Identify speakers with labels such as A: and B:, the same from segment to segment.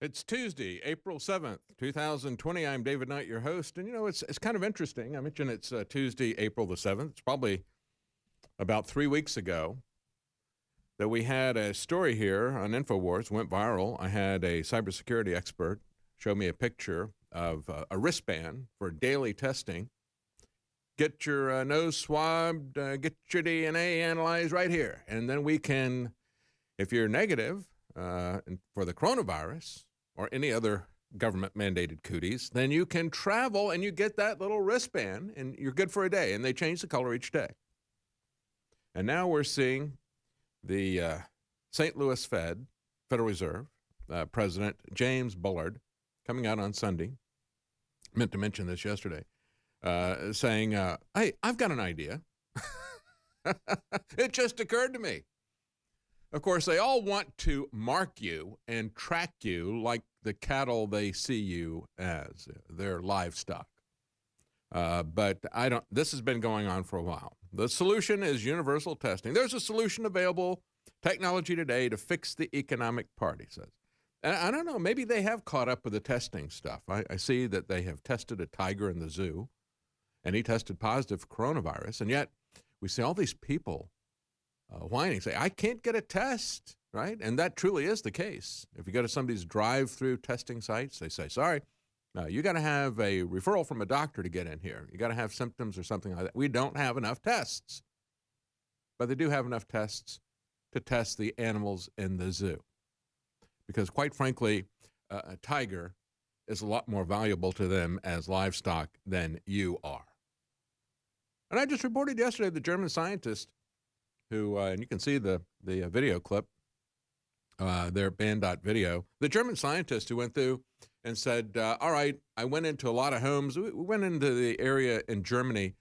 A: It's Tuesday, April 7th, 2020. I'm David Knight, your host. And, it's kind of interesting. I mentioned it's Tuesday, April the 7th. It's probably about 3 weeks ago that we had a story here on InfoWars, went viral. I had a cybersecurity expert show me a picture of a wristband for daily testing. Get your nose swabbed, get your DNA analyzed right here. And then we can, if you're negative for the coronavirus, or any other government-mandated cooties, then you can travel and you get that little wristband and you're good for a day. And they change the color each day. And now we're seeing the St. Louis Federal Reserve, President James Bullard, coming out on Sunday, meant to mention this yesterday, saying, hey, I've got an idea. It just occurred to me. Of course, they all want to mark you and track you like the cattle they see you as, their livestock. But this has been going on for a while. The solution is universal testing. There's a solution available, technology today, to fix the economic part, he says. And I don't know, maybe they have caught up with the testing stuff. I see that they have tested a tiger in the zoo, and he tested positive for coronavirus. And yet we see all these people whining, say, I can't get a test, right? And that truly is the case. If you go to somebody's drive-through testing sites, they say, sorry, you got to have a referral from a doctor to get in here. You got to have symptoms or something like that. We don't have enough tests. But they do have enough tests to test the animals in the zoo. Because quite frankly, a tiger is a lot more valuable to them as livestock than you are. And I just reported yesterday the German scientist who, and you can see the video clip, their band.video, the German scientist who went through and said, all right, I went into a lot of homes. We went into the area in Germany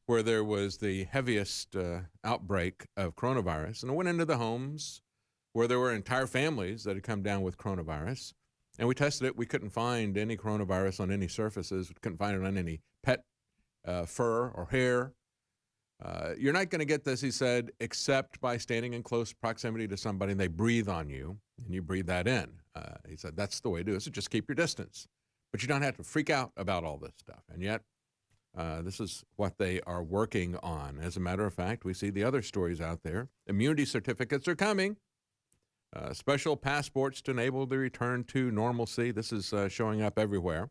A: where there was the heaviest outbreak of coronavirus. And I went into the homes where there were entire families that had come down with coronavirus. And we tested it. We couldn't find any coronavirus on any surfaces. We couldn't find it on any pet fur or hair. You're not going to get this, he said, except by standing in close proximity to somebody and they breathe on you and you breathe that in. He said that's the way to do it. So just keep your distance. But you don't have to freak out about all this stuff. And yet, this is what they are working on. As a matter of fact, we see the other stories out there. Immunity certificates are coming. Special passports to enable the return to normalcy. This is showing up everywhere.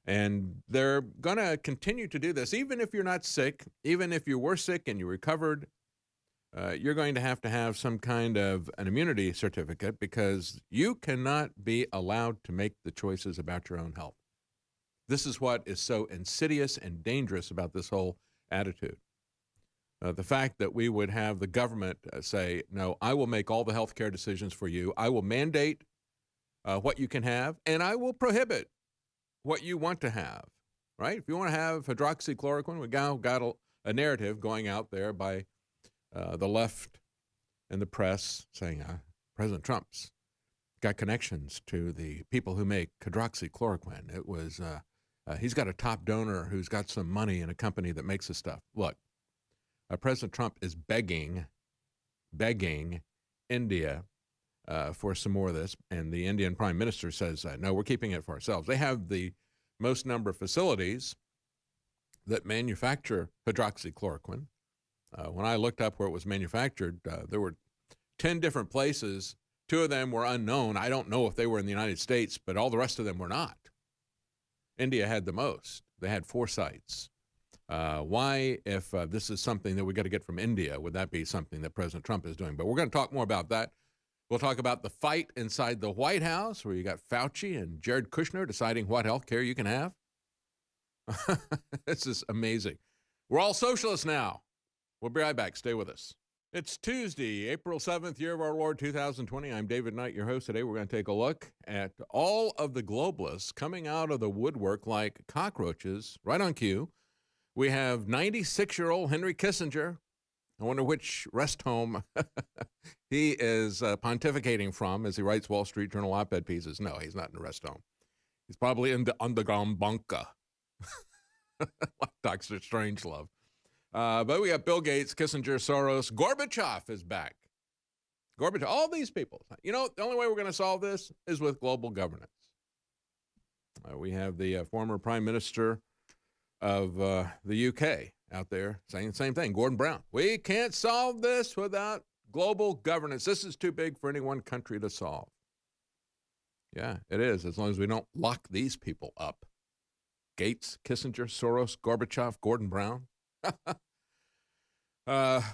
A: And they're going to continue to do this. Even if you're not sick, even if you were sick and you recovered, you're going to have some kind of an immunity certificate because you cannot be allowed to make the choices about your own health. This is what is so insidious and dangerous about this whole attitude. The fact that we would have the government say, no, I will make all the health care decisions for you. I will mandate what you can have, and I will prohibit what you want to have, right? If you want to have hydroxychloroquine, we got a narrative going out there by the left and the press saying President Trump's got connections to the people who make hydroxychloroquine. It was, he's got a top donor who's got some money in a company that makes this stuff. Look, President Trump is begging India for some more of this, and the Indian Prime Minister says, no, we're keeping it for ourselves. They have the most number of facilities that manufacture hydroxychloroquine. When I looked up where it was manufactured, there were 10 different places. 2 of them were unknown. I don't know if they were in the United States, but all the rest of them were not. India had the most. They had 4 sites. Why, if this is something that we got to get from India, would that be something that President Trump is doing? But we're going to talk more about that. We'll talk about the fight inside the White House where you got Fauci and Jared Kushner deciding what health care you can have. This is amazing. We're all socialists now. We'll be right back. Stay with us. It's Tuesday, April 7th, year of our Lord 2020. I'm David Knight, your host. Today we're going to take a look at all of the globalists coming out of the woodwork like cockroaches, right on cue. We have 96-year-old Henry Kissinger. I wonder which rest home he is pontificating from as he writes Wall Street Journal op-ed pieces. No, he's not in a rest home. He's probably in the underground bunker. Like Dr. Strangelove. But we got Bill Gates, Kissinger, Soros. Gorbachev is back. Gorbachev, all these people. You know, the only way we're going to solve this is with global governance. We have the former Prime Minister of the UK out there saying the same thing, Gordon Brown. We can't solve this without global governance. This is too big for any one country to solve. Yeah, it is, as long as we don't lock these people up. Gates, Kissinger, Soros, Gorbachev, Gordon Brown.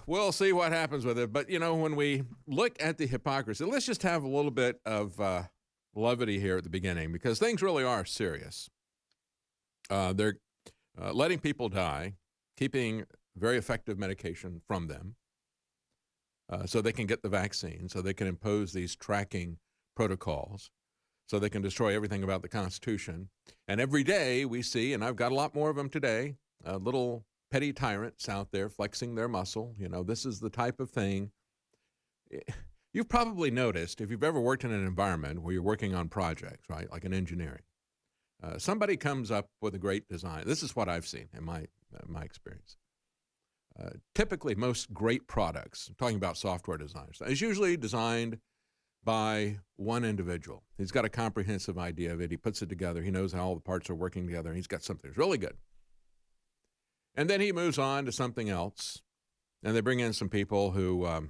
A: We'll see what happens with it. But, you know, when we look at the hypocrisy, let's just have a little bit of levity here at the beginning, because things really are serious. They're letting people die, keeping very effective medication from them so they can get the vaccine, so they can impose these tracking protocols, so they can destroy everything about the Constitution. And every day we see, and I've got a lot more of them today, little petty tyrants out there flexing their muscle. You know, this is the type of thing. You've probably noticed, if you've ever worked in an environment where you're working on projects, right, like in engineering, somebody comes up with a great design. This is what I've seen in my experience. Typically, most great products, I'm talking about software designers, is usually designed by one individual. He's got a comprehensive idea of it. He puts it together. He knows how all the parts are working together, and he's got something that's really good. And then he moves on to something else, and they bring in some people who are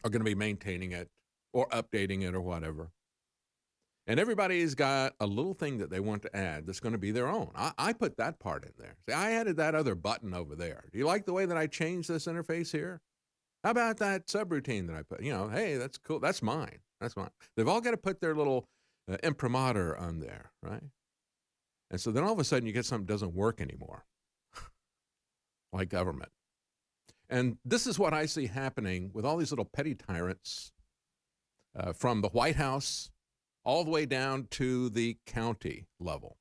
A: going to be maintaining it or updating it or whatever. And everybody's got a little thing that they want to add that's going to be their own. I put that part in there. See, I added that other button over there. Do you like the way that I changed this interface here? How about that subroutine that I put? You know, hey, that's cool. That's mine. That's mine. They've all got to put their little imprimatur on there, right? And so then all of a sudden you get something that doesn't work anymore, like government. And this is what I see happening with all these little petty tyrants from the White House all the way down to the county level.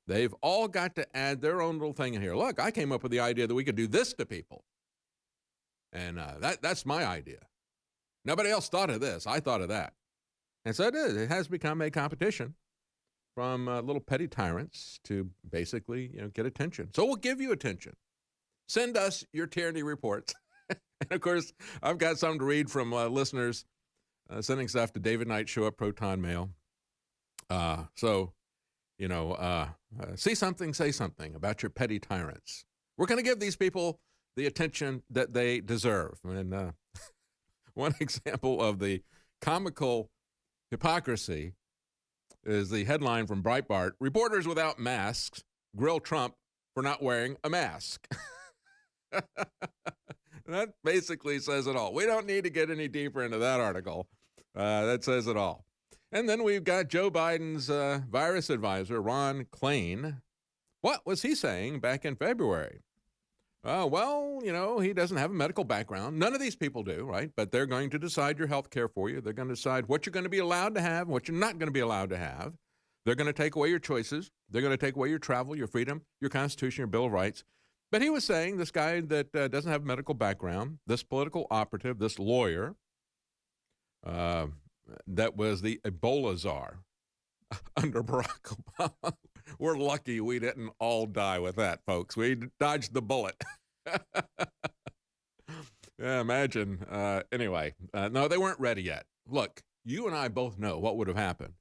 A: They've all got to add their own little thing in here. Look, I came up with the idea that we could do this to people. And that's my idea. Nobody else thought of this. I thought of that. And so it is. It has become a competition from little petty tyrants to basically, you know, get attention. So we'll give you attention. Send us your tyranny reports. And, of course, I've got some to read from listeners sending stuff to David Knight Show at Proton Mail. So, you know, see something, say something about your petty tyrants. We're going to give these people the attention that they deserve. And one example of the comical hypocrisy is the headline from Breitbart: "Reporters without masks grill Trump for not wearing a mask." That basically says it all. We don't need to get any deeper into that article. That says it all. And then we've got Joe Biden's virus advisor, Ron Klain. What was he saying back in February? Well, you know, he doesn't have a medical background. None of these people do, right? But they're going to decide your health care for you. They're going to decide what you're going to be allowed to have and what you're not going to be allowed to have. They're going to take away your choices. They're going to take away your travel, your freedom, your Constitution, your Bill of Rights. But he was saying, this guy that doesn't have a medical background, this political operative, this lawyer, that was the Ebola czar under Barack Obama. We're lucky we didn't all die with that, folks. We dodged the bullet. Yeah, imagine. Anyway, no, they weren't ready yet. Look, you and I both know what would have happened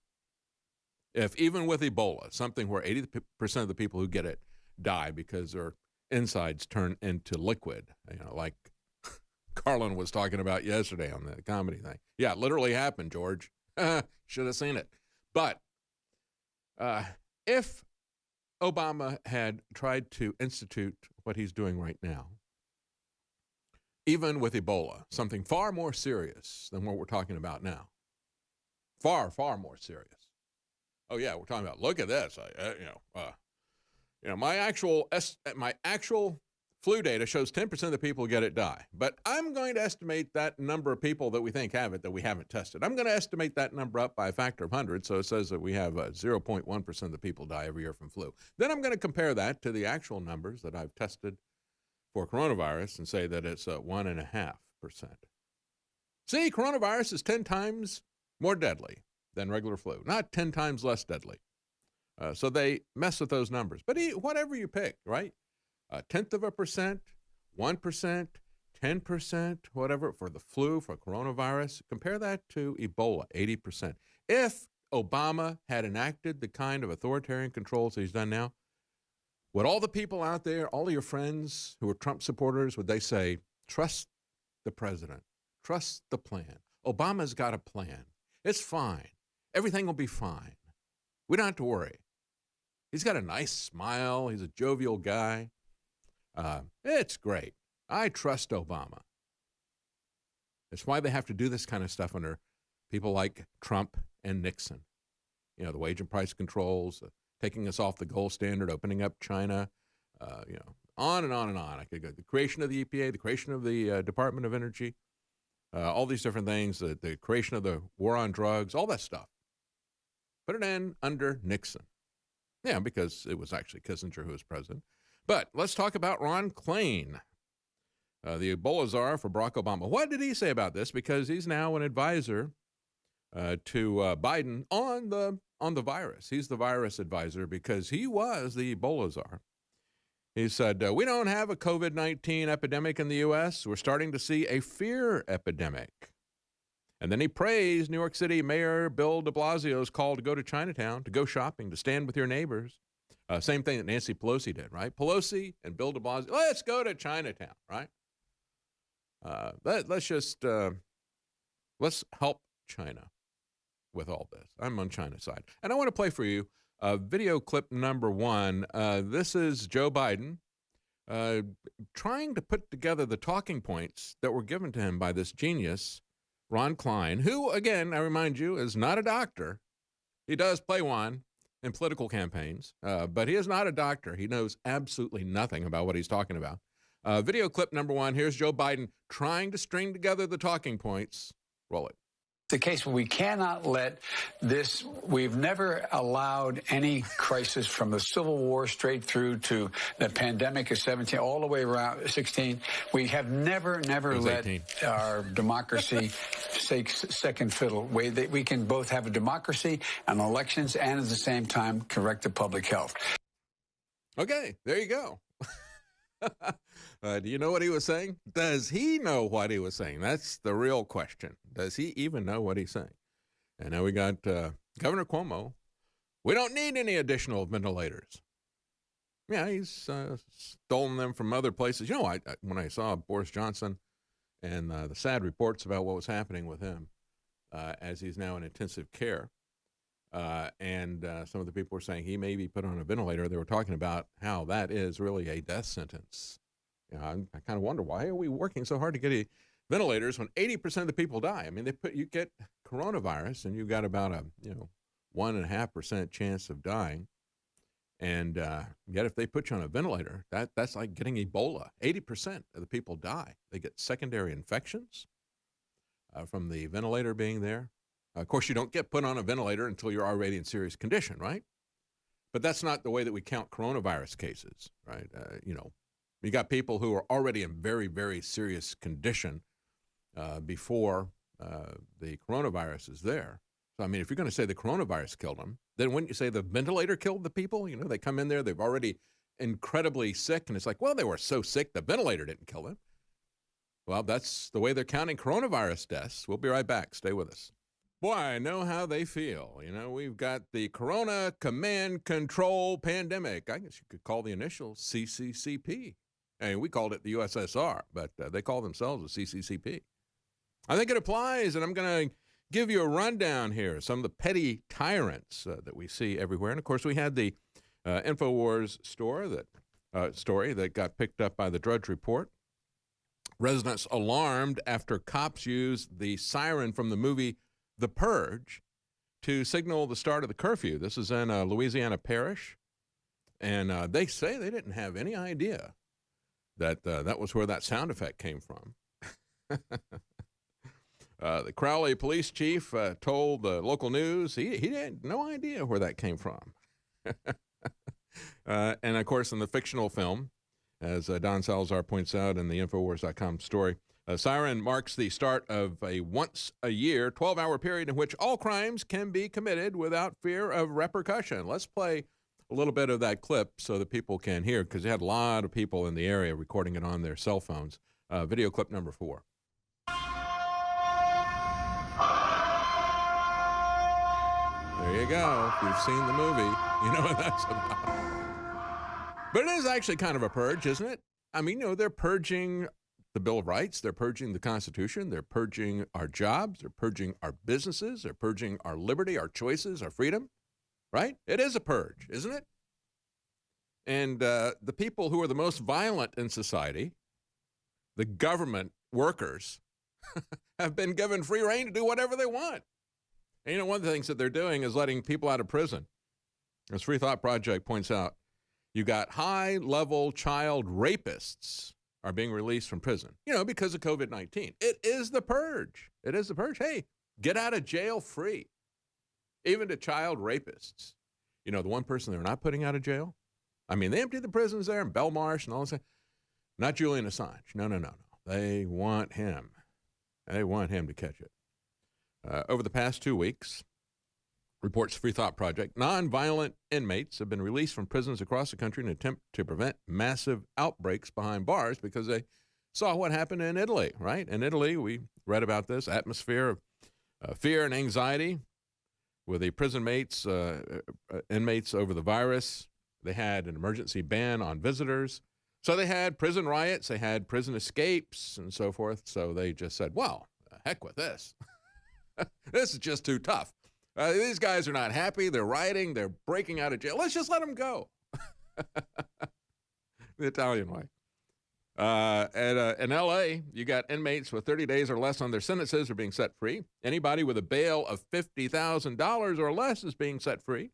A: if, even with Ebola, something where 80% of the people who get it die because their insides turn into liquid, you know, like Carlin was talking about yesterday on the comedy thing. Yeah, it literally happened, George. Should have seen it. But if Obama had tried to institute what he's doing right now, even with Ebola, something far more serious than what we're talking about now, far, far more serious. Oh yeah, we're talking about, look at this. My actual flu data shows 10% of the people who get it die. But I'm going to estimate that number of people that we think have it that we haven't tested. I'm going to estimate that number up by a factor of 100. So it says that we have 0.1% of the people die every year from flu. Then I'm going to compare that to the actual numbers that I've tested for coronavirus and say that it's 1.5%. See, coronavirus is 10 times more deadly than regular flu, not 10 times less deadly. So they mess with those numbers. But whatever you pick, right? 1/10%, 1%, 10%, whatever, for the flu, for coronavirus. Compare that to Ebola, 80%. If Obama had enacted the kind of authoritarian controls that he's done now, would all the people out there, all of your friends who are Trump supporters, would they say, trust the president, trust the plan? Obama's got a plan. It's fine. Everything will be fine. We don't have to worry. He's got a nice smile. He's a jovial guy. It's great. I trust Obama. It's why they have to do this kind of stuff under people like Trump and Nixon. You know, the wage and price controls, taking us off the gold standard, opening up China, on and on and on. I could go. The creation of the EPA, the creation of the Department of Energy, all these different things, the creation of the war on drugs, all that stuff. Put it in under Nixon. Yeah, because it was actually Kissinger who was president. But let's talk about Ron Klain, the Ebola czar for Barack Obama. What did he say about this? Because he's now an advisor to Biden on the virus. He's the virus advisor because he was the Ebola czar. He said, we don't have a COVID-19 epidemic in the U.S. We're starting to see a fear epidemic. And then he praised New York City Mayor Bill de Blasio's call to go to Chinatown, to go shopping, to stand with your neighbors. Same thing that Nancy Pelosi did, right? Pelosi and Bill de Blasio, let's go to Chinatown, right? Let's help China with all this. I'm on China's side. And I want to play for you video clip number 1. This is Joe Biden trying to put together the talking points that were given to him by this genius, Ron Klain, who, again, I remind you, is not a doctor. He does play one in political campaigns, but he is not a doctor. He knows absolutely nothing about what he's talking about. Video clip number 1. Here's Joe Biden trying to string together the talking points. Roll it.
B: The case where we cannot let this, we've never allowed any crisis from the Civil War straight through to the pandemic of 17, all the way around 16. We have never let
A: 18.
B: Our democracy take second fiddle. We can both have a democracy and elections and at the same time correct the public health.
A: Okay, there you go. Do you know what he was saying? Does he know what he was saying? That's the real question. Does he even know what he's saying? And now we got Governor Cuomo. We don't need any additional ventilators. Yeah, he's stolen them from other places. You know, when I saw Boris Johnson and the sad reports about what was happening with him as he's now in intensive care, and some of the people were saying he may be put on a ventilator. They were talking about how that is really a death sentence. You know, I kind of wonder, why are we working so hard to get ventilators when 80% of the people die? I mean, you get coronavirus and you've got about a 1.5% chance of dying, and yet if they put you on a ventilator, that's like getting Ebola. 80% of the people die. They get secondary infections from the ventilator being there. Of course, you don't get put on a ventilator until you're already in serious condition, right? But that's not the way that we count coronavirus cases, right? You got people who are already in very, very serious condition before the coronavirus is there. So, I mean, if you're going to say the coronavirus killed them, then wouldn't you say the ventilator killed the people? You know, they come in there, they've already incredibly sick, and it's like, well, they were so sick, the ventilator didn't kill them. Well, that's the way they're counting coronavirus deaths. We'll be right back. Stay with us. Boy, I know how they feel. You know, we've got the Corona Command Control Pandemic. I guess you could call the initials CCCP. I mean, we called it the USSR, but they call themselves the CCCP. I think it applies, and I'm going to give you a rundown here. Some of the petty tyrants that we see everywhere. And, of course, we had the InfoWars story that got picked up by the Drudge Report. Residents alarmed after cops used the siren from the movie The Purge to signal the start of the curfew. This is in a Louisiana parish, and they say they didn't have any idea that that was where that sound effect came from. The Crowley police chief told the local news he had no idea where that came from. And, of course, in the fictional film, as Don Salazar points out in the Infowars.com story, siren marks the start of a once-a-year, 12-hour period in which all crimes can be committed without fear of repercussion. Let's play a little bit of that clip so that people can hear, because they had a lot of people in the area recording it on their cell phones. Video clip number 4. There you go. If you've seen the movie, you know what that's about. But it is actually kind of a purge, isn't it? I mean, they're purging the Bill of Rights. They're purging the Constitution. They're purging our jobs. They're purging our businesses. They're purging our liberty, our choices, our freedom, right? It is a purge, isn't it? And the people who are the most violent in society, the government workers, have been given free rein to do whatever they want. And one of the things that they're doing is letting people out of prison. As Free Thought Project points out, you got high-level child rapists are being released from prison, because of COVID-19. It is the purge. It is the purge. Hey, get out of jail free. Even to child rapists. The one person they're not putting out of jail? I mean, they emptied the prisons there in Belmarsh and all this. Not Julian Assange. No. They want him. They want him to catch it. Over the past 2 weeks, reports Free Thought Project, nonviolent inmates have been released from prisons across the country in an attempt to prevent massive outbreaks behind bars because they saw what happened in Italy, right? In Italy, we read about this atmosphere of fear and anxiety with the inmates over the virus. They had an emergency ban on visitors. So they had prison riots, they had prison escapes, and so forth. So they just said, well, heck with this. This is just too tough. These guys are not happy. They're rioting. They're breaking out of jail. Let's just let them go. The Italian way. In L.A., you got inmates with 30 days or less on their sentences are being set free. Anybody with a bail of $50,000 or less is being set free.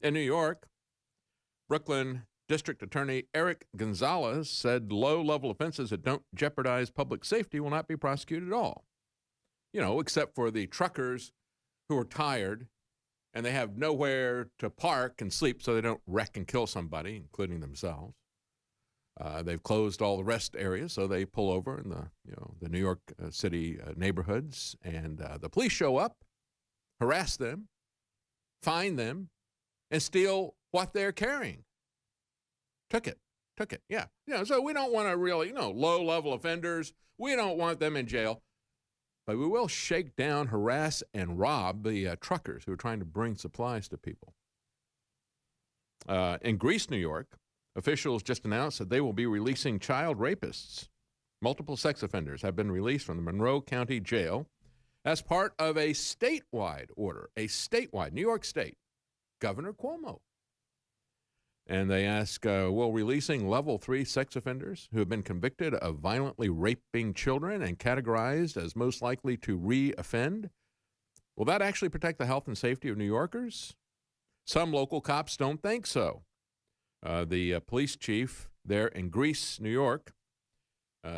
A: In New York, Brooklyn District Attorney Eric Gonzalez said low-level offenses that don't jeopardize public safety will not be prosecuted at all. Except for the truckers who are tired and they have nowhere to park and sleep so they don't wreck and kill somebody, including themselves. They've closed all the rest areas, so they pull over in the New York City neighborhoods, and the police show up, harass them, fine them, and steal what they're carrying. Took it. Yeah. So we don't want to really, low-level offenders. We don't want them in jail. But we will shake down, harass, and rob the truckers who are trying to bring supplies to people. In Greece, New York, officials just announced that they will be releasing child rapists. Multiple sex offenders have been released from the Monroe County Jail as part of a statewide order, New York State, Governor Cuomo. And they ask, will releasing level 3 sex offenders who have been convicted of violently raping children and categorized as most likely to re-offend, will that actually protect the health and safety of New Yorkers? Some local cops don't think so. The police chief there in Greece, New York,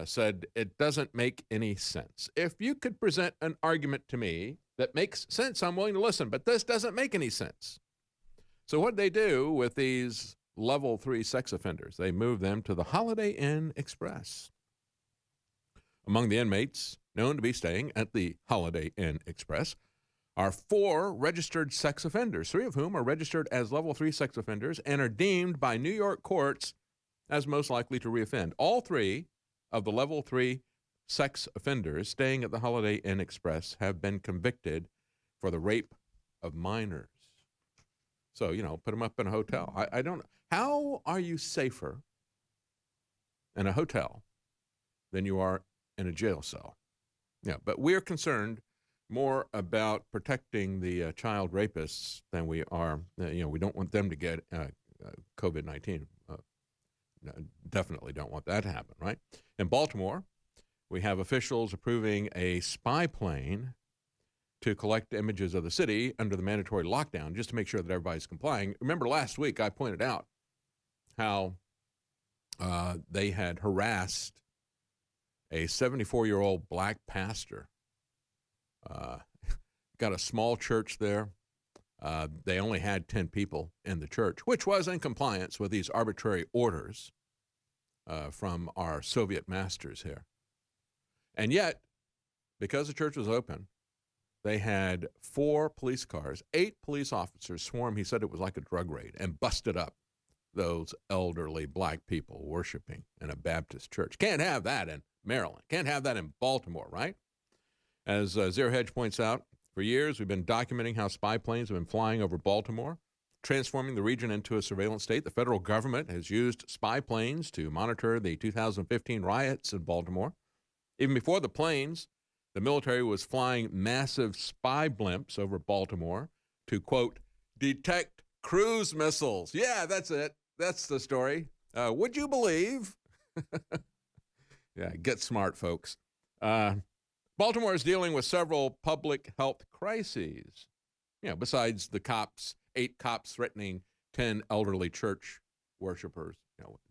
A: said it doesn't make any sense. If you could present an argument to me that makes sense, I'm willing to listen, but this doesn't make any sense. So what they do with these level 3 sex offenders, they move them to the Holiday Inn Express. Among the inmates known to be staying at the Holiday Inn Express are 4 registered sex offenders, 3 of whom are registered as level 3 sex offenders and are deemed by New York courts as most likely to reoffend. All 3 of the level 3 sex offenders staying at the Holiday Inn Express have been convicted for the rape of minors. So, put them up in a hotel. I don't know. How are you safer in a hotel than you are in a jail cell? Yeah, but we're concerned more about protecting the child rapists than we are, we don't want them to get COVID-19. Definitely don't want that to happen, right? In Baltimore, we have officials approving a spy plane to collect images of the city under the mandatory lockdown just to make sure that everybody's complying. Remember last week I pointed out how they had harassed a 74-year-old black pastor. Got a small church there. They only had 10 people in the church, which was in compliance with these arbitrary orders from our Soviet masters here. And yet, because the church was open, they had 4 police cars, 8 police officers swarm. He said it was like a drug raid, and busted up those elderly black people worshiping in a Baptist church. Can't have that in Maryland. Can't have that in Baltimore, right? As Zero Hedge points out, for years we've been documenting how spy planes have been flying over Baltimore, transforming the region into a surveillance state. The federal government has used spy planes to monitor the 2015 riots in Baltimore. Even before the planes, the military was flying massive spy blimps over Baltimore to, quote, detect cruise missiles. Yeah, that's it. That's the story. Would you believe? Yeah, get smart, folks. Baltimore is dealing with several public health crises. Besides the cops, 8 cops threatening 10 elderly church worshipers,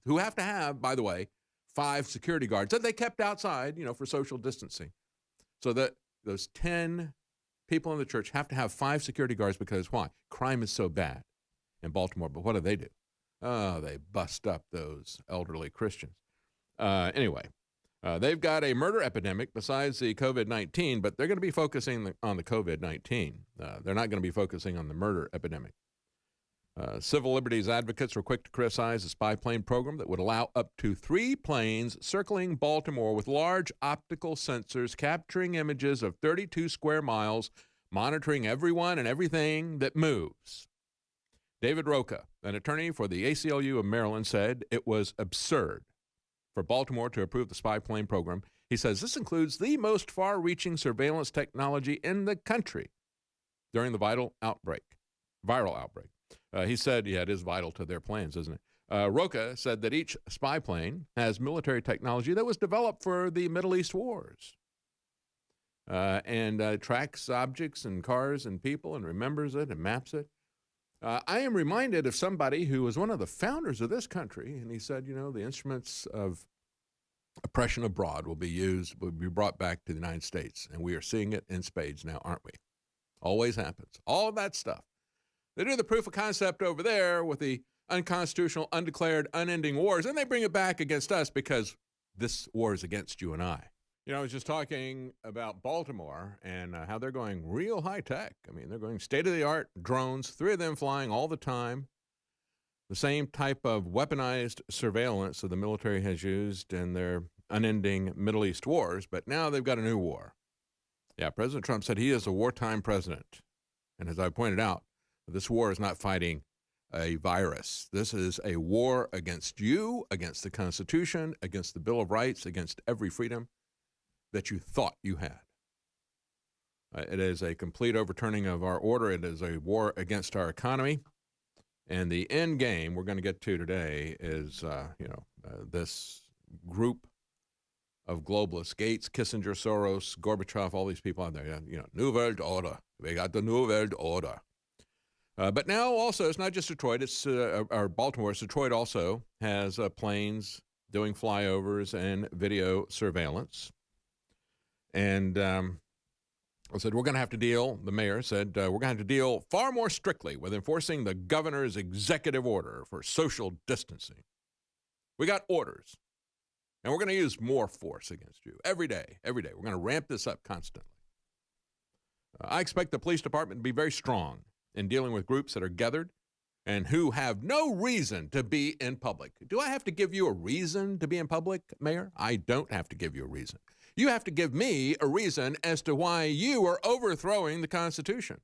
A: who have to have, by the way, 5 security guards that they kept outside, for social distancing. So that those 10 people in the church have to have 5 security guards because why? Crime is so bad in Baltimore. But what do? Oh, they bust up those elderly Christians. Anyway, they've got a murder epidemic besides the COVID-19, but they're going to be focusing on the COVID-19. They're not going to be focusing on the murder epidemic. Civil liberties advocates were quick to criticize the spy plane program that would allow up to 3 planes circling Baltimore with large optical sensors capturing images of 32 square miles, monitoring everyone and everything that moves. David Roca, an attorney for the ACLU of Maryland, said it was absurd for Baltimore to approve the spy plane program. He says this includes the most far-reaching surveillance technology in the country during the viral outbreak. He said, yeah, it is vital to their plans, isn't it? Roca said that each spy plane has military technology that was developed for the Middle East wars and tracks objects and cars and people and remembers it and maps it. I am reminded of somebody who was one of the founders of this country, and he said, the instruments of oppression abroad will be brought back to the United States, and we are seeing it in spades now, aren't we? Always happens. All of that stuff. They do the proof of concept over there with the unconstitutional, undeclared, unending wars, and they bring it back against us because this war is against you and I. I was just talking about Baltimore and how they're going real high tech. I mean, they're going state-of-the-art drones, 3 of them flying all the time. The same type of weaponized surveillance that the military has used in their unending Middle East wars, but now they've got a new war. Yeah, President Trump said he is a wartime president. And as I pointed out, this war is not fighting a virus. This is a war against you, against the Constitution, against the Bill of Rights, against every freedom that you thought you had. It is a complete overturning of our order. It is a war against our economy. And the end game we're going to get to today is, this group of globalists, Gates, Kissinger, Soros, Gorbachev, all these people out there, New World Order. We got the New World Order. But now also, it's not just Detroit, it's or Baltimore. Detroit also has planes doing flyovers and video surveillance. And I said, we're going to have to deal, the mayor said, we're going to have to deal far more strictly with enforcing the governor's executive order for social distancing. We got orders, and we're going to use more force against you every day. We're going to ramp this up constantly. I expect the police department to be very strong in dealing with groups that are gathered and who have no reason to be in public. Do I have to give you a reason to be in public, Mayor? I don't have to give you a reason. You have to give me a reason as to why you are overthrowing the Constitution.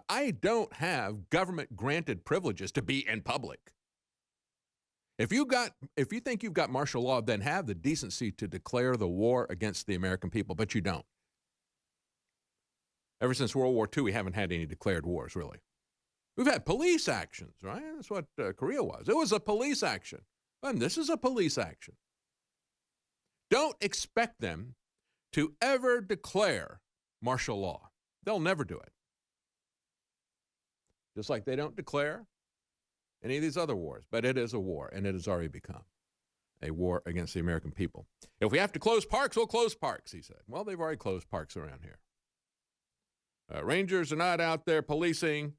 A: I don't have government-granted privileges to be in public. If you think you've got martial law, then have the decency to declare the war against the American people, but you don't. Ever since World War II, we haven't had any declared wars, really. We've had police actions, right? That's what Korea was. It was a police action. And this is a police action. Don't expect them to ever declare martial law. They'll never do it. Just like they don't declare any of these other wars. But it is a war, and it has already become a war against the American people. If we have to close parks, we'll close parks, he said. Well, they've already closed parks around here. Rangers are not out there policing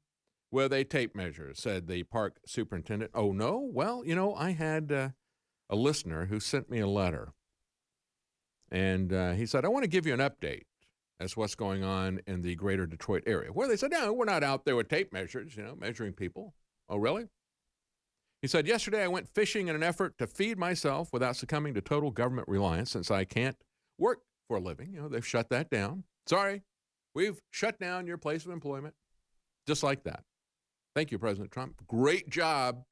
A: with a tape measure, said the park superintendent. Oh, no? Well, I had a listener who sent me a letter. And he said, I want to give you an update as to what's going on in the greater Detroit area. Where they said, no, we're not out there with tape measures, measuring people. Oh, really? He said, yesterday I went fishing in an effort to feed myself without succumbing to total government reliance since I can't work for a living. You know, they've shut that down. Sorry, we've shut down your place of employment. Just like that. Thank you, President Trump. Great job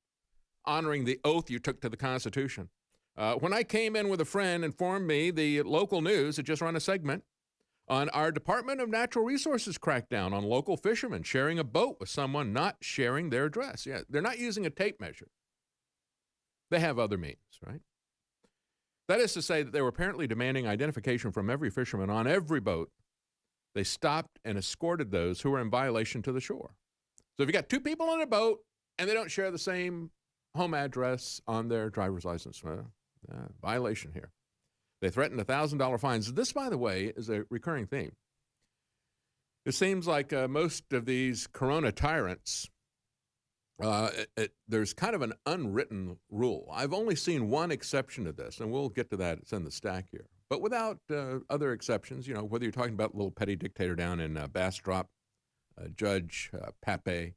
A: honoring the oath you took to the Constitution. When I came in with a friend, informed me the local news had just run a segment on our Department of Natural Resources crackdown on local fishermen sharing a boat with someone not sharing their address. Yeah, they're not using a tape measure. They have other means, right? That is to say that they were apparently demanding identification from every fisherman on every boat. They stopped and escorted those who were in violation to the shore. So if you got two people on a boat and they don't share the same home address on their driver's license, violation here. They threatened $1,000 fines. This, by the way, is a recurring theme. It seems like most of these corona tyrants, there's kind of an unwritten rule. I've only seen one exception to this, and we'll get to that. It's in the stack here. But without other exceptions, you know, whether you're talking about a little petty dictator down in Bastrop, Judge Pape,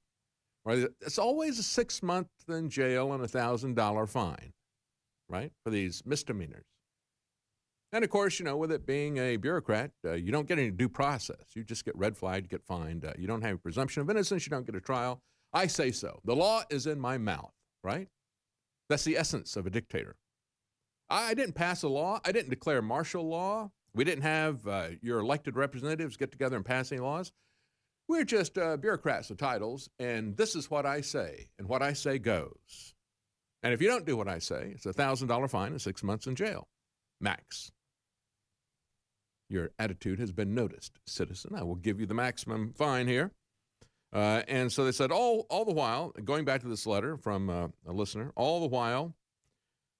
A: or it's always a 6-month in jail and $1,000 fine, right, for these misdemeanors. And, of course, you know, with it being a bureaucrat, you don't get any due process. You just get red flagged, get fined. You don't have a presumption of innocence. You don't get a trial. I say so. The law is in my mouth, right? That's the essence of a dictator. I didn't pass a law. I didn't declare martial law. We didn't have your elected representatives get together and pass any laws. We're just bureaucrats with titles, and this is what I say, and what I say goes. And if you don't do what I say, it's a $1,000 fine and 6 months in jail, max. Your attitude has been noticed, citizen. I will give you the maximum fine here. And so they said all the while, going back to this letter from a listener, all the while,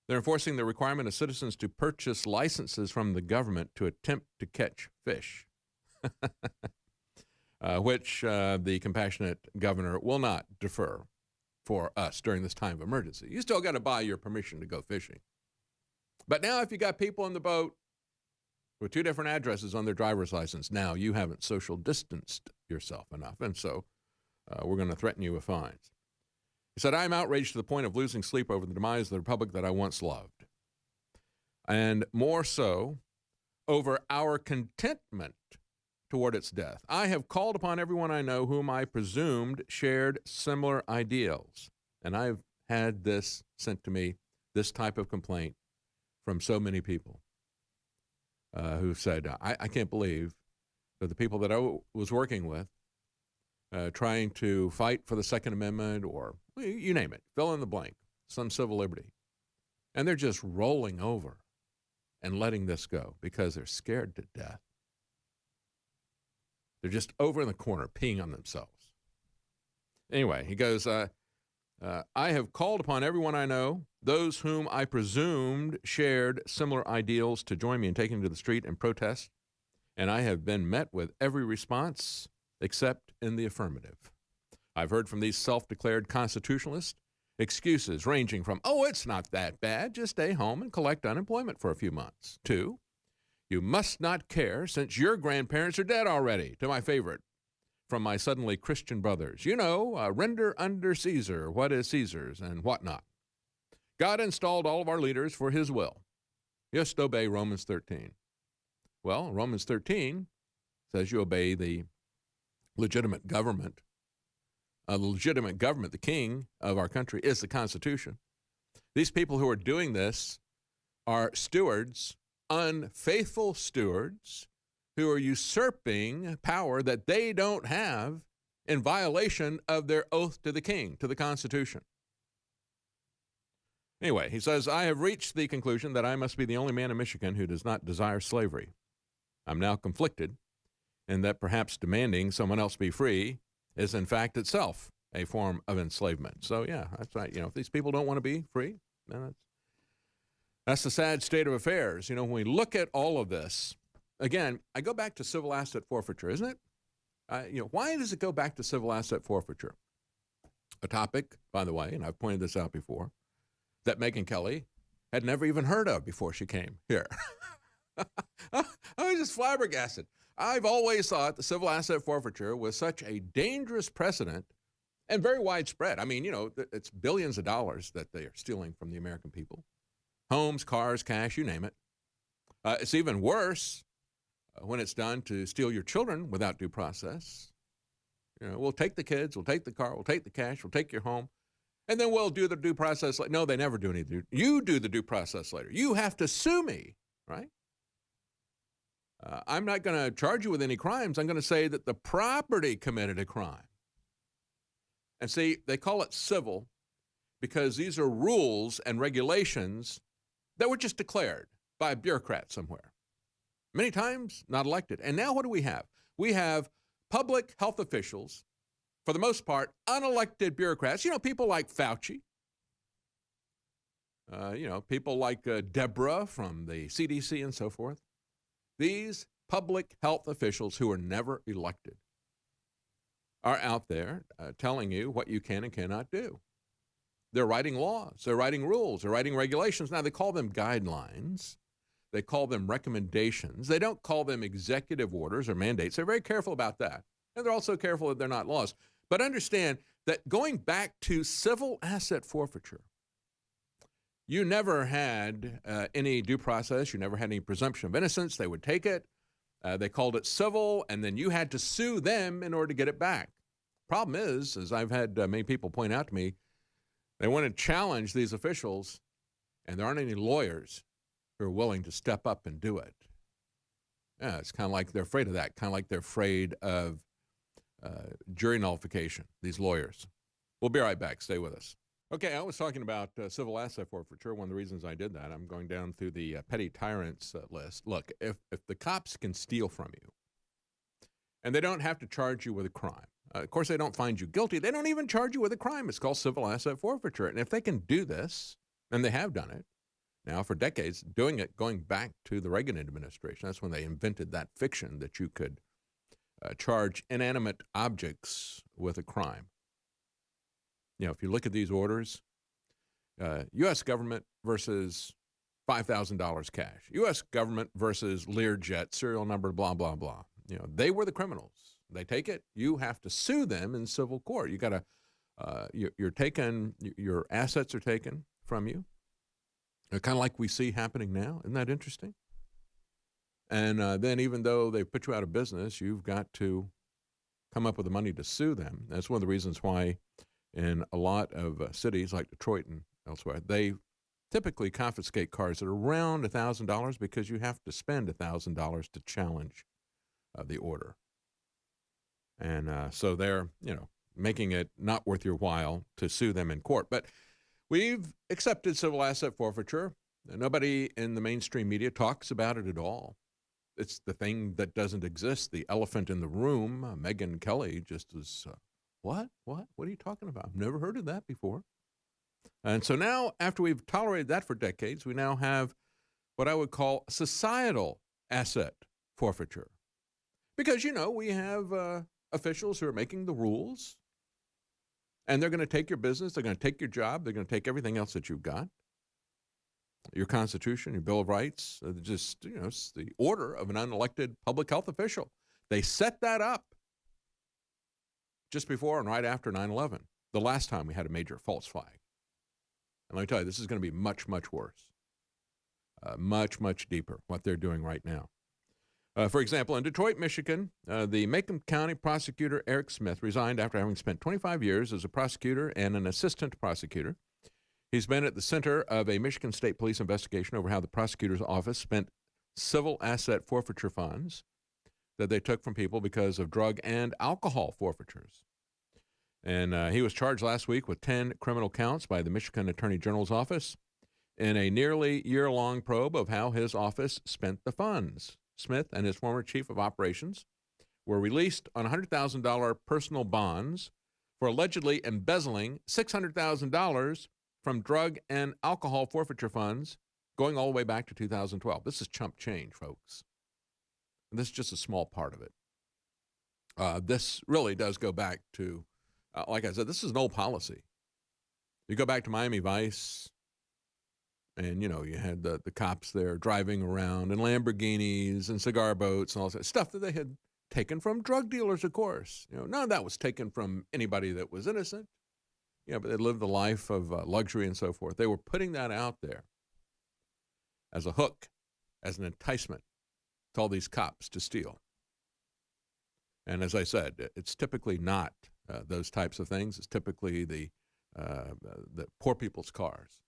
A: they're enforcing the requirement of citizens to purchase licenses from the government to attempt to catch fish, which the compassionate governor will not defer for us during this time of emergency. You still got to buy your permission to go fishing. But now if you got people in the boat with two different addresses on their driver's license, now you haven't social distanced yourself enough, and so we're going to threaten you with fines. He said, I'm outraged to the point of losing sleep over the demise of the republic that I once loved, and more so over our contentment toward its death. I have called upon everyone I know whom I presumed shared similar ideals, and I've had this sent to me, this type of complaint, from so many people who said, I can't believe that the people that I was working with trying to fight for the Second Amendment or you name it, fill in the blank, some civil liberty. And they're just rolling over and letting this go because they're scared to death. They're just over in the corner peeing on themselves. Anyway, he goes, I have called upon everyone I know, those whom I presumed shared similar ideals, to join me in taking to the street and protest, and I have been met with every response except in the affirmative. I've heard from these self-declared constitutionalists excuses ranging from, oh, it's not that bad, just stay home and collect unemployment for a few months, to, you must not care since your grandparents are dead already, to my favorite from my suddenly Christian brothers. You know, render under Caesar what is Caesar's and what not. God installed all of our leaders for his will. Just obey Romans 13. Well, Romans 13 says you obey the legitimate government. The legitimate government, the king of our country, is the Constitution. These people who are doing this are stewards, unfaithful stewards, who are usurping power that they don't have in violation of their oath to the king, to the Constitution. Anyway, he says, I have reached the conclusion that I must be the only man in Michigan who does not desire slavery. I'm now conflicted in that perhaps demanding someone else be free is in fact itself a form of enslavement. So yeah, that's right. You know, if these people don't want to be free, then that's the sad state of affairs. You know, when we look at all of this, again, I go back to civil asset forfeiture, isn't it? Why does it go back to civil asset forfeiture? A topic, by the way, and I've pointed this out before, that Megyn Kelly had never even heard of before she came here. I was just flabbergasted. I've always thought the civil asset forfeiture was such a dangerous precedent and very widespread. I mean, it's billions of dollars that they are stealing from the American people. Homes, cars, cash, you name it. It's even worse when it's done to steal your children without due process. We'll take the kids, we'll take the car, we'll take the cash, we'll take your home, and then we'll do the due process later. No, they never do anything. You do the due process later. You have to sue me, right? I'm not going to charge you with any crimes. I'm going to say that the property committed a crime. And see, they call it civil because these are rules and regulations that were just declared by a bureaucrat somewhere. Many times not elected. And now what do we have? We have public health officials, for the most part, unelected bureaucrats. People like Fauci. People like Deborah from the CDC and so forth. These public health officials who are never elected are out there telling you what you can and cannot do. They're writing laws, they're writing rules, they're writing regulations. Now, they call them guidelines. They call them recommendations. They don't call them executive orders or mandates. They're very careful about that. And they're also careful that they're not laws. But understand that going back to civil asset forfeiture, you never had any due process. You never had any presumption of innocence. They would take it. They called it civil, and then you had to sue them in order to get it back. Problem is, as I've had many people point out to me, they want to challenge these officials, and there aren't any lawyers who are willing to step up and do it. Yeah, it's kind of like they're afraid of that, kind of like they're afraid of jury nullification, these lawyers. We'll be right back. Stay with us. Okay, I was talking about civil asset forfeiture. One of the reasons I did that, I'm going down through the petty tyrants list. Look, if the cops can steal from you, and they don't have to charge you with a crime, of course they don't find you guilty. They don't even charge you with a crime. It's called civil asset forfeiture. And if they can do this, and they have done it, now for decades, doing it going back to the Reagan administration, that's when they invented that fiction that you could charge inanimate objects with a crime. If you look at these orders, U.S. government versus $5,000 cash, U.S. government versus Learjet, serial number, blah, blah, blah. They were the criminals. They take it. You have to sue them in civil court. You got to, you're taken, your assets are taken from you. Kind of like we see happening now. Isn't that interesting? And then even though they put you out of business, you've got to come up with the money to sue them. That's one of the reasons why in a lot of cities like Detroit and elsewhere, they typically confiscate cars at around $1,000 because you have to spend $1,000 to challenge the order. And so they're, making it not worth your while to sue them in court. But we've accepted civil asset forfeiture. Nobody in the mainstream media talks about it at all. It's the thing that doesn't exist, the elephant in the room. Megyn Kelly just is... What are you talking about? I've never heard of that before. And so now, after we've tolerated that for decades, we now have what I would call societal asset forfeiture. Because, we have officials who are making the rules, and they're going to take your business, they're going to take your job, they're going to take everything else that you've got. Your Constitution, your Bill of Rights, it's the order of an unelected public health official. They set that up just before and right after 9/11, the last time we had a major false flag. And let me tell you, this is going to be much, much worse, much, much deeper, what they're doing right now. For example, in Detroit, Michigan, the Macomb County prosecutor Eric Smith resigned after having spent 25 years as a prosecutor and an assistant prosecutor. He's been at the center of a Michigan State Police investigation over how the prosecutor's office spent civil asset forfeiture funds that they took from people because of drug and alcohol forfeitures. And he was charged last week with 10 criminal counts by the Michigan Attorney General's office in a nearly year-long probe of how his office spent the funds. Smith and his former chief of operations were released on $100,000 personal bonds for allegedly embezzling $600,000 from drug and alcohol forfeiture funds going all the way back to 2012. This is chump change, folks. And this is just a small part of it. This really does go back to, like I said, this is an old policy. You go back to Miami Vice, and, you had the cops there driving around in Lamborghinis and cigar boats and all that stuff that they had taken from drug dealers, of course. None of that was taken from anybody that was innocent. But they lived a life of luxury and so forth. They were putting that out there as a hook, as an enticement to all these cops to steal. And as I said, it's typically not those types of things. It's typically the poor people's cars.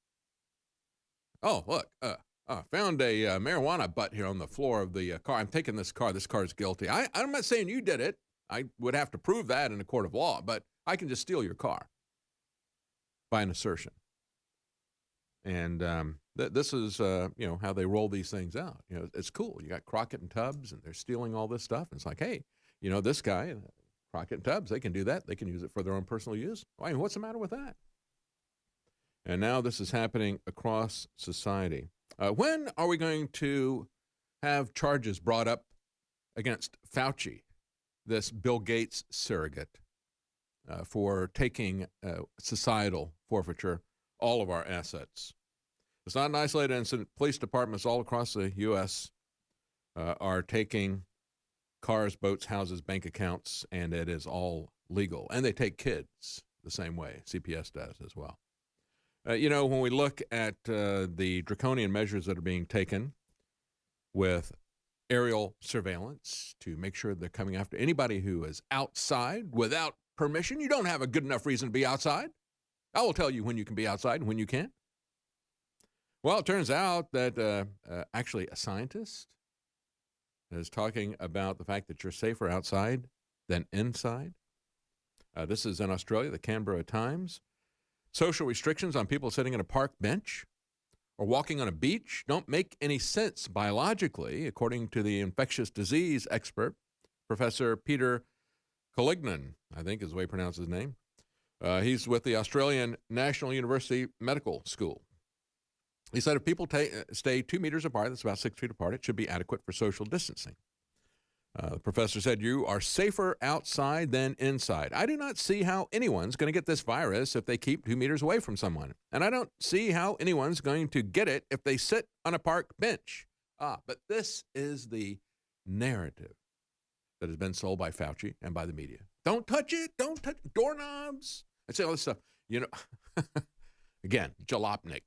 A: Oh, look, I found a marijuana butt here on the floor of the car. I'm taking this car. This car is guilty. I'm not saying you did it. I would have to prove that in a court of law, but I can just steal your car by an assertion. And this is, how they roll these things out. It's cool. You got Crockett and Tubbs, and they're stealing all this stuff. And it's like, hey, this guy, Crockett and Tubbs, they can do that. They can use it for their own personal use. What's the matter with that? And now this is happening across society. When are we going to have charges brought up against Fauci, this Bill Gates surrogate, for taking societal forfeiture, all of our assets? It's not an isolated incident. Police departments all across the U.S. Are taking cars, boats, houses, bank accounts, and it is all legal. And they take kids the same way. CPS does as well. When we look at the draconian measures that are being taken with aerial surveillance to make sure they're coming after anybody who is outside without permission, you don't have a good enough reason to be outside. I will tell you when you can be outside and when you can't. Well, it turns out that actually a scientist is talking about the fact that you're safer outside than inside. This is in Australia, the Canberra Times. Social restrictions on people sitting at a park bench or walking on a beach don't make any sense biologically, according to the infectious disease expert, Professor Peter Collignon, I think is the way he pronounces his name. He's with the Australian National University Medical School. He said if people stay 2 meters apart, that's about 6 feet apart, it should be adequate for social distancing. The professor said, you are safer outside than inside. I do not see how anyone's going to get this virus if they keep 2 meters away from someone. And I don't see how anyone's going to get it if they sit on a park bench. But this is the narrative that has been sold by Fauci and by the media. Don't touch it. Don't touch doorknobs. I say all this stuff. Again, Jalopnik,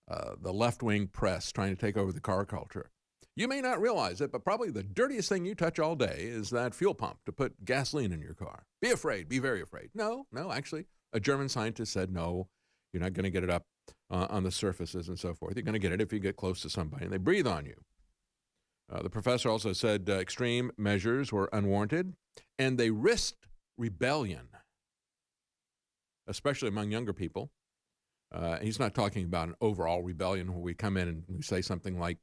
A: the left-wing press trying to take over the car culture. You may not realize it, but probably the dirtiest thing you touch all day is that fuel pump to put gasoline in your car. Be afraid. Be very afraid. No, actually, a German scientist said, no, you're not going to get it up on the surfaces and so forth. You're going to get it if you get close to somebody and they breathe on you. The professor also said extreme measures were unwarranted and they risked rebellion, especially among younger people. He's not talking about an overall rebellion where we come in and we say something like,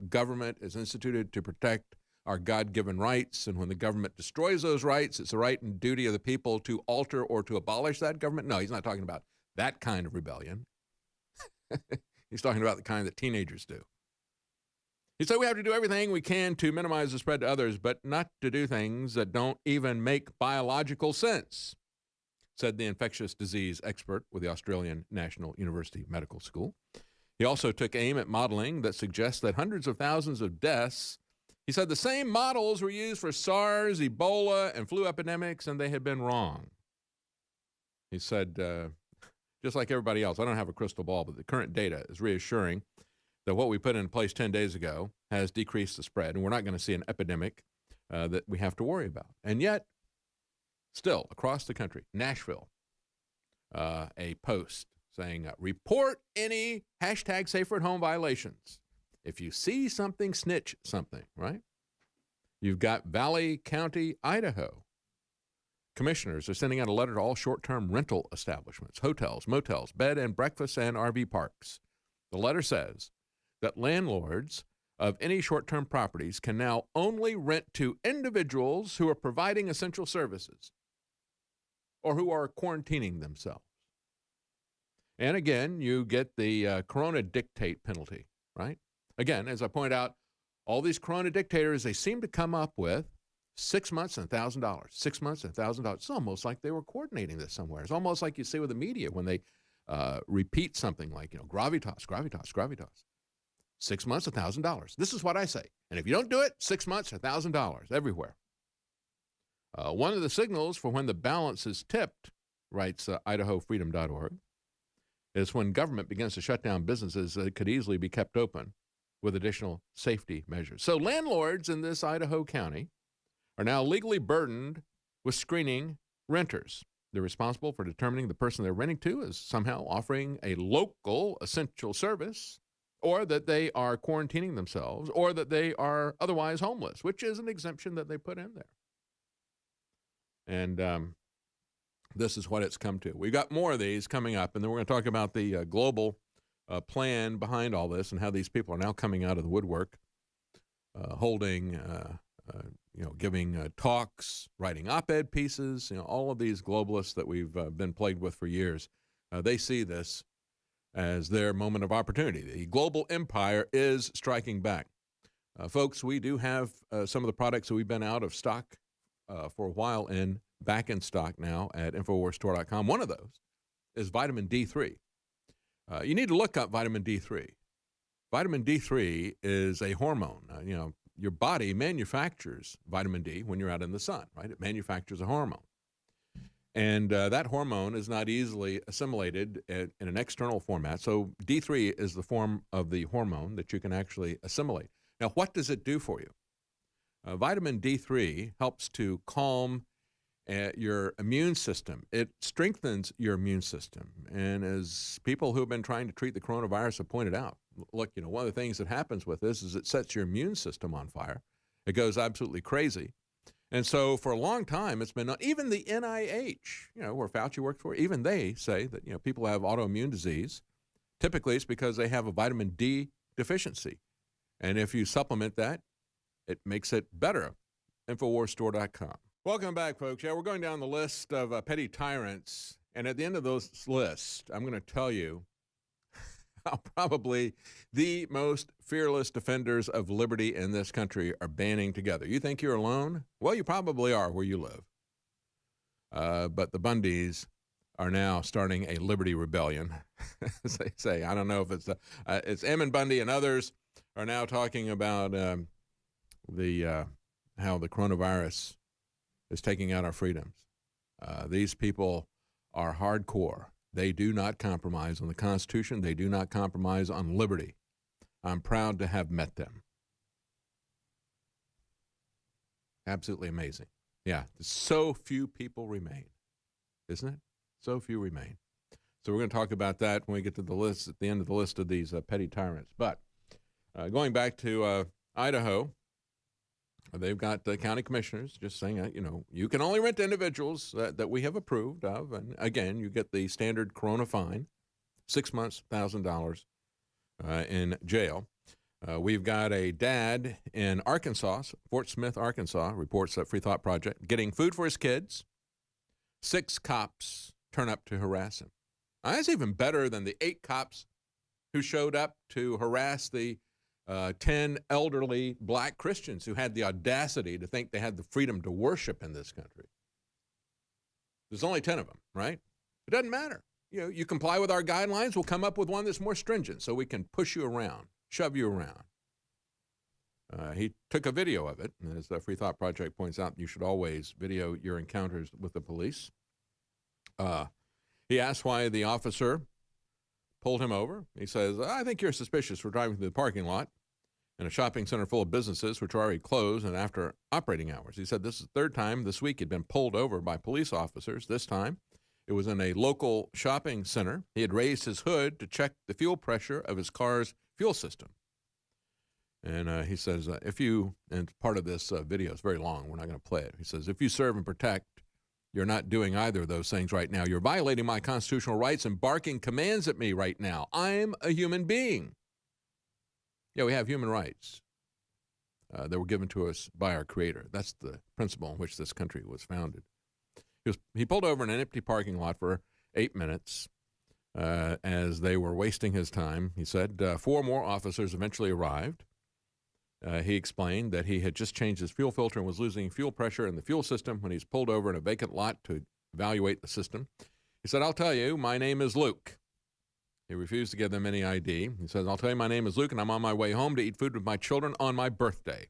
A: government is instituted to protect our God-given rights, and when the government destroys those rights, it's the right and duty of the people to alter or to abolish that government. No, he's not talking about that kind of rebellion. He's talking about the kind that teenagers do. He said we have to do everything we can to minimize the spread to others, but not to do things that don't even make biological sense, said the infectious disease expert with the Australian National University Medical School. He also took aim at modeling that suggests that hundreds of thousands of deaths. He said the same models were used for SARS, Ebola, and flu epidemics, and they had been wrong. He said, just like everybody else, I don't have a crystal ball, but the current data is reassuring that what we put in place 10 days ago has decreased the spread, and we're not going to see an epidemic that we have to worry about. And yet, still, across the country, Nashville, a post saying, report any hashtag safer at home violations. If you see something, snitch something, right? You've got Valley County, Idaho. Commissioners are sending out a letter to all short-term rental establishments, hotels, motels, bed and breakfast, and RV parks. The letter says that landlords of any short-term properties can now only rent to individuals who are providing essential services or who are quarantining themselves. And again, you get the Corona dictate penalty, right? Again, as I point out, all these Corona dictators, they seem to come up with 6 months and $1,000, 6 months and $1,000. It's almost like they were coordinating this somewhere. It's almost like you see with the media when they repeat something like, gravitas, gravitas, gravitas. 6 months, $1,000. This is what I say. And if you don't do it, 6 months, $1,000 everywhere. One of the signals for when the balance is tipped, writes IdahoFreedom.org, is when government begins to shut down businesses that could easily be kept open with additional safety measures. So landlords in this Idaho county are now legally burdened with screening renters. They're responsible for determining the person they're renting to is somehow offering a local essential service, or that they are quarantining themselves, or that they are otherwise homeless, which is an exemption that they put in there. And this is what it's come to. We've got more of these coming up, and then we're going to talk about the global plan behind all this and how these people are now coming out of the woodwork, holding, giving talks, writing op-ed pieces. All of these globalists that we've been plagued with for years, they see this as their moment of opportunity. The global empire is striking back. Folks, we do have some of the products that we've been out of stock for a while back in stock now at InfoWarsStore.com. One of those is vitamin D3. You need to look up vitamin D3. Vitamin D3 is a hormone. Your body manufactures vitamin D when you're out in the sun, right? It manufactures a hormone. And that hormone is not easily assimilated in an external format. So D3 is the form of the hormone that you can actually assimilate. Now, what does it do for you? Vitamin D3 helps to calm your immune system. It strengthens your immune system. And as people who have been trying to treat the coronavirus have pointed out, look, one of the things that happens with this is it sets your immune system on fire. It goes absolutely crazy. And so for a long time, it's been, even the NIH, where Fauci worked for, even they say that, people have autoimmune disease. Typically, it's because they have a vitamin D deficiency. And if you supplement that, it makes it better. InfoWarsStore.com. Welcome back, folks. Yeah, we're going down the list of petty tyrants. And at the end of those lists, I'm going to tell you how probably the most fearless defenders of liberty in this country are banding together. You think you're alone? Well, you probably are where you live. But the Bundys are now starting a liberty rebellion. As they say, I don't know if it's Emmett Bundy and others are now talking about how the coronavirus is taking out our freedoms. These people are hardcore. They do not compromise on the Constitution. They do not compromise on liberty. I'm proud to have met them. Absolutely amazing. Yeah, so few people remain, isn't it? So few remain. So we're going to talk about that when we get to the list, at the end of the list of these petty tyrants. But going back to Idaho, they've got county commissioners just saying, you can only rent to individuals that we have approved of. And again, you get the standard corona fine, 6 months, $1,000 in jail. We've got a dad in Arkansas, Fort Smith, Arkansas, reports that Free Thought Project, getting food for his kids. 6 cops turn up to harass him. Now, that's even better than the 8 cops who showed up to harass the 10 elderly black Christians who had the audacity to think they had the freedom to worship in this country. There's only 10 of them, right? It doesn't matter. You comply with our guidelines, we'll come up with one that's more stringent so we can push you around, shove you around. He took a video of it. As the Free Thought Project points out, you should always video your encounters with the police. He asked why the officer pulled him over. He says, I think you're suspicious for driving through the parking lot in a shopping center full of businesses which are already closed and after operating hours. He said this is the 3rd time this week he'd been pulled over by police officers. This time it was in a local shopping center. He had raised his hood to check the fuel pressure of his car's fuel system. And he says, and part of this video is very long, we're not going to play it. He says, if you serve and protect, you're not doing either of those things right now. You're violating my constitutional rights and barking commands at me right now. I'm a human being. Yeah, we have human rights that were given to us by our Creator. That's the principle on which this country was founded. He pulled over in an empty parking lot for 8 minutes as they were wasting his time. He said 4 more officers eventually arrived. He explained that he had just changed his fuel filter and was losing fuel pressure in the fuel system when he's pulled over in a vacant lot to evaluate the system. He said, I'll tell you, my name is Luke. He refused to give them any ID. He says, I'll tell you, my name is Luke, and I'm on my way home to eat food with my children on my birthday.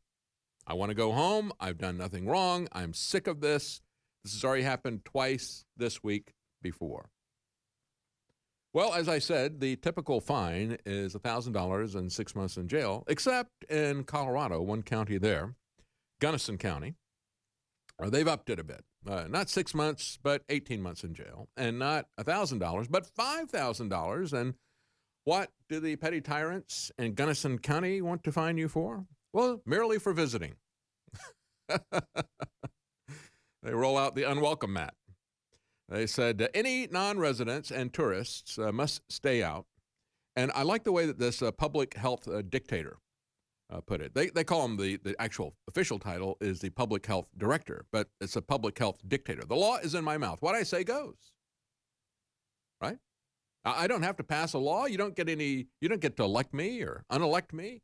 A: I want to go home. I've done nothing wrong. I'm sick of this. This has already happened twice this week before. Well, as I said, the typical fine is $1,000 and 6 months in jail, except in Colorado, one county there, Gunnison County. They've upped it a bit. Not 6 months, but 18 months in jail. And not $1,000, but $5,000. And what do the petty tyrants in Gunnison County want to fine you for? Well, merely for visiting. They roll out the unwelcome mat. They said any non-residents and tourists must stay out. And I like the way that this public health dictator put it. They call him the actual official title is the public health director, but it's a public health dictator. The law is in my mouth. What I say goes. Right? I don't have to pass a law. You don't get to elect me or unelect me.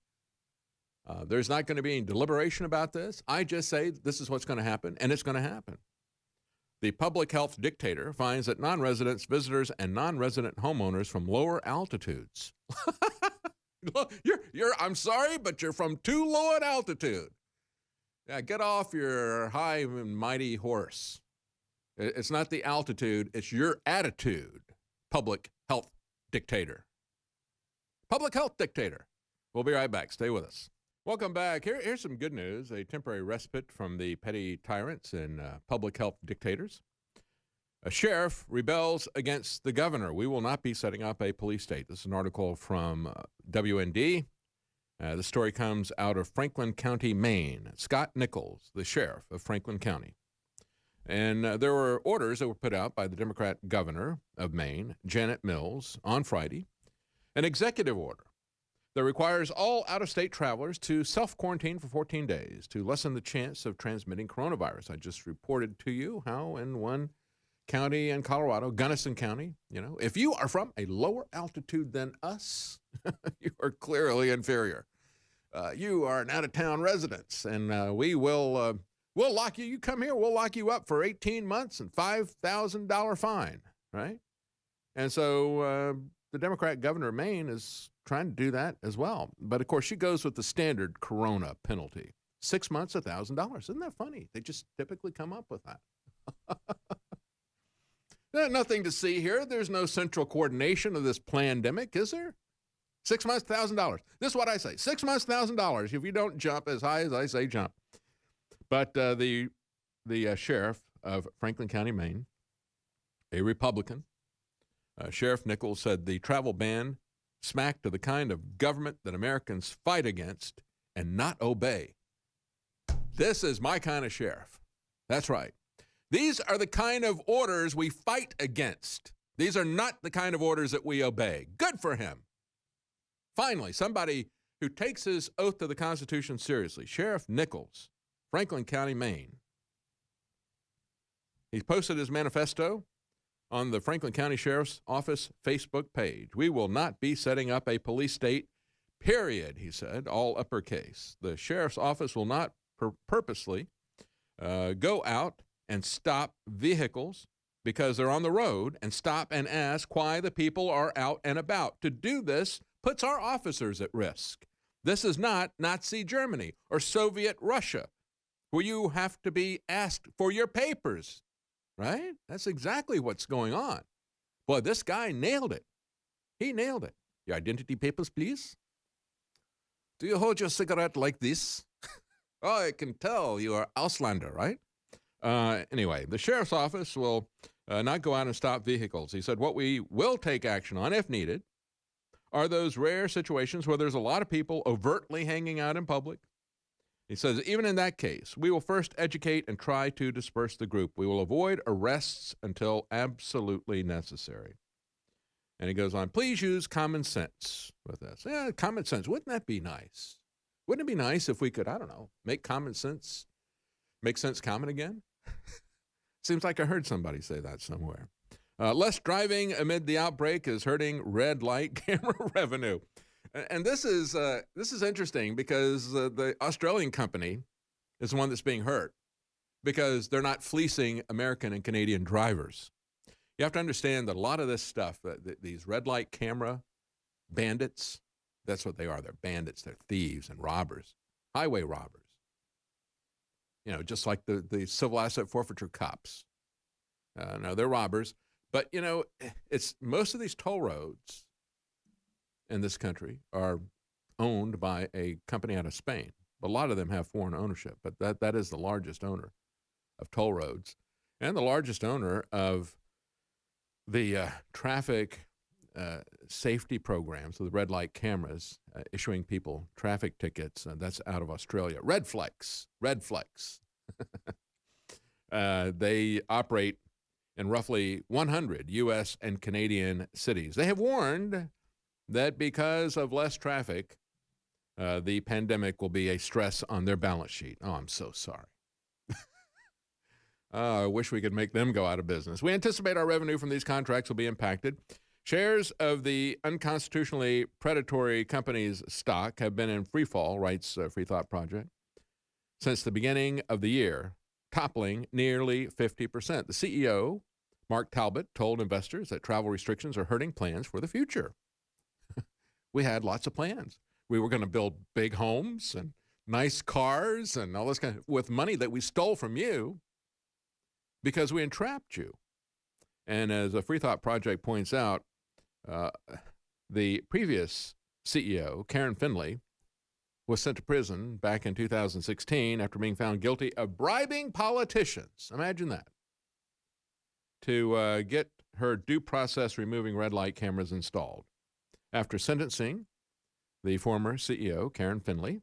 A: There's not going to be any deliberation about this. I just say this is what's going to happen, and it's going to happen. The public health dictator finds that non-residents, visitors, and non-resident homeowners from lower altitudes. I'm sorry, but you're from too low an altitude. Yeah, get off your high and mighty horse. It's not the altitude, it's your attitude. Public health dictator. Public health dictator. We'll be right back. Stay with us. Welcome back. Here's some good news, a temporary respite from the petty tyrants and public health dictators. A sheriff rebels against the governor. We will not be setting up a police state. This is an article from WND. The story comes out of Franklin County, Maine. Scott Nichols, the sheriff of Franklin County. And there were orders that were put out by the Democrat governor of Maine, Janet Mills, on Friday, an executive order that requires all out-of-state travelers to self-quarantine for 14 days to lessen the chance of transmitting coronavirus. I just reported to you how in one county in Colorado, Gunnison County, if you are from a lower altitude than us, you are clearly inferior. You are an out-of-town resident, and we'll lock you. You come here, we'll lock you up for 18 months and $5,000 fine, right? And so the Democrat governor of Maine is trying to do that as well. But, of course, she goes with the standard corona penalty. 6 months, $1,000. Isn't that funny? They just typically come up with that. There's nothing to see here. There's no central coordination of this pandemic, is there? 6 months, $1,000. This is what I say. 6 months, $1,000. If you don't jump as high as I say jump. But the sheriff of Franklin County, Maine, a Republican, Sheriff Nichols, said the travel ban smacked to the kind of government that Americans fight against and not obey. This is my kind of sheriff. That's right. These are the kind of orders we fight against. These are not the kind of orders that we obey. Good for him. Finally, somebody who takes his oath to the Constitution seriously. Sheriff Nichols, Franklin County, Maine. He posted his manifesto on the Franklin County Sheriff's Office Facebook page. We will not be setting up a police state, period, he said, all uppercase. The sheriff's office will not purposely go out and stop vehicles because they're on the road and stop and ask why the people are out and about. To do this puts our officers at risk. This is not Nazi Germany or Soviet Russia, where you have to be asked for your papers. Right? That's exactly what's going on. Boy, this guy nailed it. He nailed it. Your identity papers, please. Do you hold your cigarette like this? Oh, I can tell you are Auslander, right? Anyway, the sheriff's office will not go out and stop vehicles. He said what we will take action on, if needed, are those rare situations where there's a lot of people overtly hanging out in public. He says, even in that case, we will first educate and try to disperse the group. We will avoid arrests until absolutely necessary. And he goes on, please use common sense with this. Yeah, common sense. Wouldn't that be nice? Wouldn't it be nice if we could, make sense common again? Seems like I heard somebody say that somewhere. Less driving amid the outbreak is hurting red light camera revenue. And this is interesting because the Australian company is the one that's being hurt because they're not fleecing American and Canadian drivers. You have to understand that a lot of this stuff, these red light camera bandits, that's what they are. They're bandits. They're thieves and robbers, highway robbers. Just like the civil asset forfeiture cops. No, they're robbers. But, it's most of these toll roads in this country are owned by a company out of Spain. A lot of them have foreign ownership, but that is the largest owner of toll roads and the largest owner of the traffic safety programs, so the red light cameras, issuing people traffic tickets. That's out of Australia. Redflex. They operate in roughly 100 U.S. and Canadian cities. They have warned that because of less traffic, the pandemic will be a stress on their balance sheet. Oh, I'm so sorry. I wish we could make them go out of business. We anticipate our revenue from these contracts will be impacted. Shares of the unconstitutionally predatory company's stock have been in free fall, writes Free Thought Project, since the beginning of the year, toppling nearly 50%. The CEO, Mark Talbot, told investors that travel restrictions are hurting plans for the future. We had lots of plans. We were going to build big homes and nice cars and all this kind of, with money that we stole from you because we entrapped you. And as a Free Thought Project points out, the previous CEO, Karen Finley, was sent to prison back in 2016 after being found guilty of bribing politicians. Imagine that. To get her due process removing red light cameras installed. After sentencing, the former CEO, Karen Finley,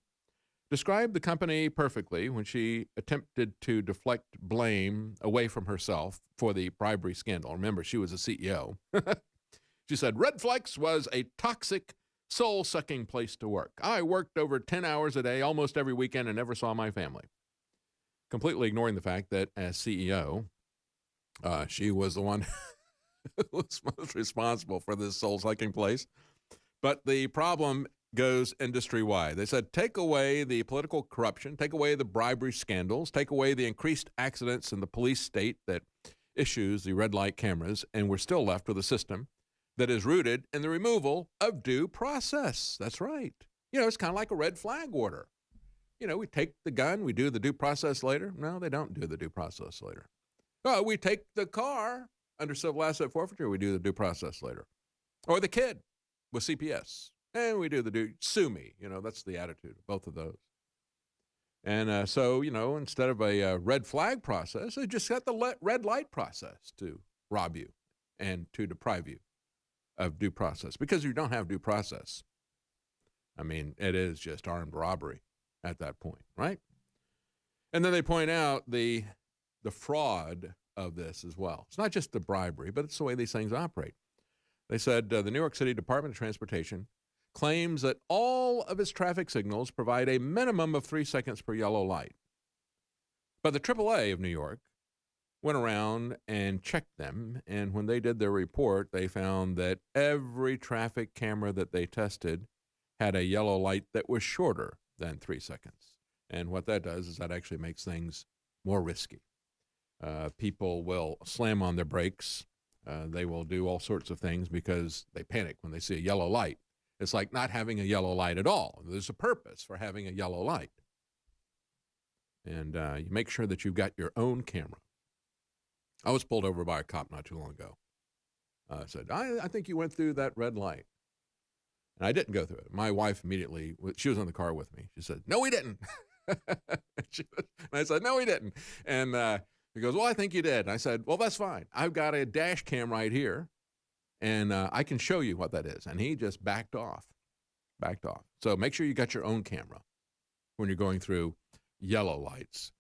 A: described the company perfectly when she attempted to deflect blame away from herself for the bribery scandal. Remember, she was a CEO. She said, Redflex was a toxic, soul-sucking place to work. I worked over 10 hours a day almost every weekend and never saw my family. Completely ignoring the fact that as CEO, she was the one who was most responsible for this soul-sucking place. But the problem goes industry-wide. They said, take away the political corruption, take away the bribery scandals, take away the increased accidents in the police state that issues the red light cameras, and we're still left with a system that is rooted in the removal of due process. That's right. It's kind of like a red flag order. We take the gun, we do the due process later. No, they don't do the due process later. Oh, we take the car under civil asset forfeiture, we do the due process later. Or the kid with CPS, and we do the sue me. That's the attitude of both of those. And so, instead of a red flag process, they just got the red light process to rob you and to deprive you of due process, because you don't have due process. I mean, it is just armed robbery at that point, right? And then they point out the fraud of this as well. It's not just the bribery, but it's the way these things operate. They said the New York City Department of Transportation claims that all of its traffic signals provide a minimum of 3 seconds per yellow light. But the AAA of New York went around and checked them, and when they did their report, they found that every traffic camera that they tested had a yellow light that was shorter than 3 seconds. And what that does is that actually makes things more risky. People will slam on their brakes. They will do all sorts of things because they panic when they see a yellow light. It's like not having a yellow light at all. There's a purpose for having a yellow light. And you make sure that you've got your own camera. I was pulled over by a cop not too long ago. Said, I think you went through that red light. And I didn't go through it. My wife immediately, she was in the car with me. She said, no, we didn't. And I said, no, we didn't. And he goes, well, I think you did. And I said, well, that's fine. I've got a dash cam right here, and I can show you what that is. And he just backed off. So make sure you got your own camera when you're going through yellow lights.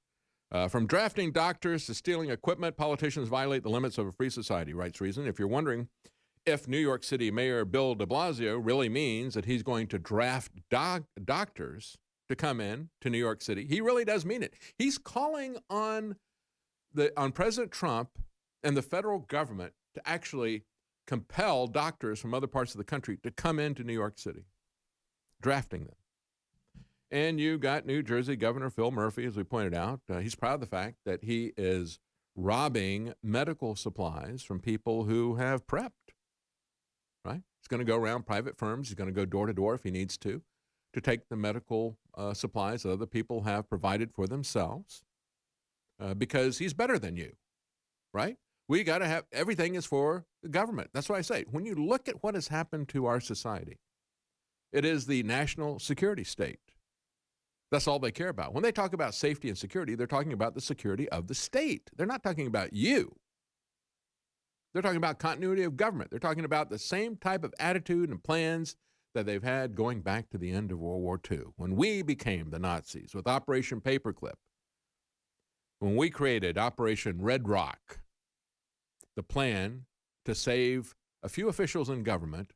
A: From drafting doctors to stealing equipment, politicians violate the limits of a free society, writes Reason. If you're wondering if New York City Mayor Bill de Blasio really means that he's going to draft doctors to come in to New York City, he really does mean it. He's calling on President Trump and the federal government to actually compel doctors from other parts of the country to come into New York City, drafting them. And you got New Jersey Governor Phil Murphy, as we pointed out. He's proud of the fact that he is robbing medical supplies from people who have prepped, right? He's going to go around private firms. He's going to go door to door if he needs to take the medical supplies that other people have provided for themselves because he's better than you, right? We got to have, everything is for the government. That's why I say, when you look at what has happened to our society, it is the national security state. That's all they care about. When they talk about safety and security, they're talking about the security of the state. They're not talking about you. They're talking about continuity of government. They're talking about the same type of attitude and plans that they've had going back to the end of World War II, when we became the Nazis with Operation Paperclip, when we created Operation Red Rock, the plan to save a few officials in government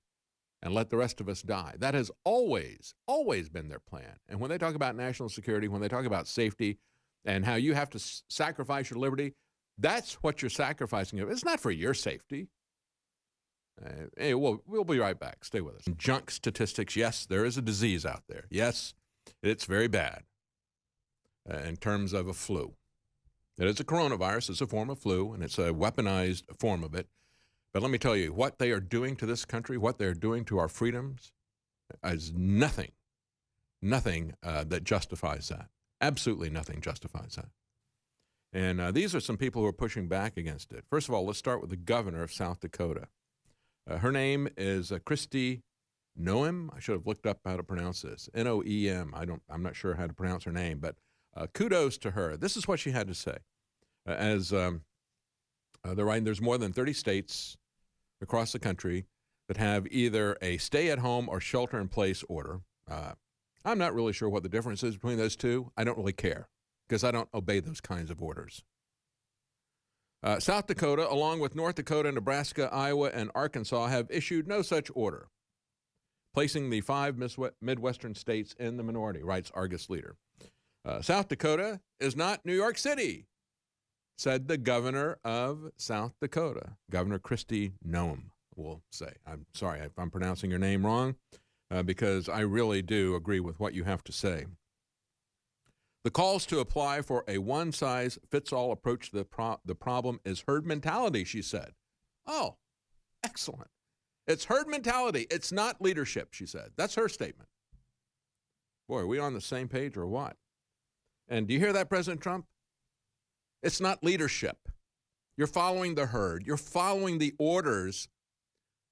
A: and let the rest of us die. That has always, always been their plan. And when they talk about national security, when they talk about safety and how you have to sacrifice your liberty, that's what you're sacrificing. It's not for your safety. Hey, we'll be right back. Stay with us. Junk statistics. Yes, there is a disease out there. Yes, it's very bad in terms of a flu. It is a coronavirus. It's a form of flu, and it's a weaponized form of it. But let me tell you, what they are doing to this country, what they're doing to our freedoms, is nothing that justifies that. Absolutely nothing justifies that. And these are some people who are pushing back against it. First of all, let's start with the governor of South Dakota. Her name is Kristi Noem. I should have looked up how to pronounce this. N-O-E-M. I'm not sure how to pronounce her name, but kudos to her. This is what she had to say. They're writing, there's more than 30 states across the country that have either a stay-at-home or shelter-in-place order. I'm not really sure what the difference is between those two. I don't really care because I don't obey those kinds of orders. South Dakota, along with North Dakota, Nebraska, Iowa, and Arkansas, have issued no such order, placing the 5 Midwestern states in the minority, writes Argus Leader. South Dakota is not New York City, said the governor of South Dakota, Governor Kristi Noem, will say. I'm sorry if I'm pronouncing your name wrong, because I really do agree with what you have to say. The calls to apply for a one-size-fits-all approach to the problem is herd mentality, she said. Oh, excellent. It's herd mentality. It's not leadership, she said. That's her statement. Boy, are we on the same page or what? And do you hear that, President Trump? It's not leadership. You're following the herd. You're following the orders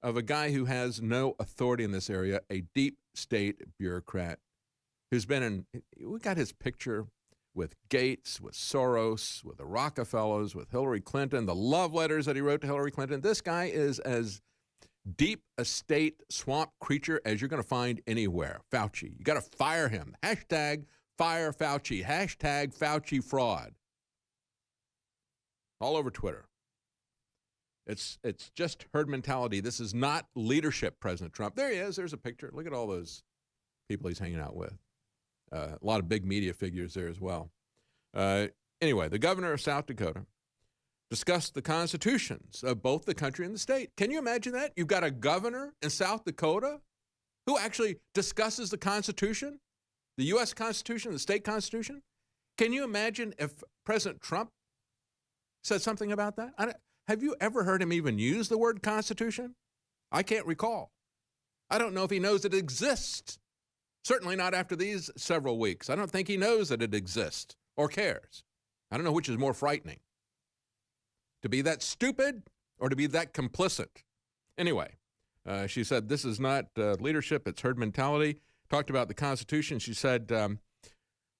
A: of a guy who has no authority in this area, a deep state bureaucrat who's been in, we got his picture with Gates, with Soros, with the Rockefellers, with Hillary Clinton, the love letters that he wrote to Hillary Clinton. This guy is as deep a state swamp creature as you're going to find anywhere. Fauci. You got to fire him. Hashtag fire Fauci. Hashtag Fauci fraud. All over Twitter. It's just herd mentality. This is not leadership, President Trump. There he is. There's a picture. Look at all those people he's hanging out with. A lot of big media figures there as well. Anyway, the governor of South Dakota discussed the constitutions of both the country and the state. Can you imagine that? You've got a governor in South Dakota who actually discusses the Constitution, the U.S. Constitution, the state Constitution. Can you imagine if President Trump said something about that? Have you ever heard him even use the word Constitution? I can't recall. I don't know if he knows it exists. Certainly not after these several weeks. I don't think he knows that it exists or cares. I don't know which is more frightening, to be that stupid or to be that complicit. Anyway, she said this is not leadership, it's herd mentality. Talked about the Constitution. She said,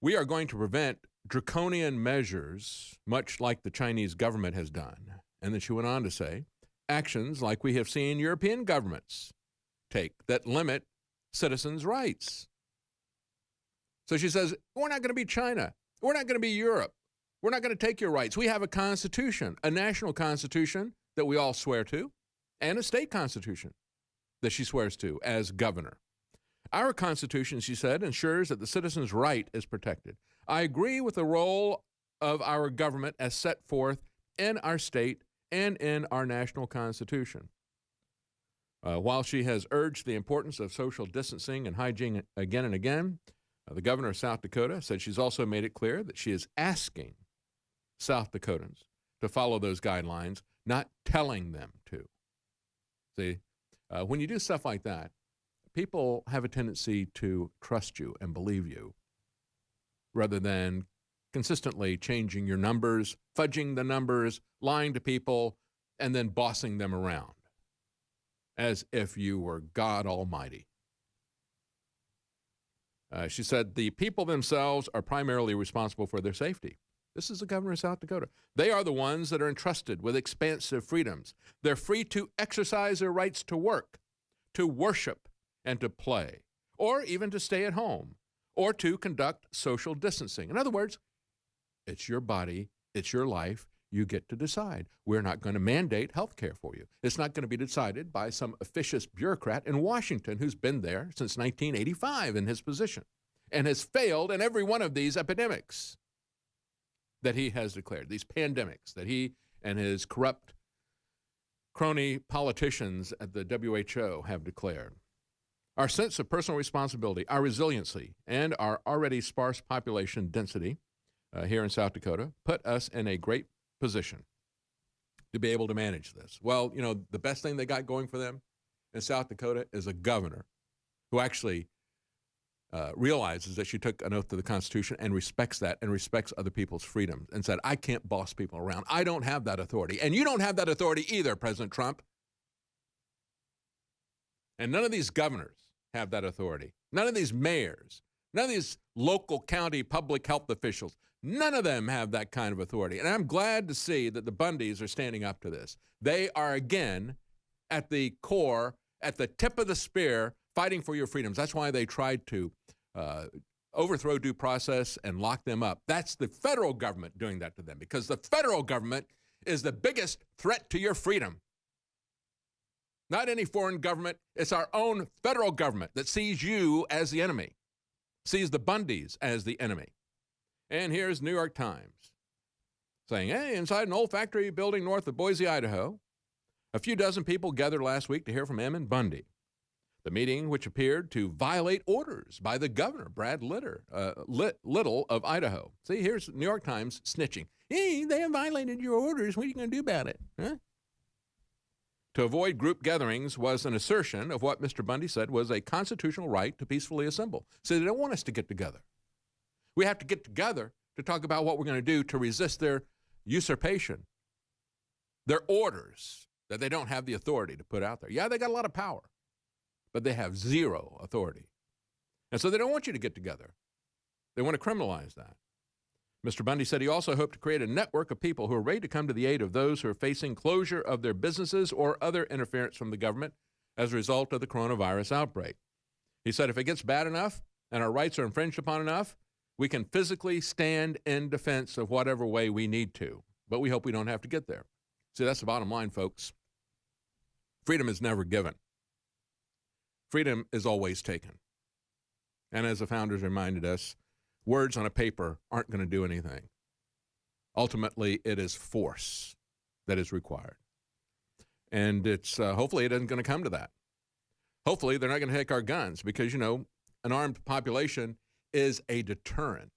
A: we are going to prevent draconian measures, much like the Chinese government has done. And then she went on to say, actions like we have seen European governments take that limit citizens' rights. So she says, we're not going to be China. We're not going to be Europe. We're not going to take your rights. We have a constitution, a national constitution that we all swear to, and a state constitution that she swears to as governor. Our constitution, she said, ensures that the citizen's right is protected. I agree with the role of our government as set forth in our state and in our national constitution. While she has urged the importance of social distancing and hygiene again and again, the governor of South Dakota said she's also made it clear that she is asking South Dakotans to follow those guidelines, not telling them to. See, when you do stuff like that, people have a tendency to trust you and believe you rather than consistently changing your numbers, fudging the numbers, lying to people, and then bossing them around as if you were God Almighty. She said the people themselves are primarily responsible for their safety. This is the governor of South Dakota. They are the ones that are entrusted with expansive freedoms. They're free to exercise their rights to work, to worship, and to play, or even to stay at home, or to conduct social distancing. In other words, it's your body, it's your life. You get to decide. We're not going to mandate health care for you. It's not going to be decided by some officious bureaucrat in Washington who's been there since 1985 in his position and has failed in every one of these epidemics that he has declared, these pandemics that he and his corrupt crony politicians at the WHO have declared. Our sense of personal responsibility, our resiliency, and our already sparse population density here in South Dakota put us in a great position to be able to manage this. Well, you know, the best thing they got going for them in South Dakota is a governor who actually realizes that she took an oath to the Constitution and respects that and respects other people's freedoms and said, I can't boss people around. I don't have that authority. And you don't have that authority either, President Trump. And none of these governors have that authority. None of these mayors, none of these local county public health officials, none of them have that kind of authority. And I'm glad to see that the Bundys are standing up to this. They are, again, at the core, at the tip of the spear, fighting for your freedoms. That's why they tried to overthrow due process and lock them up. That's the federal government doing that to them, because the federal government is the biggest threat to your freedom. Not any foreign government. It's our own federal government that sees you as the enemy, sees the Bundys as the enemy. And here's New York Times saying, hey, inside an old factory building north of Boise, Idaho, a few dozen people gathered last week to hear from Emmett Bundy. The meeting, which appeared to violate orders by the governor, Brad Little of Idaho. See, here's New York Times snitching. Hey, they have violated your orders. What are you going to do about it? Huh? To avoid group gatherings was an assertion of what Mr. Bundy said was a constitutional right to peacefully assemble. So they don't want us to get together. We have to get together to talk about what we're going to do to resist their usurpation, their orders that they don't have the authority to put out there. Yeah, they got a lot of power, but they have zero authority. And so they don't want you to get together. They want to criminalize that. Mr. Bundy said he also hoped to create a network of people who are ready to come to the aid of those who are facing closure of their businesses or other interference from the government as a result of the coronavirus outbreak. He said if it gets bad enough and our rights are infringed upon enough, we can physically stand in defense of whatever way we need to, but we hope we don't have to get there. See, that's the bottom line, folks. Freedom is never given. Freedom is always taken. And as the founders reminded us, words on a paper aren't going to do anything. Ultimately, it is force that is required. And it's hopefully it isn't going to come to that. Hopefully they're not going to take our guns because, you know, an armed population is a deterrent,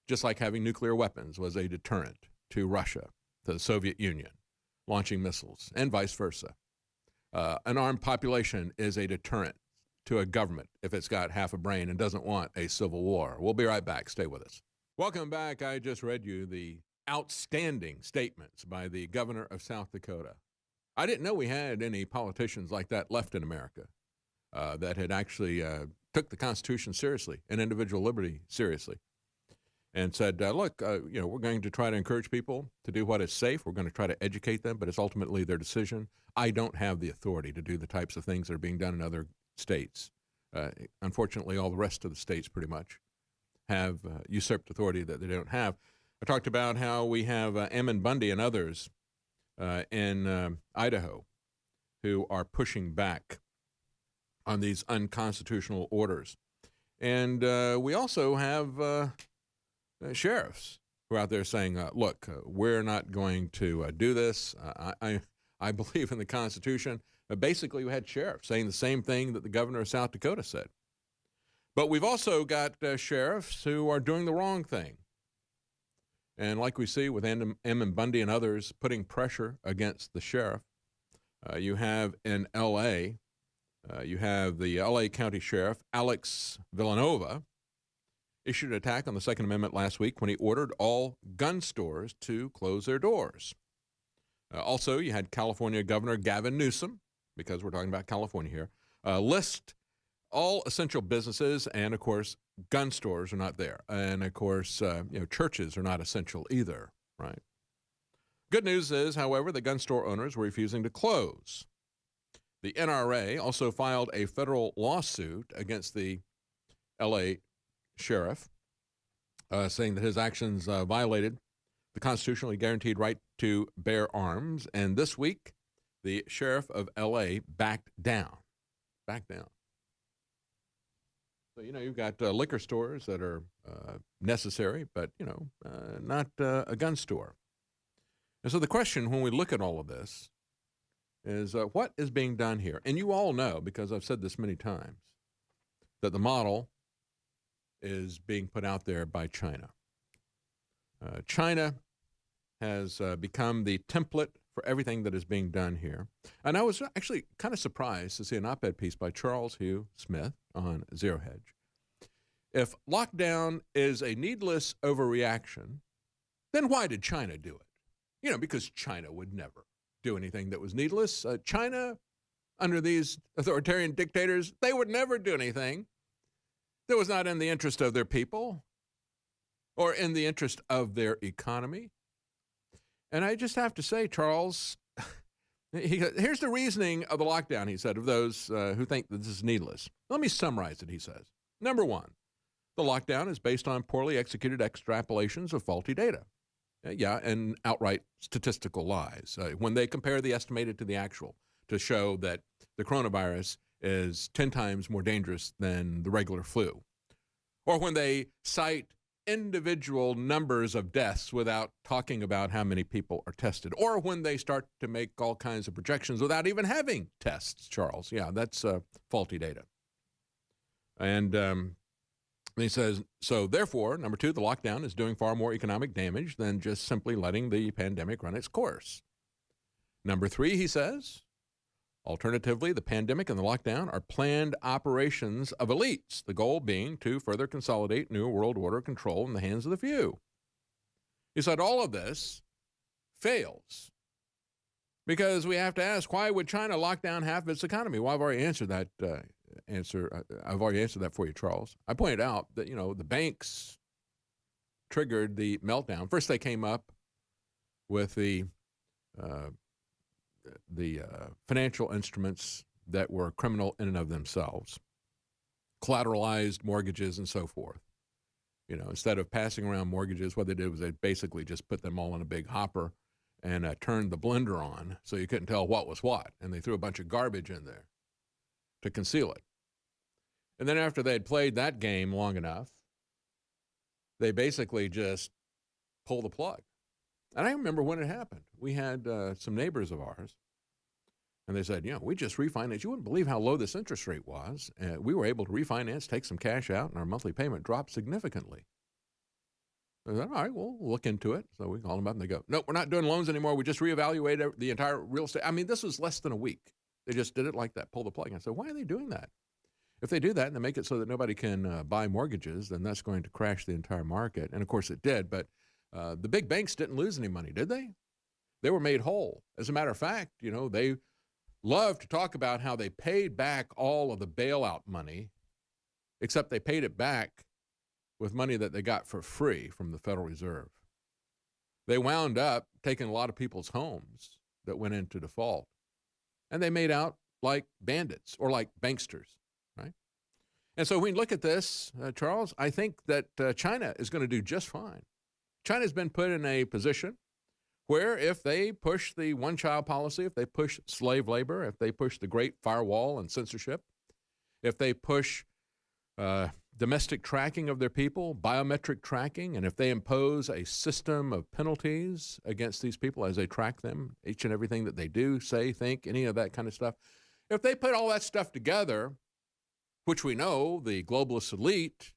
A: just like having nuclear weapons was a deterrent to Russia, to the Soviet Union, launching missiles, and vice versa. An armed population is a deterrent to a government if it's got half a brain and doesn't want a civil war. We'll be right back. Stay with us. Welcome back. I just read you the outstanding statements by the governor of South Dakota. I didn't know we had any politicians like that left in America that had actually took the Constitution seriously and individual liberty seriously and said, look, you know, we're going to try to encourage people to do what is safe. We're going to try to educate them, but it's ultimately their decision. I don't have the authority to do the types of things that are being done in other states. Unfortunately, all the rest of the states pretty much have usurped authority that they don't have. I talked about how we have Emmett Bundy and others in Idaho who are pushing back on these unconstitutional orders. And we also have sheriffs who are out there saying, look, we're not going to do this. I believe in the Constitution. Basically, we had sheriffs saying the same thing that the governor of South Dakota said. But we've also got sheriffs who are doing the wrong thing. And like we see with Emmett Bundy and others putting pressure against the sheriff, you have in L.A., you have the L.A. County Sheriff, Alex Villanova, issued an attack on the Second Amendment last week when he ordered all gun stores to close their doors. Also, you had California Governor Gavin Newsom, because we're talking about California here, list all essential businesses, and, of course, gun stores are not there. And, of course, churches are not essential either, right? Good news is, however, the gun store owners were refusing to close. The NRA also filed a federal lawsuit against the L.A. sheriff, saying that his actions violated the constitutionally guaranteed right to bear arms. And this week, the sheriff of L.A. backed down. So, you've got liquor stores that are necessary, but, not a gun store. And so the question when we look at all of this is what is being done here? And you all know, because I've said this many times, that the model is being put out there by China. China has become the template for everything that is being done here. And I was actually kind of surprised to see an op-ed piece by Charles Hugh Smith on Zero Hedge. If lockdown is a needless overreaction, then why did China do it? Because China would never do anything that was needless. China, under these authoritarian dictators, they would never do anything that was not in the interest of their people or in the interest of their economy. And I just have to say, Charles, here's the reasoning of the lockdown, he said, of those who think that this is needless. Let me summarize it, he says. Number one, the lockdown is based on poorly executed extrapolations of faulty data. And outright statistical lies. When they compare the estimated to the actual to show that the coronavirus is 10 times more dangerous than the regular flu. Or when they cite individual numbers of deaths without talking about how many people are tested. Or when they start to make all kinds of projections without even having tests, Charles. Yeah, that's faulty data. And he says, so therefore, number two, the lockdown is doing far more economic damage than just simply letting the pandemic run its course. Number three, he says, alternatively, the pandemic and the lockdown are planned operations of elites, the goal being to further consolidate New World Order control in the hands of the few. He said all of this fails because we have to ask, why would China lock down half of its economy? Well, I've already answered that I've already answered that for you, Charles. I pointed out that, the banks triggered the meltdown. First, they came up with the financial instruments that were criminal in and of themselves, collateralized mortgages and so forth. Instead of passing around mortgages, what they did was they basically just put them all in a big hopper and turned the blender on so you couldn't tell what was what. And they threw a bunch of garbage in there to conceal it. And then after they had played that game long enough, they basically just pulled the plug. And I remember when it happened. We had some neighbors of ours, and they said, we just refinanced. You wouldn't believe how low this interest rate was. We were able to refinance, take some cash out, and our monthly payment dropped significantly. I said, all right, we'll look into it. So we call them up, and they go, no, we're not doing loans anymore. We just reevaluated the entire real estate. I mean, this was less than a week. They just did it like that, pull the plug. And I said, why are they doing that? If they do that and they make it so that nobody can buy mortgages, then that's going to crash the entire market. And, of course, it did. But the big banks didn't lose any money, did they? They were made whole. As a matter of fact, they love to talk about how they paid back all of the bailout money, except they paid it back with money that they got for free from the Federal Reserve. They wound up taking a lot of people's homes that went into default, and they made out like bandits or like banksters. And so when we look at this, Charles, I think that China is going to do just fine. China's been put in a position where if they push the one-child policy, if they push slave labor, if they push the Great Firewall and censorship, if they push domestic tracking of their people, biometric tracking, and if they impose a system of penalties against these people as they track them, each and everything that they do, say, think, any of that kind of stuff, if they put all that stuff together, which we know the globalist elite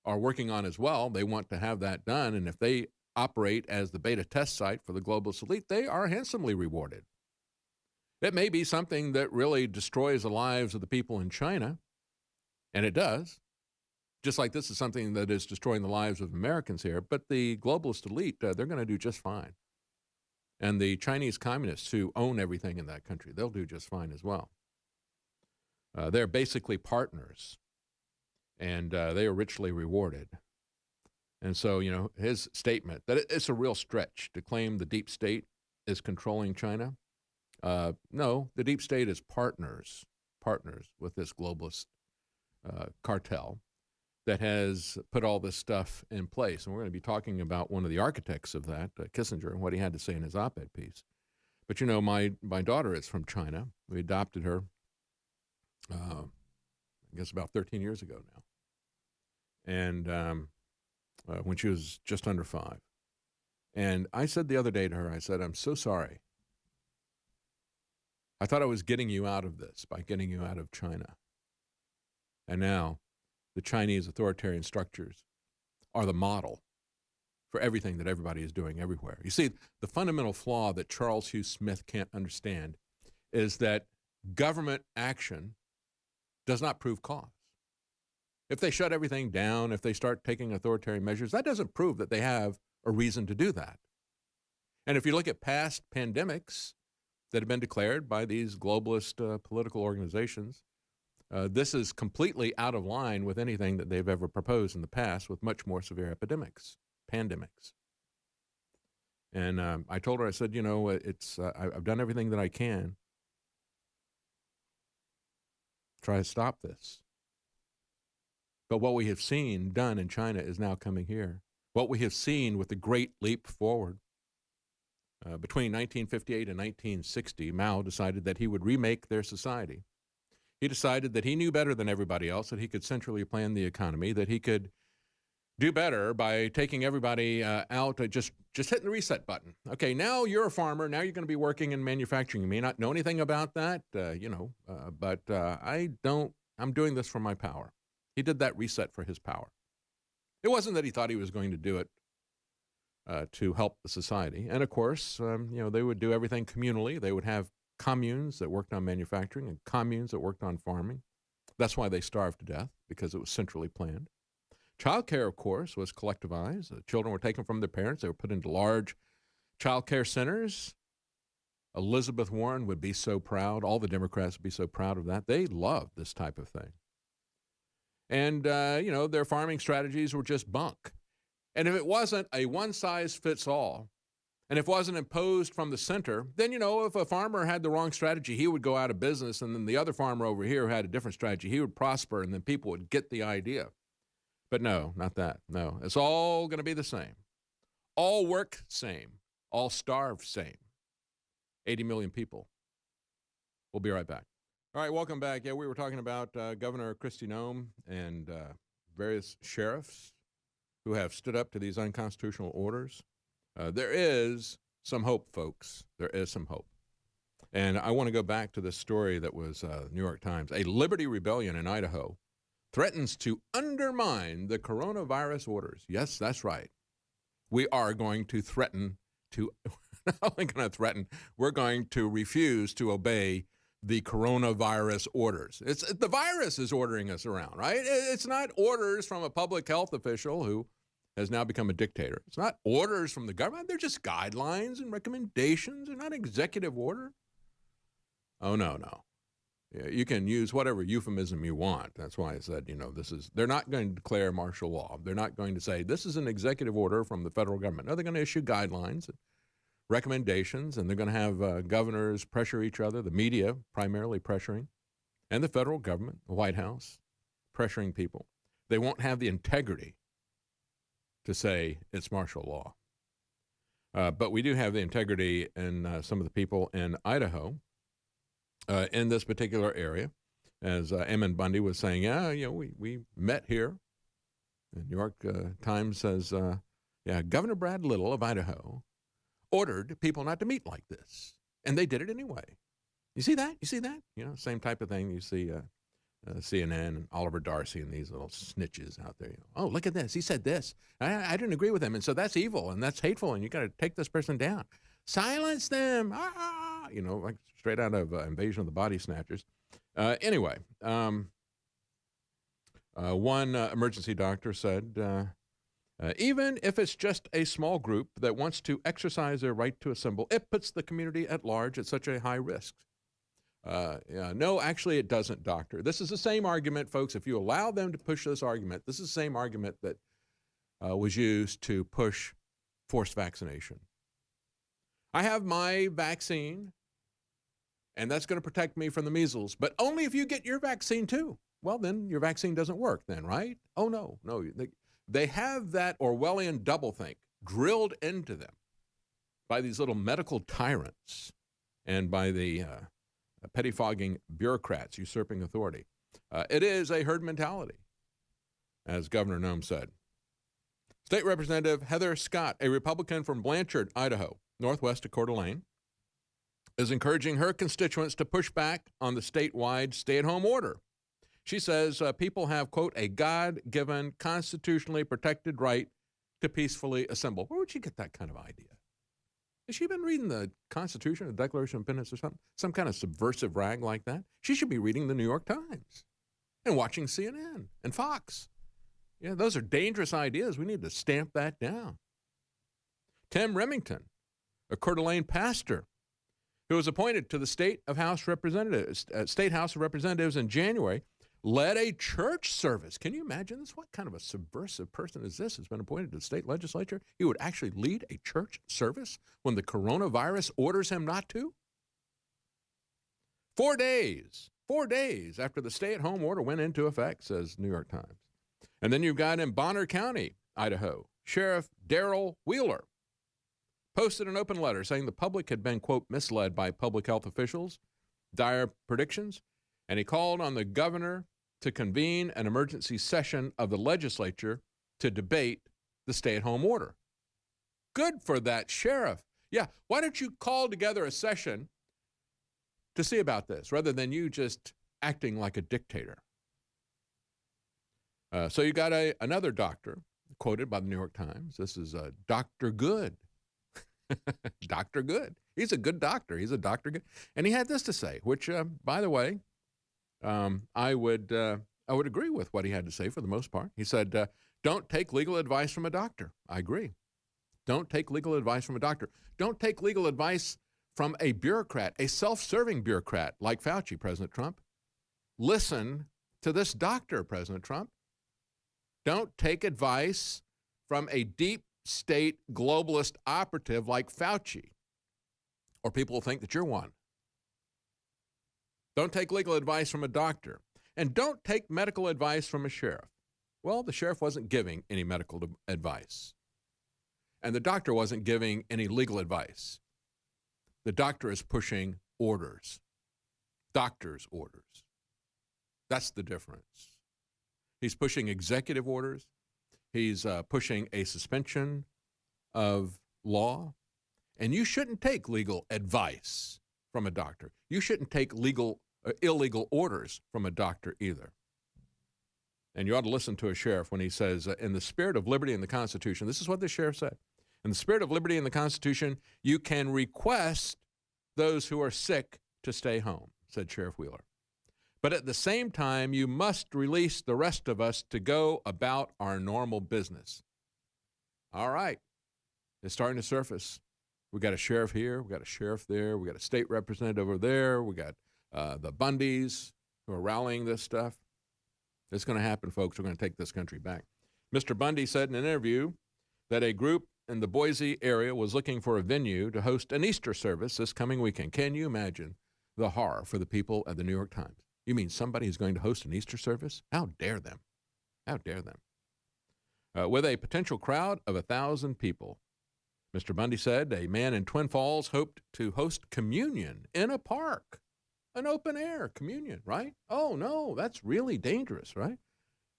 A: are working on as well. They want to have that done. And if they operate as the beta test site for the globalist elite, they are handsomely rewarded. It may be something that really destroys the lives of the people in China, and it does, just like this is something that is destroying the lives of Americans here, but the globalist elite, they're going to do just fine. And the Chinese communists who own everything in that country, they'll do just fine as well. They're basically partners, and they are richly rewarded. And so, his statement that it's a real stretch to claim the deep state is controlling China. No, the deep state is partners with this globalist cartel that has put all this stuff in place. And we're going to be talking about one of the architects of that, Kissinger, and what he had to say in his op-ed piece. But, my daughter is from China. We adopted her, I guess, about 13 years ago now. And when she was just under 5. And I said the other day to her, I said, I'm so sorry. I thought I was getting you out of this by getting you out of China. And now the Chinese authoritarian structures are the model for everything that everybody is doing everywhere. You see, the fundamental flaw that Charles Hugh Smith can't understand is that government action does not prove cause. If they shut everything down, if they start taking authoritarian measures, that doesn't prove that they have a reason to do that. And if you look at past pandemics that have been declared by these globalist political organizations, this is completely out of line with anything that they've ever proposed in the past with much more severe pandemics. And I told her, I said, I've done everything that I can try to stop this. But what we have seen done in China is now coming here. What we have seen with the great leap forward. Between 1958 and 1960, Mao decided that he would remake their society. He decided that he knew better than everybody else, that he could centrally plan the economy, that he could do better by taking everybody out, just hitting the reset button. Okay, now you're a farmer. Now you're going to be working in manufacturing. You may not know anything about that, but I'm doing this for my power. He did that reset for his power. It wasn't that he thought he was going to do it to help the society. And of course, they would do everything communally. They would have communes that worked on manufacturing and communes that worked on farming. That's why they starved to death, because it was centrally planned. Childcare, of course, was collectivized. The children were taken from their parents. They were put into large childcare centers. Elizabeth Warren would be so proud. All the Democrats would be so proud of that. They loved this type of thing. And, their farming strategies were just bunk. And if it wasn't a one-size-fits-all, and if it wasn't imposed from the center, then, if a farmer had the wrong strategy, he would go out of business, and then the other farmer over here had a different strategy. He would prosper, and then people would get the idea. But no, not that. No, it's all going to be the same. All work same. All starve same. 80 million people. We'll be right back. All right, welcome back. Yeah, we were talking about Governor Kristi Noem and various sheriffs who have stood up to these unconstitutional orders. There is some hope, folks. There is some hope. And I want to go back to this story that was New York Times. A liberty rebellion in Idaho threatens to undermine the coronavirus orders. Yes, that's right. We are going to threaten to, we're not only going to threaten, we're going to refuse to obey the coronavirus orders. The virus is ordering us around, right? It's not orders from a public health official who has now become a dictator. It's not orders from the government. They're just guidelines and recommendations. They're not executive order. Oh, no. Yeah, you can use whatever euphemism you want. That's why I said, they're not going to declare martial law. They're not going to say this is an executive order from the federal government. No, they're going to issue guidelines and recommendations, and they're going to have governors pressure each other, the media primarily pressuring, and the federal government, the White House, pressuring people. They won't have the integrity to say it's martial law. But we do have the integrity in some of the people in Idaho, in this particular area. As Emmon Bundy was saying, we met here. The New York Times says, Governor Brad Little of Idaho ordered people not to meet like this. And they did it anyway. You see that? Same type of thing you see CNN and Oliver Darcy and these little snitches out there. Oh, look at this. He said this. I didn't agree with him. And so that's evil and that's hateful. And you got to take this person down. Silence them. Ah! Like straight out of Invasion of the Body Snatchers. Anyway, one emergency doctor said, even if it's just a small group that wants to exercise their right to assemble, it puts the community at large at such a high risk. No, actually it doesn't, doctor. This is the same argument, folks. If you allow them to push this argument, this is the same argument that was used to push forced vaccination. I have my vaccine, and that's going to protect me from the measles, but only if you get your vaccine too. Well, then your vaccine doesn't work then, right? Oh, no. They have that Orwellian doublethink drilled into them by these little medical tyrants and by the pettifogging bureaucrats usurping authority. It is a herd mentality, as Governor Noem said. State Representative Heather Scott, a Republican from Blanchard, Idaho, northwest of Coeur d'Alene, is encouraging her constituents to push back on the statewide stay-at-home order. She says people have, quote, a God-given, constitutionally protected right to peacefully assemble. Where would she get that kind of idea? Has she been reading the Constitution, the Declaration of Independence or something? Some kind of subversive rag like that? She should be reading the New York Times and watching CNN and Fox. Yeah, those are dangerous ideas. We need to stamp that down. Tim Remington, a Coeur d'Alene pastor who was appointed to the State House of Representatives in January, led a church service. Can you imagine this? What kind of a subversive person is this who's been appointed to the state legislature? He would actually lead a church service when the coronavirus orders him not to? 4 days after the stay-at-home order went into effect, says New York Times. And then you've got in Bonner County, Idaho, Sheriff Darrell Wheeler posted an open letter saying the public had been, quote, misled by public health officials, dire predictions, and he called on the governor to convene an emergency session of the legislature to debate the stay-at-home order. Good for that sheriff. Yeah, why don't you call together a session to see about this rather than you just acting like a dictator? So you got another doctor quoted by the New York Times. This is Dr. Good. Dr. Good. He's a good doctor. He's a Dr. Good. And he had this to say, which, by the way, I would agree with what he had to say for the most part. He said, don't take legal advice from a doctor. I agree. Don't take legal advice from a doctor. Don't take legal advice from a bureaucrat, a self-serving bureaucrat like Fauci, President Trump. Listen to this doctor, President Trump. Don't take advice from a deep state globalist operative like Fauci, or people will think that you're one. Don't take legal advice from a doctor. And don't take medical advice from a sheriff. Well, the sheriff wasn't giving any medical advice. And the doctor wasn't giving any legal advice. The doctor is pushing orders. Doctor's orders. That's the difference. He's pushing executive orders. He's pushing a suspension of law. And you shouldn't take legal advice from a doctor. You shouldn't take illegal orders from a doctor either. And you ought to listen to a sheriff when he says, in the spirit of liberty and the Constitution, this is what the sheriff said. In the spirit of liberty and the Constitution, you can request those who are sick to stay home, said Sheriff Wheeler. But at the same time, you must release the rest of us to go about our normal business. All right. It's starting to surface. We got a sheriff here. We got a sheriff there. We got a state representative over there. We got the Bundys who are rallying this stuff. It's going to happen, folks. We're going to take this country back. Mr. Bundy said in an interview that a group in the Boise area was looking for a venue to host an Easter service this coming weekend. Can you imagine the horror for the people at the New York Times? You mean somebody is going to host an Easter service? How dare them? How dare them? With a potential crowd of 1,000 people. Mr. Bundy said a man in Twin Falls hoped to host communion in a park, an open-air communion, right? Oh, no, that's really dangerous, right?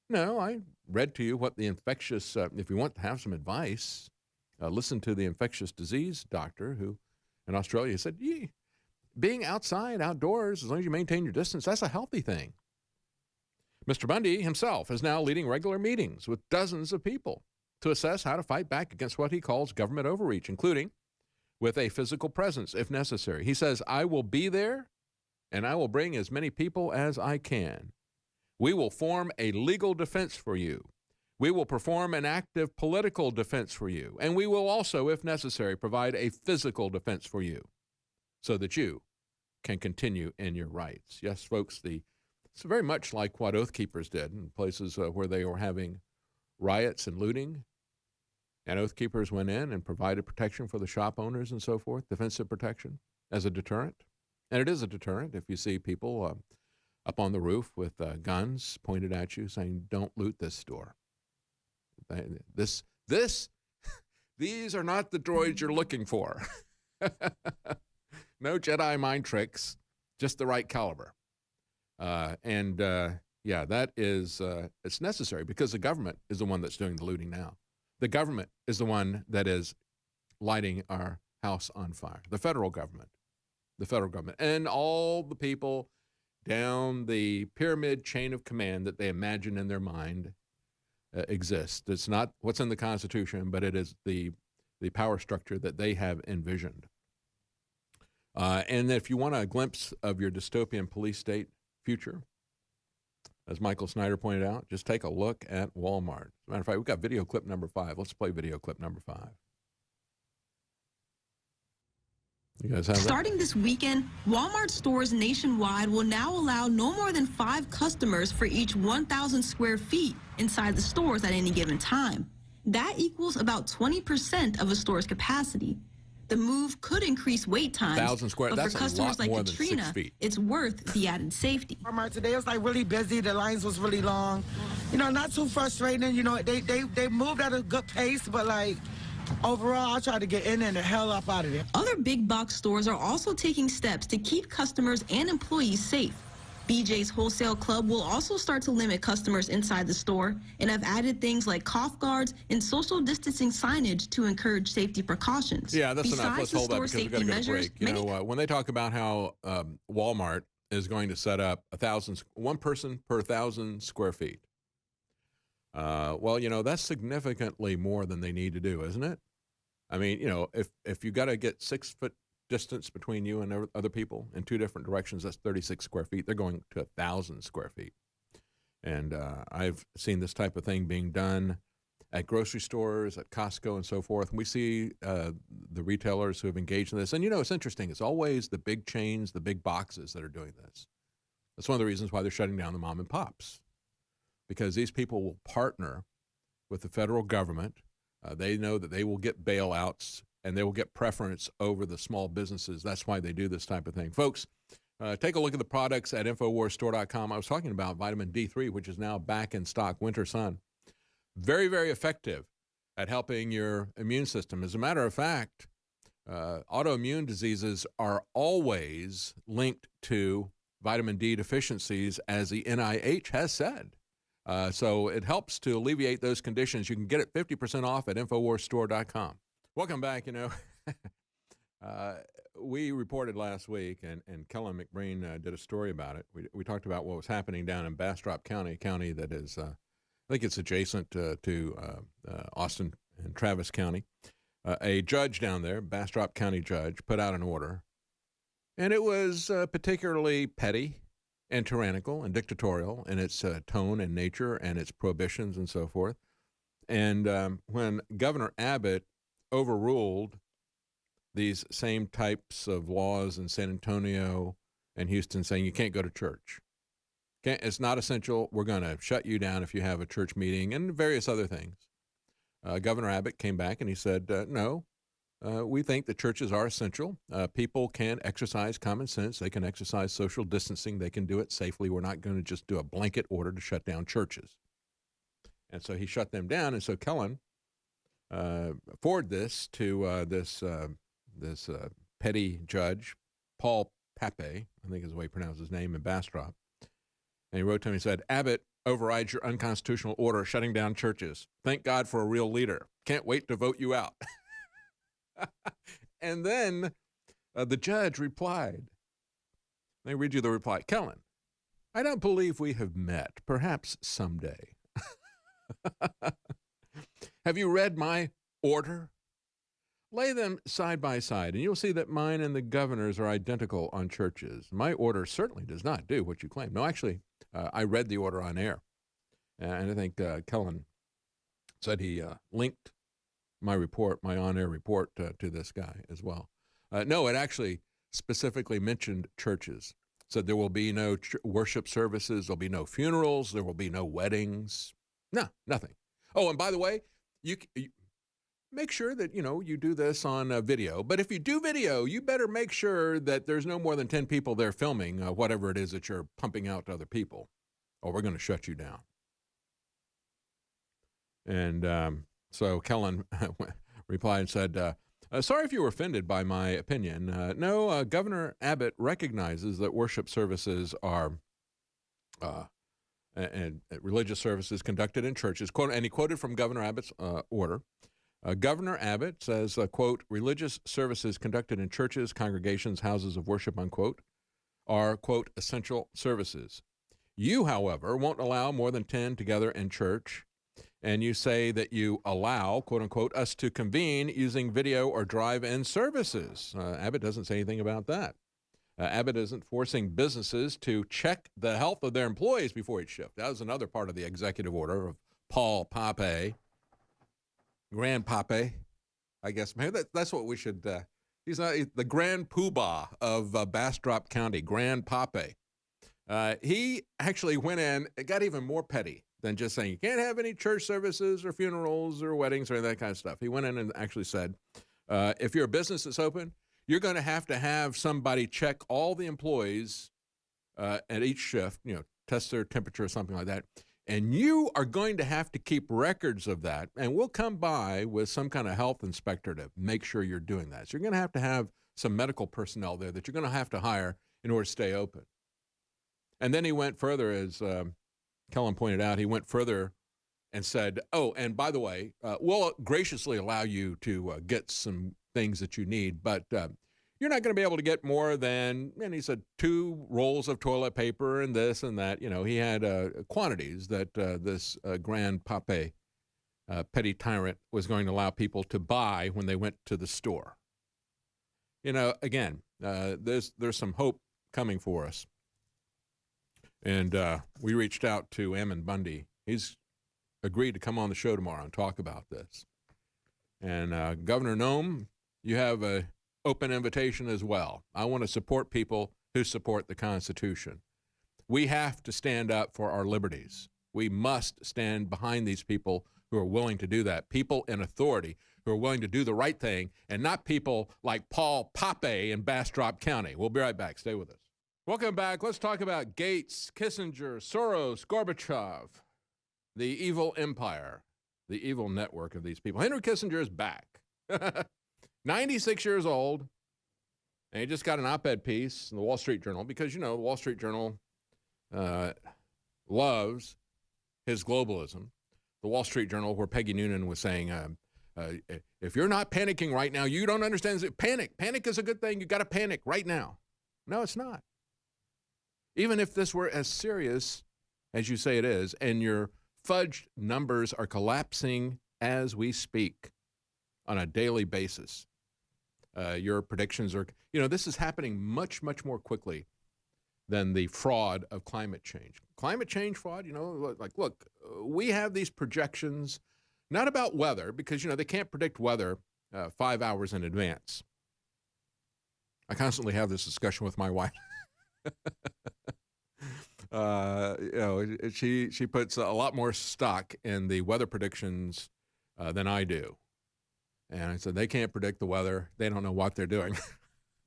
A: No, I read to you what the infectious, if you want to have some advice, listen to the infectious disease doctor who in Australia said, being outside, outdoors, as long as you maintain your distance, that's a healthy thing. Mr. Bundy himself is now leading regular meetings with dozens of people to assess how to fight back against what he calls government overreach, including with a physical presence if necessary. He says, I will be there and I will bring as many people as I can. We will form a legal defense for you. We will perform an active political defense for you. And we will also, if necessary, provide a physical defense for you so that you can continue in your rights. Yes, folks, it's very much like what Oath Keepers did in places where they were having riots and looting. And Oath Keepers went in and provided protection for the shop owners and so forth, defensive protection as a deterrent. And it is a deterrent if you see people up on the roof with guns pointed at you saying, don't loot this store. These are not the droids you're looking for. No Jedi mind tricks, just the right caliber. Yeah, that is, it's necessary because the government is the one that's doing the looting now. The government is the one that is lighting our house on fire. The federal government, and all the people down the pyramid chain of command that they imagine in their mind exist. It's not what's in the Constitution, but it is the power structure that they have envisioned. And if you want a glimpse of your dystopian police state future, as Michael Snyder pointed out, just take a look at Walmart. As a matter of fact, we've got video clip number 5. Let's play video clip number 5. You guys have that?
C: Starting this weekend, Walmart stores nationwide will now allow no more than 5 customers for each 1,000 square feet inside the stores at any given time. That equals about 20% of a store's capacity. The move could increase wait times,
A: 1,000 square,
C: but
A: that's
C: for customers
A: a lot more
C: like
A: than
C: Katrina,
A: 6 feet.
C: it's worth the added safety.
D: Walmart today was like really busy. The lines was really long. You know, not too frustrating. You know, they moved at a good pace, but like overall, I tried to get in and the hell up out of there.
C: Other big box stores are also taking steps to keep customers and employees safe. BJ's Wholesale Club will also start to limit customers inside the store and have added things like cough guards and social distancing signage to encourage safety precautions.
A: Yeah, that's
C: Besides
A: enough. Let's hold that because we've got to get a break. You know, when they talk about how Walmart is going to set up 1 person per 1,000 square feet, well, you know, that's significantly more than they need to do, isn't it? I mean, you know, if you got to get 6 foot distance between you and other people in 2 different directions, that's 36 square feet. They're going to 1,000 square feet. And I've seen this type of thing being done at grocery stores, at Costco and so forth. And we see the retailers who have engaged in this. And, you know, it's interesting. It's always the big chains, the big boxes that are doing this. That's one of the reasons why they're shutting down the mom and pops, because these people will partner with the federal government. They know that they will get bailouts and they will get preference over the small businesses. That's why they do this type of thing. Folks, take a look at the products at InfoWarsStore.com. I was talking about vitamin D3, which is now back in stock, Winter Sun. Very, very effective at helping your immune system. As a matter of fact, autoimmune diseases are always linked to vitamin D deficiencies, as the NIH has said. So it helps to alleviate those conditions. You can get it 50% off at InfoWarsStore.com. Welcome back. You know, we reported last week, and Kellen McBreen did a story about it. We talked about what was happening down in Bastrop County, a county that is, I think it's adjacent to Austin and Travis County. A judge down there, Bastrop County judge, put out an order, and it was particularly petty and tyrannical and dictatorial in its tone and nature and its prohibitions and so forth. And when Governor Abbott overruled these same types of laws in San Antonio and Houston, saying you can't go to church, it's not essential, we're going to shut you down if you have a church meeting, and various other things. Governor Abbott came back and he said, no, we think that churches are essential. People can exercise common sense. They can exercise social distancing. They can do it safely. We're not going to just do a blanket order to shut down churches. And so he shut them down. And so Kellen forwarded this to this petty judge, Paul Pape, I think is the way he pronounced his name, in Bastrop. And he wrote to him, he said, Abbott overrides your unconstitutional order shutting down churches. Thank God for a real leader. Can't wait to vote you out. And then the judge replied. Let me read you the reply. Kellen, I don't believe we have met. Perhaps someday. Have you read my order? Lay them side by side, and you'll see that mine and the governor's are identical on churches. My order certainly does not do what you claim. No, actually, I read the order on air, and I think Kellen said he linked my report, my on-air report, to this guy as well. No, it actually specifically mentioned churches. Said there will be no worship services, there'll be no funerals, there will be no weddings. No, nothing. Oh, and by the way, you make sure that, you do this on video. But if you do video, you better make sure that there's no more than 10 people there filming whatever it is that you're pumping out to other people, or we're going to shut you down. And so Kellen replied and said, sorry if you were offended by my opinion. No, Governor Abbott recognizes that worship services are and religious services conducted in churches, quote, and he quoted from Governor Abbott's order. Governor Abbott says, quote, religious services conducted in churches, congregations, houses of worship, unquote, are, quote, essential services. You, however, won't allow more than 10 together in church, and you say that you allow, quote, unquote, us to convene using video or drive-in services. Abbott doesn't say anything about that. Abbott isn't forcing businesses to check the health of their employees before each shift. That was another part of the executive order of Paul Pape. Grandpape, I guess. Maybe that's what we should, he's not the Grand Poobah of Bastrop County, Grandpape. He actually went in, it got even more petty than just saying you can't have any church services or funerals or weddings or that kind of stuff. He went in and actually said, if your business is open, you're going to have somebody check all the employees at each shift, test their temperature or something like that. And you are going to have to keep records of that, and we'll come by with some kind of health inspector to make sure you're doing that. So you're going to have some medical personnel there that you're going to have to hire in order to stay open. And then he went further, as Kellen pointed out, he went further and said, oh, and by the way, we'll graciously allow you to get some things that you need, but you're not going to be able to get more than, and he said, 2 rolls of toilet paper and this and that. He had quantities that this Grand Pape, petty tyrant, was going to allow people to buy when they went to the store. Again, there's some hope coming for us. And we reached out to Ammon Bundy. He's agreed to come on the show tomorrow and talk about this. And Governor Noem, you have a open invitation as well. I want to support people who support the Constitution. We have to stand up for our liberties. We must stand behind these people who are willing to do that, people in authority who are willing to do the right thing, and not people like Paul Pape in Bastrop County. We'll be right back. Stay with us. Welcome back. Let's talk about Gates, Kissinger, Soros, Gorbachev, the evil empire, the evil network of these people. Henry Kissinger is back. 96 years old, and he just got an op-ed piece in the Wall Street Journal because, the Wall Street Journal loves his globalism. The Wall Street Journal, where Peggy Noonan was saying, if you're not panicking right now, you don't understand. Panic. Panic is a good thing. You got to panic right now. No, it's not. Even if this were as serious as you say it is, and your fudged numbers are collapsing as we speak on a daily basis, your predictions are, this is happening much, much more quickly than the fraud of climate change. Climate change fraud, look, we have these projections, not about weather, because, they can't predict weather 5 hours in advance. I constantly have this discussion with my wife. She puts a lot more stock in the weather predictions than I do. And I said, they can't predict the weather. They don't know what they're doing.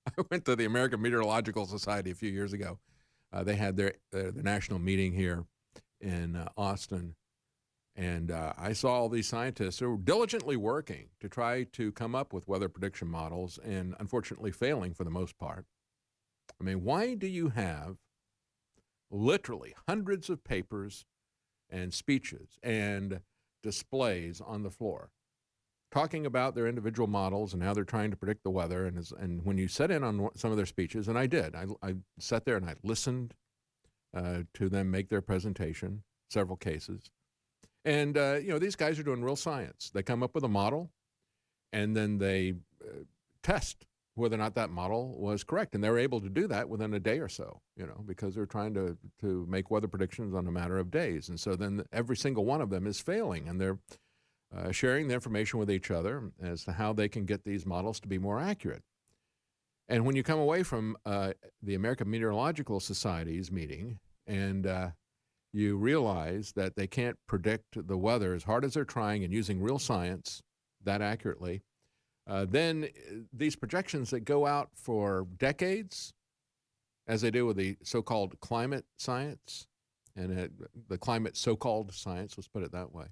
A: I went to the American Meteorological Society a few years ago. They had their national meeting here in Austin. And I saw all these scientists who were diligently working to try to come up with weather prediction models and unfortunately failing for the most part. I mean, why do you have literally hundreds of papers and speeches and displays on the floor talking about their individual models and how they're trying to predict the weather? And when you sat in on some of their speeches, and I did, I sat there and I listened to then make their presentation, several cases. And, these guys are doing real science. They come up with a model, and then they test whether or not that model was correct. And they're able to do that within a day or so, because they're trying to make weather predictions on a matter of days. And so then every single one of them is failing, and they're sharing the information with each other as to how they can get these models to be more accurate. And when you come away from the American Meteorological Society's meeting and you realize that they can't predict the weather as hard as they're trying and using real science that accurately, then these projections that go out for decades, as they do with the so-called climate science, and the climate so-called science, let's put it that way,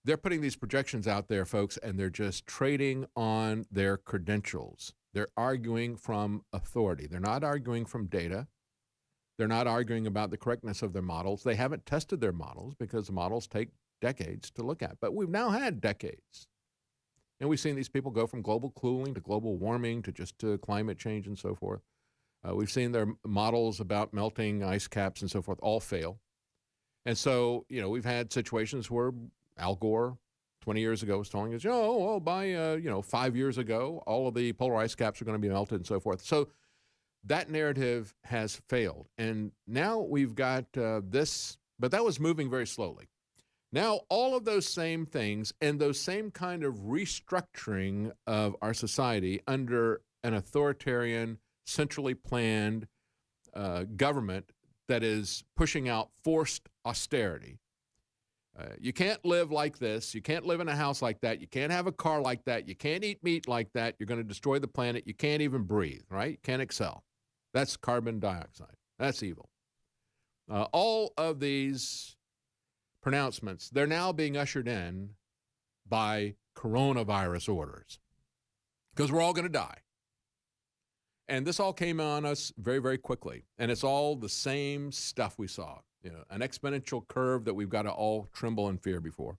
A: they're putting these projections out there, folks, and they're just trading on their credentials. They're arguing from authority. They're not arguing from data. They're not arguing about the correctness of their models. They haven't tested their models because the models take decades to look at. But we've now had decades. And we've seen these people go from global cooling to global warming to just to climate change and so forth. We've seen their models about melting ice caps and so forth all fail. And so, we've had situations where Al Gore 20 years ago was telling us, by 5 years ago, all of the polar ice caps are going to be melted and so forth. So that narrative has failed. And now we've got this, but that was moving very slowly. Now, all of those same things and those same kind of restructuring of our society under an authoritarian, centrally planned government that is pushing out forced austerity. You can't live like this. You can't live in a house like that. You can't have a car like that. You can't eat meat like that. You're going to destroy the planet. You can't even breathe, right? You can't excel. That's carbon dioxide. That's evil. All of these pronouncements, they're now being ushered in by coronavirus orders because we're all going to die. And this all came on us very, very quickly. And it's all the same stuff we saw, an exponential curve that we've got to all tremble in fear before.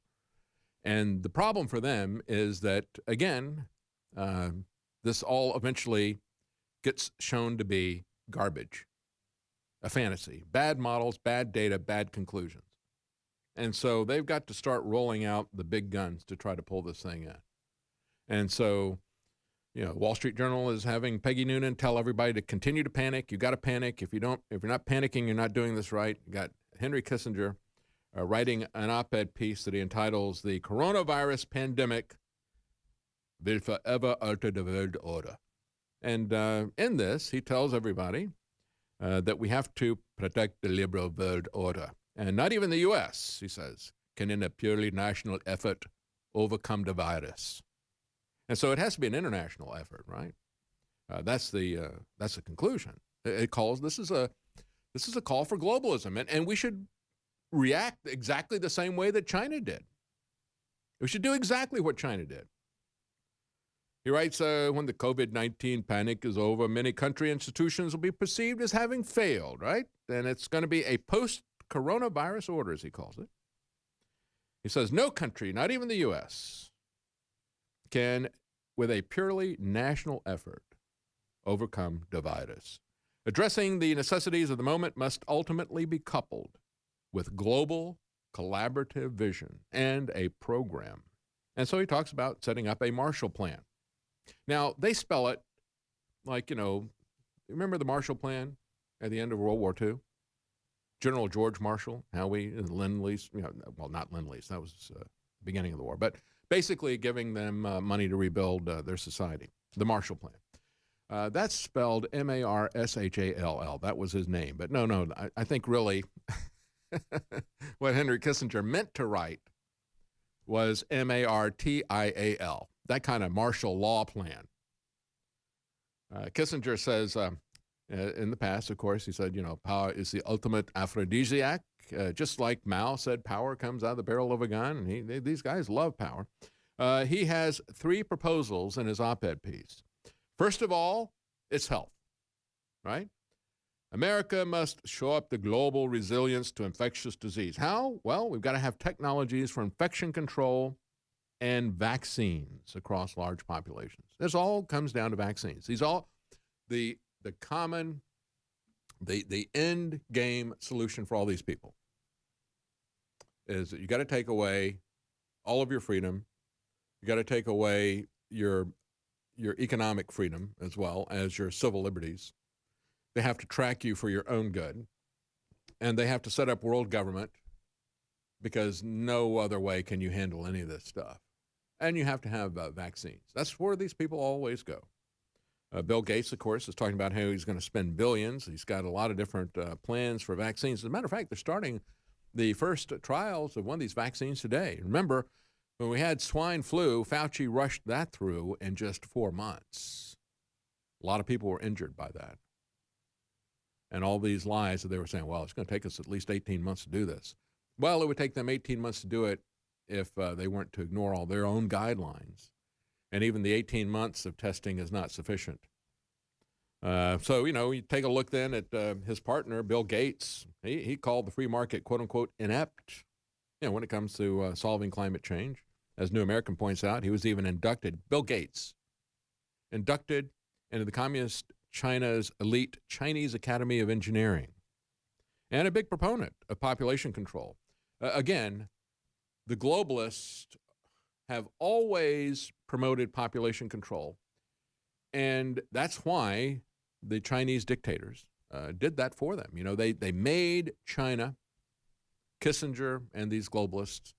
A: And the problem for them is that, again, this all eventually gets shown to be garbage, a fantasy, bad models, bad data, bad conclusions. And so they've got to start rolling out the big guns to try to pull this thing in. And so, Wall Street Journal is having Peggy Noonan tell everybody to continue to panic. You got to panic. If you're not panicking, you're not doing this right. You got Henry Kissinger writing an op-ed piece that he entitles "The Coronavirus Pandemic Will Forever Alter the World Order." And in this, he tells everybody that we have to protect the liberal world order. And not even the U.S., he says, can in a purely national effort overcome the virus. And so it has to be an international effort, right? That's the conclusion. It calls this is a call for globalism, and we should react exactly the same way that China did. We should do exactly what China did. He writes, when the COVID-19 panic is over, many country institutions will be perceived as having failed, right? And it's going to be a post-coronavirus order, as he calls it. He says, no country, not even the U.S., can, with a purely national effort, overcome the virus. Addressing the necessities of the moment must ultimately be coupled with global collaborative vision and a program. And so he talks about setting up a Marshall Plan. Now, they spell it like, remember the Marshall Plan at the end of World War II? General George Marshall, Lend-Lease, not Lend-Lease, that was the beginning of the war, but basically giving them money to rebuild their society, the Marshall Plan. That's spelled M-A-R-S-H-A-L-L. That was his name. But no, I think really what Henry Kissinger meant to write was M-A-R-T-I-A-L, that kind of martial law plan. Kissinger says, in the past, of course, he said, power is the ultimate aphrodisiac. Just like Mao said, power comes out of the barrel of a gun. And these guys love power. He has 3 proposals in his op-ed piece. First of all, it's health, right? America must shore up the global resilience to infectious disease. How? Well, we've got to have technologies for infection control and vaccines across large populations. This all comes down to vaccines. These all, the common The end game solution for all these people is that you got to take away all of your freedom. You got to take away your economic freedom as well as your civil liberties. They have to track you for your own good. And they have to set up world government because no other way can you handle any of this stuff. And you have to have vaccines. That's where these people always go. Bill Gates, of course, is talking about how he's going to spend billions. He's got a lot of different plans for vaccines. As a matter of fact, they're starting the first trials of one of these vaccines today. Remember, when we had swine flu, Fauci rushed that through in just 4 months. A lot of people were injured by that. And all these lies that they were saying, well, it's going to take us at least 18 months to do this. Well, it would take them 18 months to do it if they weren't to ignore all their own guidelines. And even the 18 months of testing is not sufficient. So, you take a look then at his partner, Bill Gates. He called the free market, quote unquote, inept, when it comes to solving climate change. As New American points out, he was even inducted, Bill Gates, inducted into the Communist China's elite Chinese Academy of Engineering, and a big proponent of population control. Again, the globalists have always promoted population control, and that's why the Chinese dictators did that for them. They made China, Kissinger and these globalists,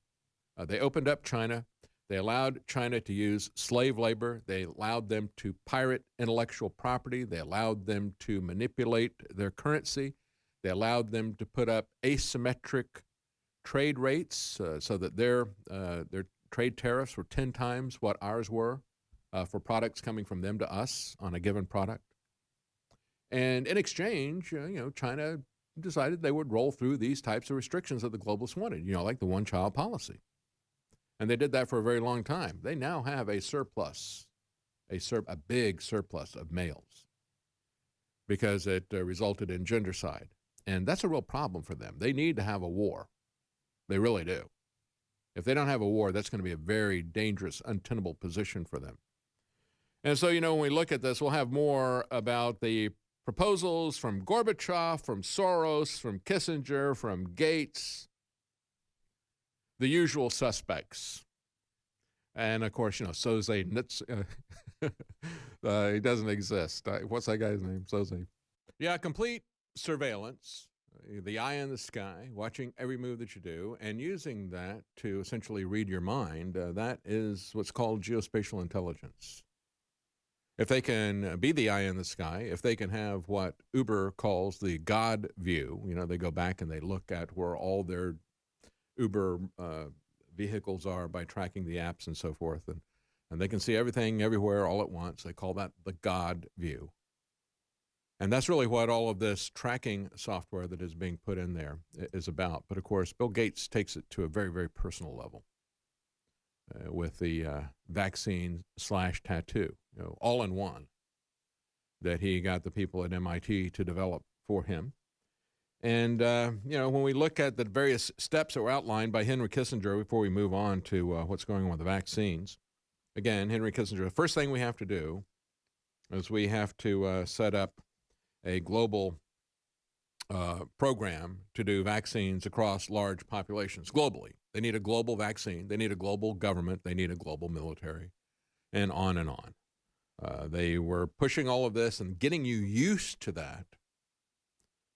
A: they opened up China. They allowed China to use slave labor. They allowed them to pirate intellectual property. They allowed them to manipulate their currency. They allowed them to put up asymmetric trade rates so that their trade tariffs were 10 times what ours were for products coming from them to us on a given product. And in exchange, China decided they would roll through these types of restrictions that the globalists wanted, like the one-child policy. And they did that for a very long time. They now have a surplus, a big surplus of males because it resulted in gendercide. And that's a real problem for them. They need to have a war. They really do. If they don't have a war, that's going to be a very dangerous, untenable position for them. And so, when we look at this, we'll have more about the proposals from Gorbachev, from Soros, from Kissinger, from Gates, the usual suspects. And, of course, Soze Nitz, he doesn't exist. What's that guy's name? Soze. Yeah, complete surveillance, the eye in the sky, watching every move that you do, and using that to essentially read your mind. That is what's called geospatial intelligence. If they can be the eye in the sky, if they can have what Uber calls the God view, they go back and they look at where all their Uber vehicles are by tracking the apps and so forth, and they can see everything everywhere all at once. They call that the God view. And that's really what all of this tracking software that is being put in there is about. But, of course, Bill Gates takes it to a very, very personal level with the vaccine/tattoo, all in one, that he got the people at MIT to develop for him. And, when we look at the various steps that were outlined by Henry Kissinger before we move on to what's going on with the vaccines, again, Henry Kissinger, the first thing we have to do is we have to set up a global program to do vaccines across large populations globally. They need a global vaccine. They need a global government. They need a global military, and on and on. They were pushing all of this and getting you used to that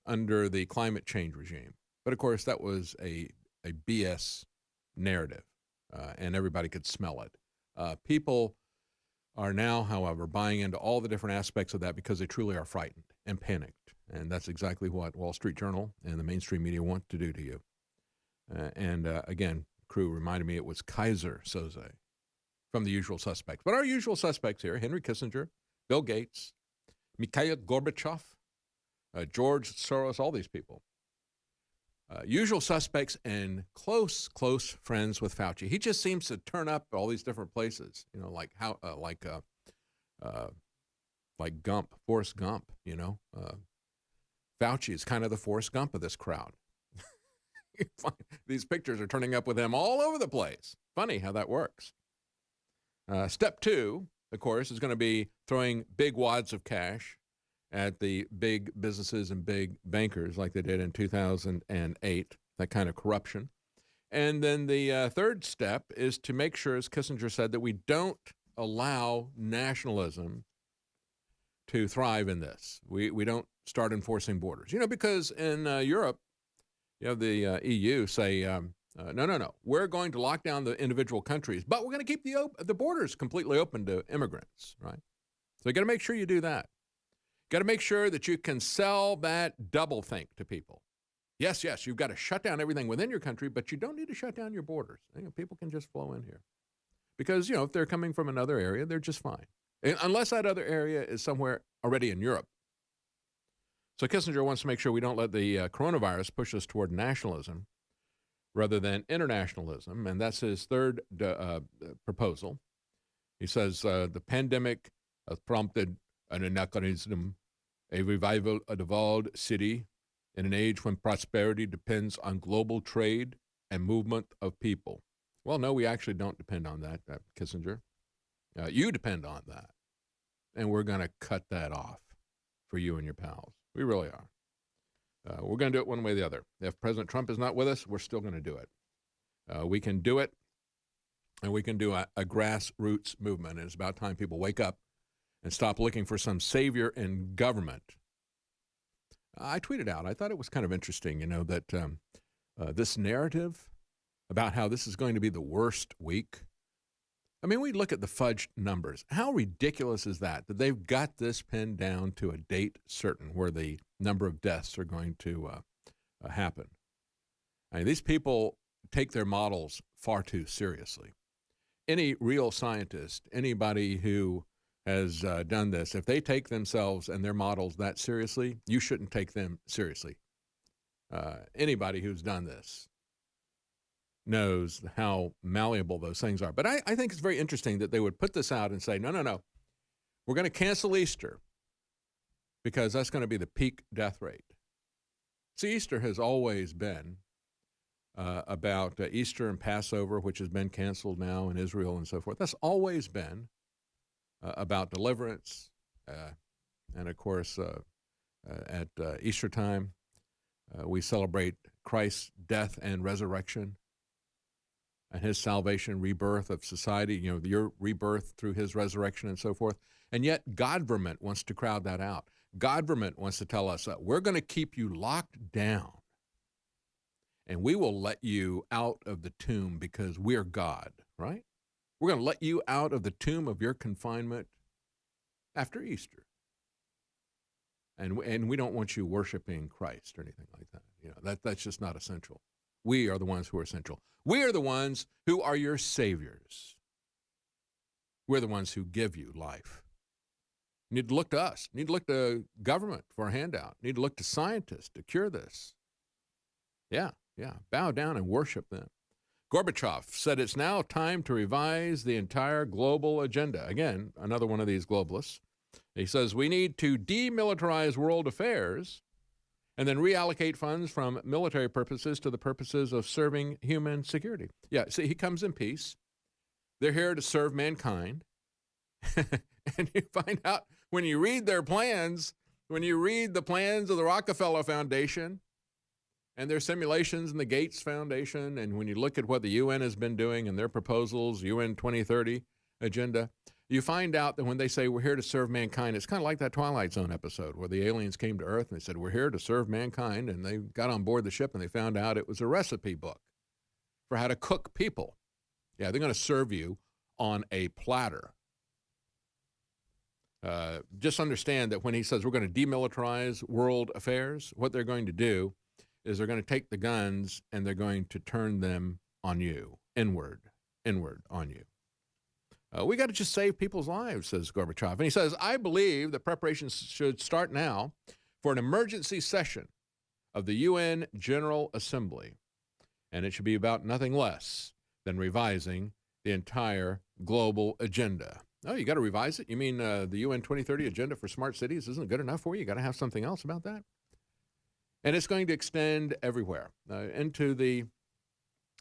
A: under the climate change regime. But, of course, that was a BS narrative, and everybody could smell it. People are now, however, buying into all the different aspects of that because they truly are frightened and panicked. And that's exactly what Wall Street Journal and the mainstream media want to do to you. Again, crew reminded me it was Kaiser Soze from the usual suspects. But our usual suspects here, Henry Kissinger, Bill Gates, Mikhail Gorbachev, George Soros, all these people. Usual suspects and close friends with Fauci. He just seems to turn up all these different places, like Gump, Forrest Gump, Fauci is kind of the Forrest Gump of this crowd. These pictures are turning up with him all over the place. Funny how that works. Step 2, of course, is going to be throwing big wads of cash at the big businesses and big bankers like they did in 2008, that kind of corruption. And then the third step is to make sure, as Kissinger said, that we don't allow nationalism to thrive in this. We don't start enforcing borders. Because in Europe, the EU say, no. We're going to lock down the individual countries, but we're going to keep the borders completely open to immigrants, right? So you got to make sure you do that. Got to make sure that you can sell that doublethink to people. Yes, you've got to shut down everything within your country, but you don't need to shut down your borders. People can just flow in here. Because, if they're coming from another area, they're just fine. Unless that other area is somewhere already in Europe. So Kissinger wants to make sure we don't let the coronavirus push us toward nationalism rather than internationalism, and that's his third proposal. He says the pandemic has prompted an anachronism, a revival of the walled city in an age when prosperity depends on global trade and movement of people. Well, no, we actually don't depend on that, Kissinger. You depend on that, and we're going to cut that off for you and your pals. We really are. We're going to do it one way or the other. If President Trump is not with us, we're still going to do it. We can do it, and we can do a grassroots movement, and it's about time people wake up and stop looking for some savior in government. I tweeted out, I thought it was kind of interesting, that this narrative about how this is going to be the worst week. I mean, we look at the fudged numbers. How ridiculous is that they've got this pinned down to a date certain where the number of deaths are going to happen. I mean, these people take their models far too seriously. Any real scientist, anybody who has done this, if they take themselves and their models that seriously, you shouldn't take them seriously. Anybody who's done this knows how malleable those things are. But I think it's very interesting that they would put this out and say, no, we're going to cancel Easter because that's going to be the peak death rate. See, Easter has always been about Easter and Passover, which has been canceled now in Israel and so forth. That's always been about deliverance. And of course, at Easter time, we celebrate Christ's death and resurrection and his salvation, rebirth of society, your rebirth through his resurrection and so forth. And yet government wants to crowd that out. Government wants to tell us, we're going to keep you locked down and we will let you out of the tomb because we're God, right? We're going to let you out of the tomb of your confinement after Easter. And we don't want you worshiping Christ or anything like that. That's just not essential. We are the ones who are essential. We are the ones who are your saviors. We're the ones who give you life. You need to look to us. You need to look to government for a handout. You need to look to scientists to cure this. Yeah. Bow down and worship them. Gorbachev said it's now time to revise the entire global agenda. Again, another one of these globalists. He says we need to demilitarize world affairs and then reallocate funds from military purposes to the purposes of serving human security. Yeah, see, he comes in peace. They're here to serve mankind. And you find out when you read their plans, when you read the plans of the Rockefeller Foundation and their simulations in the Gates Foundation, and when you look at what the UN has been doing and their proposals, UN 2030 agenda, you find out that when they say we're here to serve mankind, it's kind of like that Twilight Zone episode where the aliens came to Earth and they said, we're here to serve mankind. And they got on board the ship and they found out it was a recipe book for how to cook people. Yeah, they're going to serve you on a platter. Just understand that when he says we're going to demilitarize world affairs, what they're going to do is they're going to take the guns and they're going to turn them on you, inward on you. We got to just save people's lives, says Gorbachev. And he says, I believe that preparations should start now for an emergency session of the UN General Assembly. And it should be about nothing less than revising the entire global agenda. Oh, you got to revise it? You mean the UN 2030 agenda for smart cities isn't good enough for you? You got to have something else about that? And it's going to extend everywhere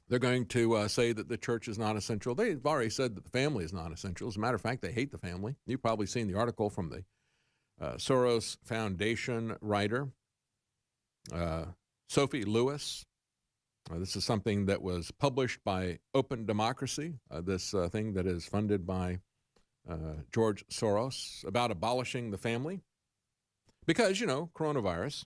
A: they're going to say that the church is not essential. They've already said that the family is not essential. As a matter of fact, they hate the family. You've probably seen the article from Soros Foundation writer, Sophie Lewis. This is something that was published by Open Democracy, this thing that is funded by George Soros, about abolishing the family because, coronavirus.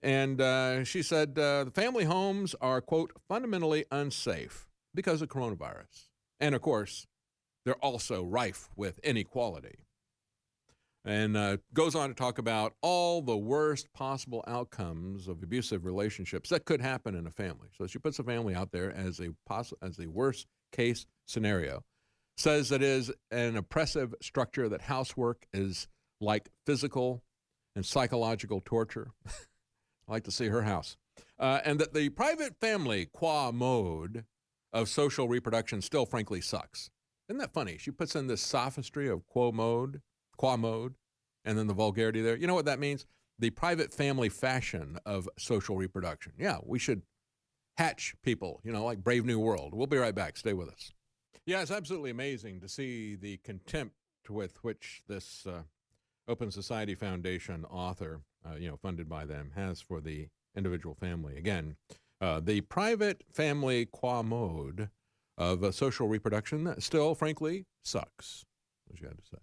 A: And she said the family homes are, quote, fundamentally unsafe because of coronavirus. And, of course, they're also rife with inequality. And goes on to talk about all the worst possible outcomes of abusive relationships that could happen in a family. So she puts a family out there as a worst case scenario. Says that it is an oppressive structure, that housework is like physical and psychological torture. I like to see her house. And that the private family qua mode of social reproduction still frankly sucks. Isn't that funny? She puts in this sophistry of qua mode, and then the vulgarity there. You know what that means? The private family fashion of social reproduction. Yeah, we should hatch people, like Brave New World. We'll be right back. Stay with us. Yeah, it's absolutely amazing to see the contempt with which this Open Society Foundation author, funded by them, has for the individual family. Again, the private family qua mode of social reproduction still, frankly, sucks, as you had to say.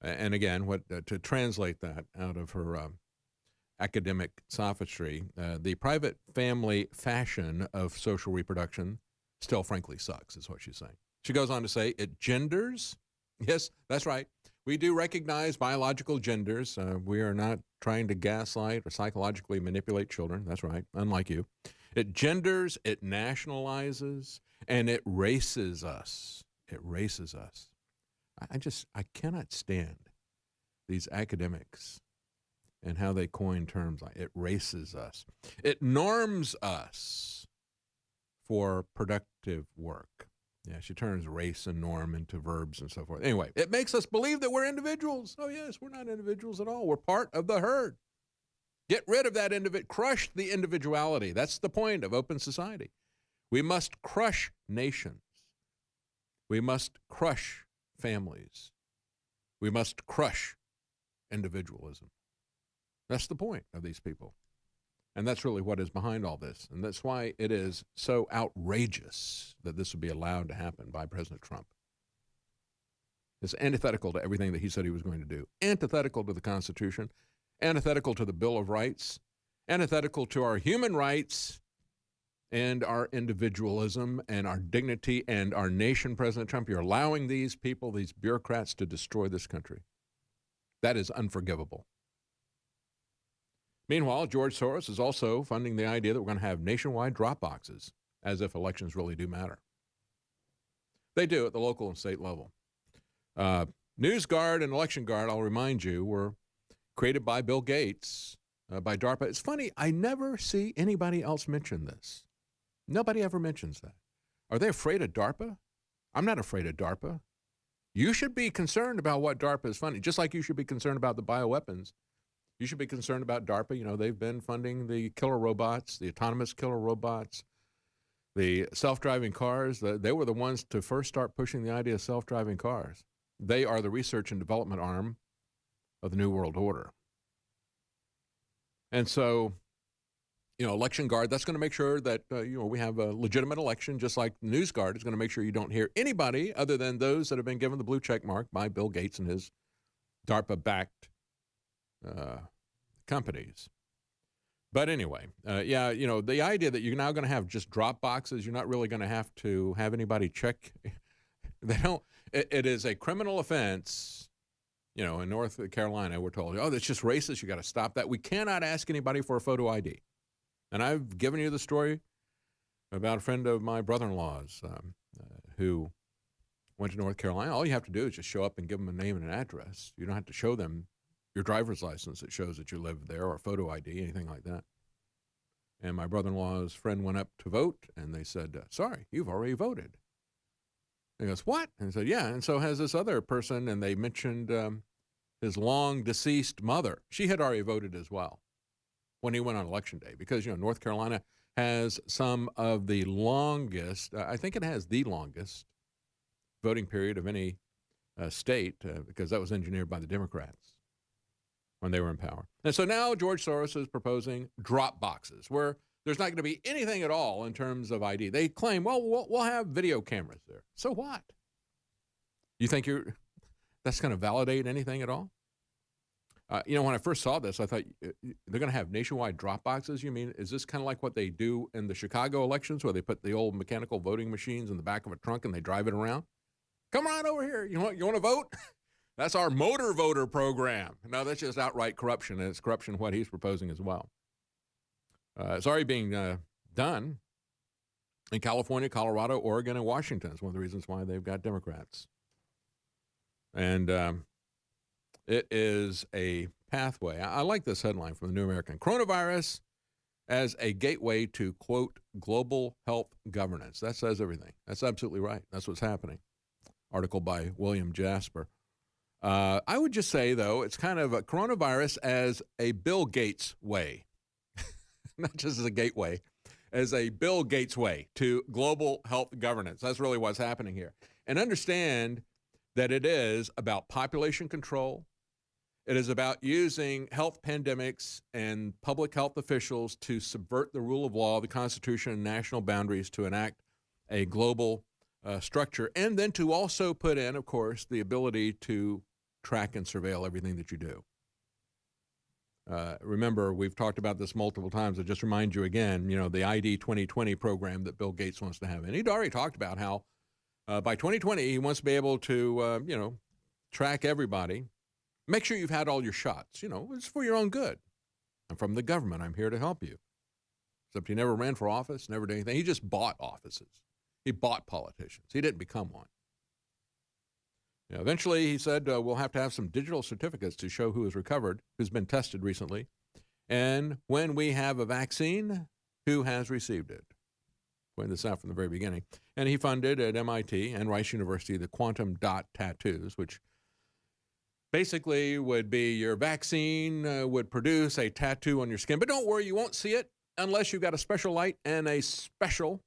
A: And again, to translate that out of her academic sophistry, the private family fashion of social reproduction still, frankly, sucks, is what she's saying. She goes on to say it genders. Yes, that's right. We do recognize biological genders. We are not trying to gaslight or psychologically manipulate children. That's right, unlike you. It genders, it nationalizes, and it races us. It races us. I cannot stand these academics and how they coin terms like it races us. It norms us for productive work. Yeah, she turns race and norm into verbs and so forth. Anyway, it makes us believe that we're individuals. Oh, yes, we're not individuals at all. We're part of the herd. Get rid of that crush the individuality. That's the point of open society. We must crush nations. We must crush families. We must crush individualism. That's the point of these people. And that's really what is behind all this. And that's why it is so outrageous that this would be allowed to happen by President Trump. It's antithetical to everything that he said he was going to do. Antithetical to the Constitution. Antithetical to the Bill of Rights. Antithetical to our human rights and our individualism and our dignity and our nation, President Trump. You're allowing these people, these bureaucrats, to destroy this country. That is unforgivable. Meanwhile, George Soros is also funding the idea that we're going to have nationwide drop boxes, as if elections really do matter. They do at the local and state level. News Guard and Election Guard, I'll remind you, were created by Bill Gates, by DARPA. It's funny, I never see anybody else mention this. Nobody ever mentions that. Are they afraid of DARPA? I'm not afraid of DARPA. You should be concerned about what DARPA is funding, just like you should be concerned about the bioweapons. You should be concerned about DARPA. They've been funding the killer robots, the autonomous killer robots, the self-driving cars. They were the ones to first start pushing the idea of self-driving cars. They are the research and development arm of the New World Order. And so, Election Guard, that's going to make sure that, we have a legitimate election, just like News Guard is going to make sure you don't hear anybody other than those that have been given the blue check mark by Bill Gates and his DARPA-backed companies. But anyway, the idea that you're now going to have just drop boxes, you're not really going to have to have anybody check. It is a criminal offense. In North Carolina, we're told, that's just racist. You got to stop that. We cannot ask anybody for a photo ID. And I've given you the story about a friend of my brother-in-law's who went to North Carolina. All you have to do is just show up and give them a name and an address. You don't have to show them your driver's license that shows that you live there, or a photo ID, anything like that. And my brother-in-law's friend went up to vote, and they said, sorry, you've already voted. And he goes, what? And he said, yeah, and so has this other person, and they mentioned his long-deceased mother. She had already voted as well when he went on Election Day, because, North Carolina has some of the longest, I think it has the longest voting period of any state, because that was engineered by the Democrats. when they were in power. And so now George Soros is proposing drop boxes where there's not going to be anything at all in terms of ID. They claim, well, we'll have video cameras there. So what? You think that's going to validate anything at all? When I first saw this, I thought they're going to have nationwide drop boxes. You mean, is this kind of like what they do in the Chicago elections where they put the old mechanical voting machines in the back of a trunk and they drive it around? Come on over here. You want to vote? That's our motor voter program. No, that's just outright corruption, and it's corruption what he's proposing as well. It's already being done in California, Colorado, Oregon, and Washington. It's one of the reasons why they've got Democrats. And it is a pathway. I like this headline from the New American. Coronavirus as a gateway to, quote, global health governance. That says everything. That's absolutely right. That's what's happening. Article by William Jasper. I would just say, though, it's kind of a coronavirus as a Bill Gates way. Not just as a gateway, as a Bill Gates way to global health governance. That's really what's happening here. And understand that it is about population control. It is about using health pandemics and public health officials to subvert the rule of law, the Constitution, and national boundaries to enact a global structure, and then to also put in, of course, the ability to track and surveil everything that you do. Remember, we've talked about this multiple times. I'll just remind you again, the ID 2020 program that Bill Gates wants to have. And he'd already talked about how by 2020, he wants to be able to, track everybody. Make sure you've had all your shots. It's for your own good. I'm from the government. I'm here to help you. Except he never ran for office, never did anything. He just bought offices. He bought politicians. He didn't become one. Eventually, he said, we'll have to have some digital certificates to show who has recovered, who's been tested recently, and when we have a vaccine, who has received it. Pointed this out from the very beginning. And he funded at MIT and Rice University the quantum dot tattoos, which basically would be your vaccine would produce a tattoo on your skin. But don't worry, you won't see it unless you've got a special light and a special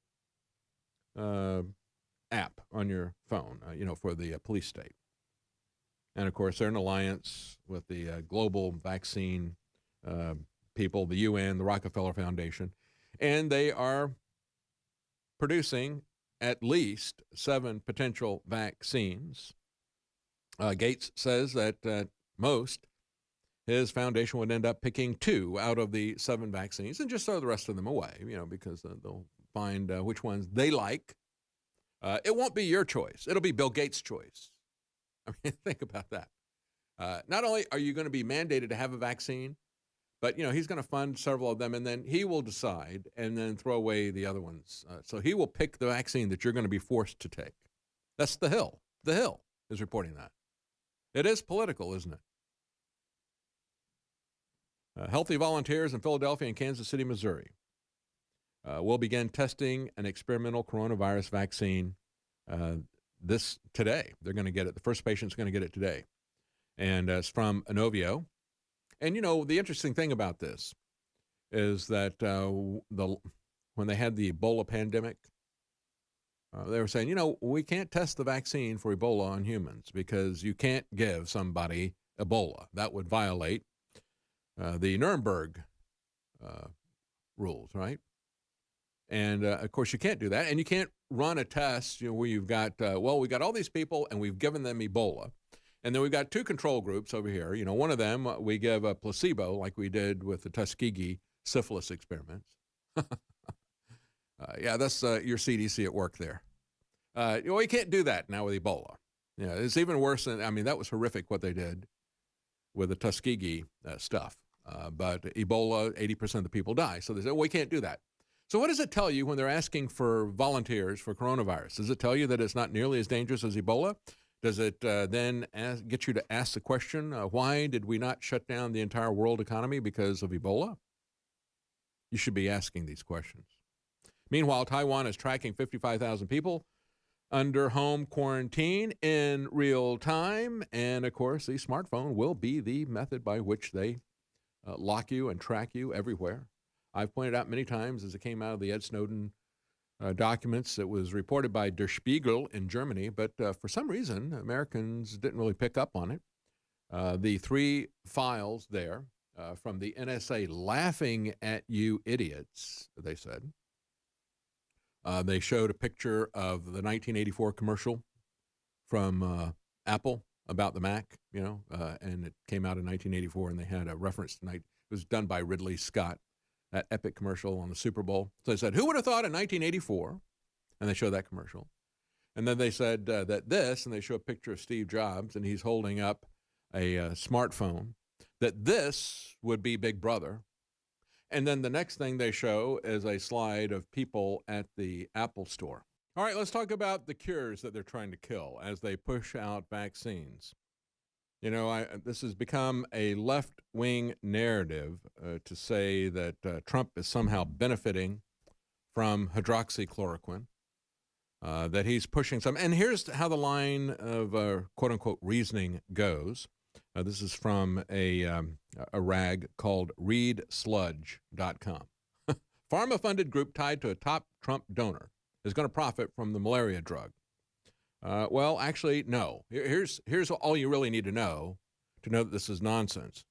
A: app on your phone, for the police state. And, of course, they're in alliance with the global vaccine people, the UN, the Rockefeller Foundation, and they are producing at least 7 potential vaccines. Gates says that at most, his foundation would end up picking 2 out of the 7 vaccines and just throw the rest of them away, because they'll find which ones they like. It won't be your choice. It'll be Bill Gates' choice. I mean, think about that. Not only are you going to be mandated to have a vaccine, but, he's going to fund several of them, and then he will decide and then throw away the other ones. So he will pick the vaccine that you're going to be forced to take. That's The Hill. The Hill is reporting that. It is political, isn't it? Healthy volunteers in Philadelphia and Kansas City, Missouri will begin testing an experimental coronavirus vaccine today. They're going to get it. The first patient's going to get it today. And it's from Inovio. And, the interesting thing about this is that when they had the Ebola pandemic, they were saying, we can't test the vaccine for Ebola on humans because you can't give somebody Ebola. That would violate the Nuremberg rules, right? And, of course, you can't do that. And you can't run a test where you've got, we got all these people and we've given them Ebola. And then we've got 2 control groups over here. One of them, we give a placebo like we did with the Tuskegee syphilis experiments. That's your CDC at work there. You can't do that now with Ebola. It's even worse than, that was horrific what they did with the Tuskegee stuff. But Ebola, 80% of the people die. So they say, we can't do that. So what does it tell you when they're asking for volunteers for coronavirus? Does it tell you that it's not nearly as dangerous as Ebola? Does it then get you to ask the question, why did we not shut down the entire world economy because of Ebola? You should be asking these questions. Meanwhile, Taiwan is tracking 55,000 people under home quarantine in real time. And, of course, the smartphone will be the method by which they lock you and track you everywhere. I've pointed out many times as it came out of the Ed Snowden documents. It was reported by Der Spiegel in Germany, but for some reason, Americans didn't really pick up on it. The 3 files there from the NSA laughing at you idiots, they said. They showed a picture of the 1984 commercial from Apple about the Mac, and it came out in 1984, and they had a reference tonight. It was done by Ridley Scott, that epic commercial on the Super Bowl. So they said, who would have thought in 1984? And they show that commercial. And then they said that this, and they show a picture of Steve Jobs, and he's holding up a smartphone, that this would be Big Brother. And then the next thing they show is a slide of people at the Apple store. All right, let's talk about the cures that they're trying to kill as they push out vaccines. This has become a left-wing narrative to say that Trump is somehow benefiting from hydroxychloroquine, that he's pushing some. And here's how the line of quote-unquote reasoning goes. This is from a rag called readsludge.com. Pharma-funded group tied to a top Trump donor is going to profit from the malaria drug. Well, actually, no. Here's all you really need to know that this is nonsense.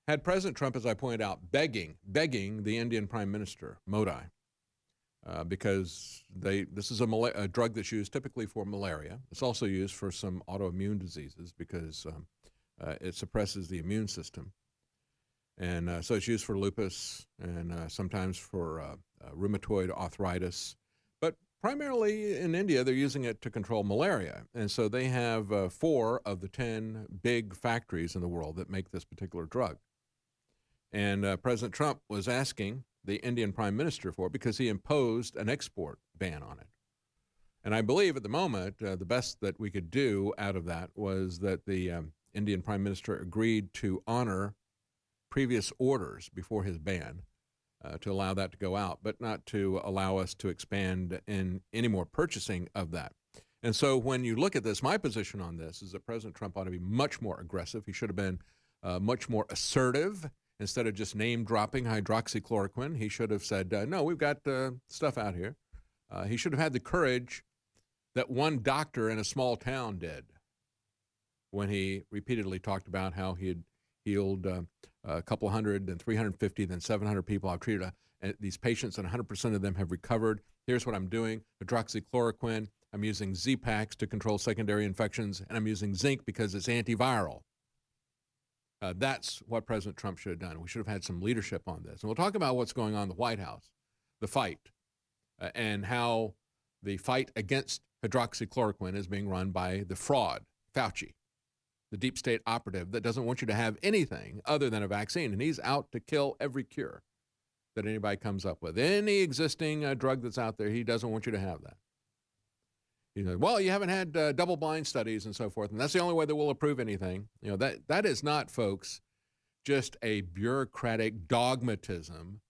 A: Had President Trump, as I pointed out, begging the Indian Prime Minister, Modi, because this is a drug that's used typically for malaria. It's also used for some autoimmune diseases because it suppresses the immune system. And so it's used for lupus and sometimes for rheumatoid arthritis. But primarily in India, they're using it to control malaria. And so they have 4 of the 10 big factories in the world that make this particular drug. And President Trump was asking the Indian Prime Minister for it because he imposed an export ban on it. And I believe at the moment, the best that we could do out of that was that the Indian Prime Minister agreed to honor previous orders before his ban to allow that to go out, but not to allow us to expand in any more purchasing of that. And so when you look at this, my position on this is that President Trump ought to be much more aggressive. He should have been much more assertive. Instead of just name-dropping hydroxychloroquine, he should have said, no, we've got stuff out here. He should have had the courage that one doctor in a small town did when he repeatedly talked about how he had healed a couple hundred, then 350, then 700 people. I've treated these patients, and 100% of them have recovered. Here's what I'm doing. Hydroxychloroquine. I'm using Z-Paks to control secondary infections, and I'm using zinc because it's antiviral. That's what President Trump should have done. We should have had some leadership on this. And we'll talk about what's going on in the White House, the fight, and how the fight against hydroxychloroquine is being run by the fraud, Fauci, the deep state operative that doesn't want you to have anything other than a vaccine. And he's out to kill every cure that anybody comes up with. Any existing drug that's out there, he doesn't want you to have that. He's like, well, you haven't had double-blind studies and so forth, and that's the only way that we'll approve anything. That is not, folks, just a bureaucratic dogmatism,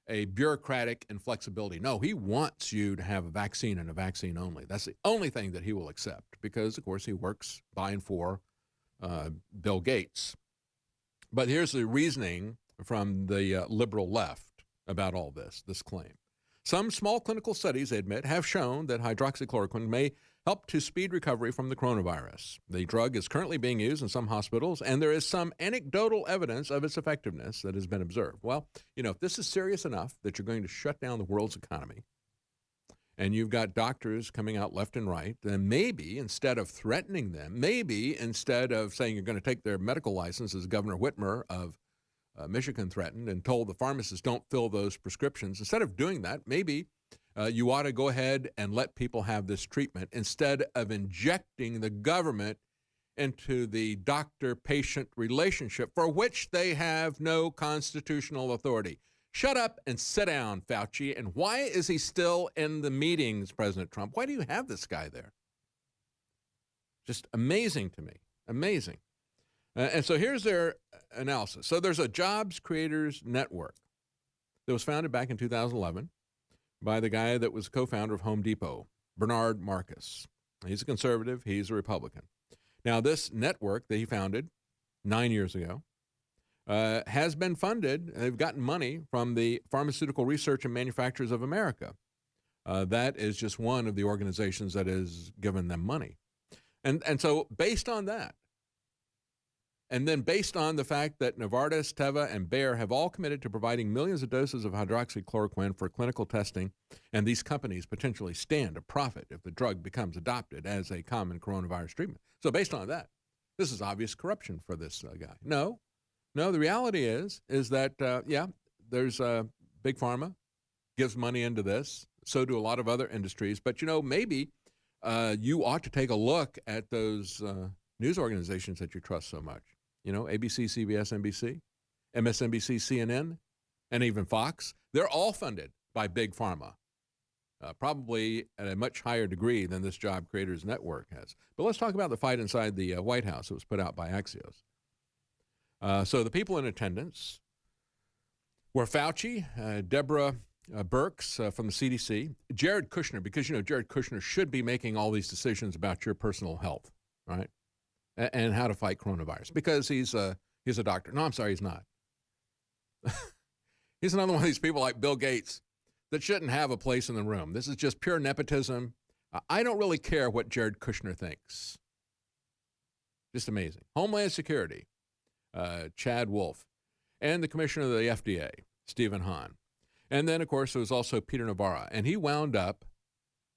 A: a bureaucratic inflexibility. No, he wants you to have a vaccine and a vaccine only. That's the only thing that he will accept because, of course, he works by and for Bill Gates. But here's the reasoning from the liberal left about all this claim. Some small clinical studies, they admit, have shown that hydroxychloroquine may help to speed recovery from the coronavirus. The drug is currently being used in some hospitals, and there is some anecdotal evidence of its effectiveness that has been observed. Well, if this is serious enough that you're going to shut down the world's economy, and you've got doctors coming out left and right, then maybe instead of threatening them, maybe instead of saying you're going to take their medical license, as Governor Whitmer of Michigan threatened and told the pharmacists don't fill those prescriptions. Instead of doing that, maybe you ought to go ahead and let people have this treatment instead of injecting the government into the doctor-patient relationship for which they have no constitutional authority. Shut up and sit down, Fauci. And why is he still in the meetings, President Trump? Why do you have this guy there? Just amazing to me. Amazing. And so here's their analysis. So there's a Jobs Creators Network that was founded back in 2011 by the guy that was co-founder of Home Depot, Bernard Marcus. He's a conservative. He's a Republican. Now, this network that he founded 9 years ago has been funded. They've gotten money from the Pharmaceutical Research and Manufacturers of America. That is just one of the organizations that has given them money. And so based on that, And then based on the fact that Novartis, Teva, and Bayer have all committed to providing millions of doses of hydroxychloroquine for clinical testing, and these companies potentially stand to profit if the drug becomes adopted as a common coronavirus treatment. So based on that, this is obvious corruption for this guy. No, the reality is that, there's Big Pharma gives money into this. So do a lot of other industries. But, maybe you ought to take a look at those news organizations that you trust so much. ABC, CBS, NBC, MSNBC, CNN, and even Fox. They're all funded by Big Pharma, probably at a much higher degree than this Job Creators Network has. But let's talk about the fight inside the White House that was put out by Axios. So the people in attendance were Fauci, Deborah Birx from the CDC, Jared Kushner, because, Jared Kushner should be making all these decisions about your personal health, right? And how to fight coronavirus, because he's a doctor. No, I'm sorry, he's not. He's another one of these people like Bill Gates that shouldn't have a place in the room. This is just pure nepotism. I don't really care what Jared Kushner thinks. Just amazing. Homeland Security, Chad Wolf, and the commissioner of the FDA, Stephen Hahn. And then, of course, there was also Peter Navarro. And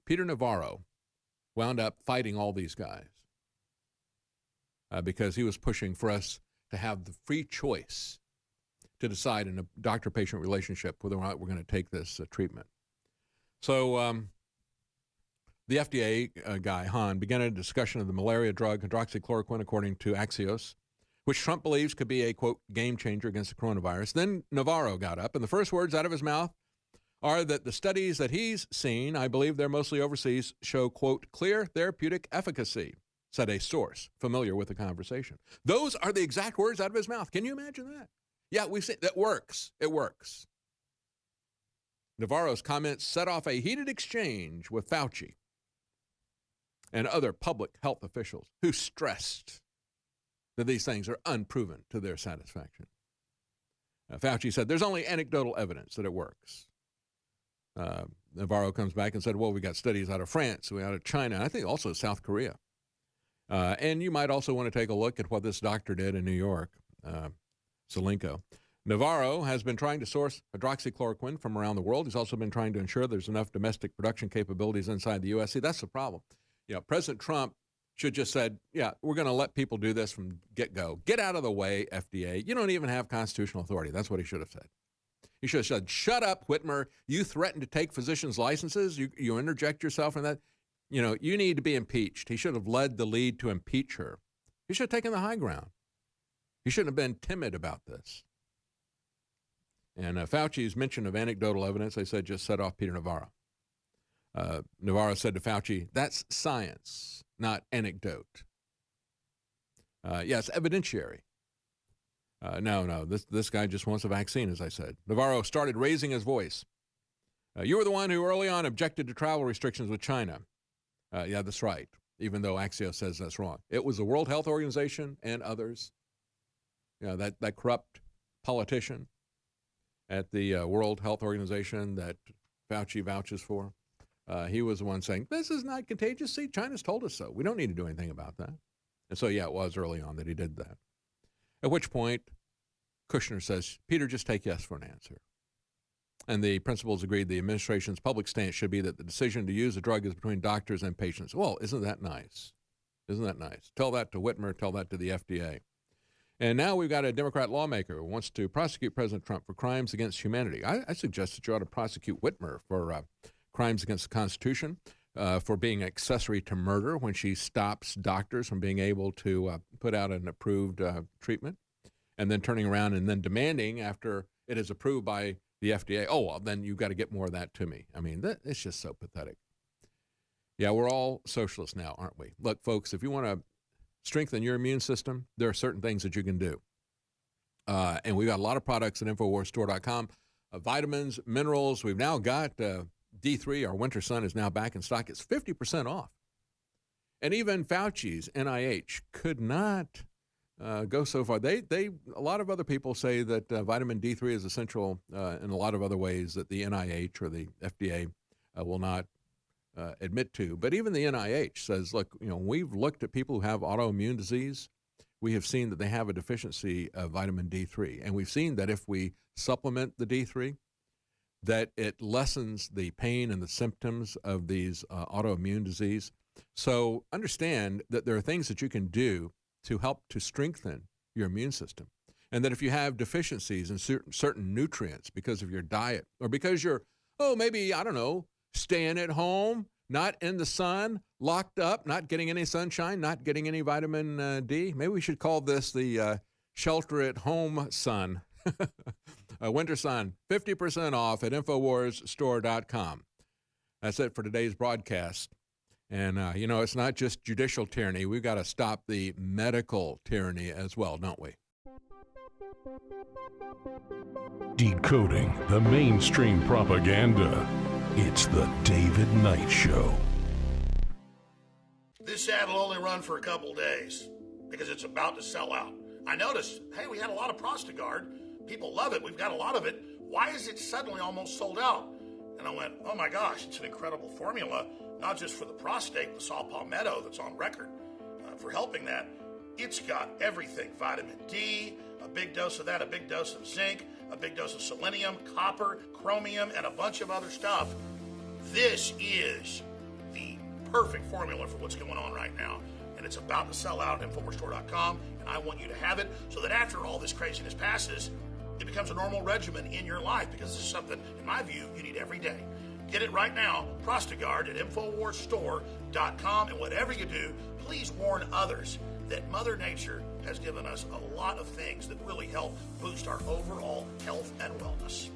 A: Peter Navarro wound up fighting all these guys. Because he was pushing for us to have the free choice to decide in a doctor-patient relationship whether or not we're going to take this treatment. So the FDA guy, Hahn, began a discussion of the malaria drug hydroxychloroquine, according to Axios, which Trump believes could be a, quote, game changer against the coronavirus. Then Navarro got up, and the first words out of his mouth are that the studies that he's seen, I believe they're mostly overseas, show, quote, clear therapeutic efficacy, said a source familiar with the conversation. Those are the exact words out of his mouth. Can you imagine that? Yeah, we've seen that works. It works. Navarro's comments set off a heated exchange with Fauci and other public health officials who stressed that these things are unproven to their satisfaction. Fauci said there's only anecdotal evidence that it works. Navarro comes back and said, well, we got studies out of France, out of China, and I think also South Korea. And you might also want to take a look at what this doctor did in New York, Zelenko. Navarro has been trying to source hydroxychloroquine from around the world. He's also been trying to ensure there's enough domestic production capabilities inside the U.S. See, that's the problem. President Trump should just said, we're going to let people do this from get-go. Get out of the way, FDA. You don't even have constitutional authority. That's what he should have said. He should have said, shut up, Whitmer. You threatened to take physicians' licenses. You interject yourself in that. You need to be impeached. He should have led the lead to impeach her. He should have taken the high ground. He shouldn't have been timid about this. And Fauci's mention of anecdotal evidence, they said, just set off Peter Navarro. Navarro said to Fauci, that's science, not anecdote. It's evidentiary. No, this guy just wants a vaccine, as I said. Navarro started raising his voice. You were the one who early on objected to travel restrictions with China. That's right, even though Axios says that's wrong. It was the World Health Organization and others, that corrupt politician at the World Health Organization that Fauci vouches for. He was the one saying, this is not contagious. See, China's told us so. We don't need to do anything about that. And so, it was early on that he did that. At which point, Kushner says, Peter, just take yes for an answer. And the principals agreed the administration's public stance should be that the decision to use the drug is between doctors and patients. Well, isn't that nice? Isn't that nice? Tell that to Whitmer, tell that to the FDA. And now we've got a Democrat lawmaker who wants to prosecute President Trump for crimes against humanity. I suggest that you ought to prosecute Whitmer for crimes against the Constitution, for being accessory to murder when she stops doctors from being able to put out an approved treatment, and then turning around and then demanding after it is approved by the FDA, then you've got to get more of that to me. I mean, it's just so pathetic. Yeah, we're all socialists now, aren't we? Look, folks, if you want to strengthen your immune system, there are certain things that you can do. And we've got a lot of products at InfoWarsStore.com, vitamins, minerals. We've now got D3, our winter sun, is now back in stock. It's 50% off. And even Fauci's NIH could not go so far. A lot of other people say that vitamin D3 is essential in a lot of other ways that the NIH or the FDA will not admit to. But even the NIH says, look, we've looked at people who have autoimmune disease we have seen that they have a deficiency of vitamin D3. And we've seen that if we supplement the D3, that it lessens the pain and the symptoms of these autoimmune disease. So understand that there are things that you can do to help to strengthen your immune system. And that if you have deficiencies in certain nutrients because of your diet or because you're, maybe, I don't know, staying at home, not in the sun, locked up, not getting any sunshine, not getting any vitamin D. Maybe we should call this the shelter at home sun. Winter Sun, 50% off at InfoWarsStore.com. That's it for today's broadcast. And, it's not just judicial tyranny. We've got to stop the medical tyranny as well, don't we?
E: Decoding the mainstream propaganda. It's the David Knight Show.
F: This ad will only run for a couple days because it's about to sell out. I noticed, hey, we had a lot of Prostagard. People love it. We've got a lot of it. Why is it suddenly almost sold out? And I went, oh my gosh, it's an incredible formula, not just for the prostate, the saw palmetto that's on record for helping that. It's got everything, vitamin D, a big dose of that, a big dose of zinc, a big dose of selenium, copper, chromium, and a bunch of other stuff. This is the perfect formula for what's going on right now. And it's about to sell out at InfoWarsStore.com, and I want you to have it so that after all this craziness passes, it becomes a normal regimen in your life, because this is something, in my view, you need every day. Get it right now, Prostagard at InfoWarsStore.com, and whatever you do, please warn others that Mother Nature has given us a lot of things that really help boost our overall health and wellness.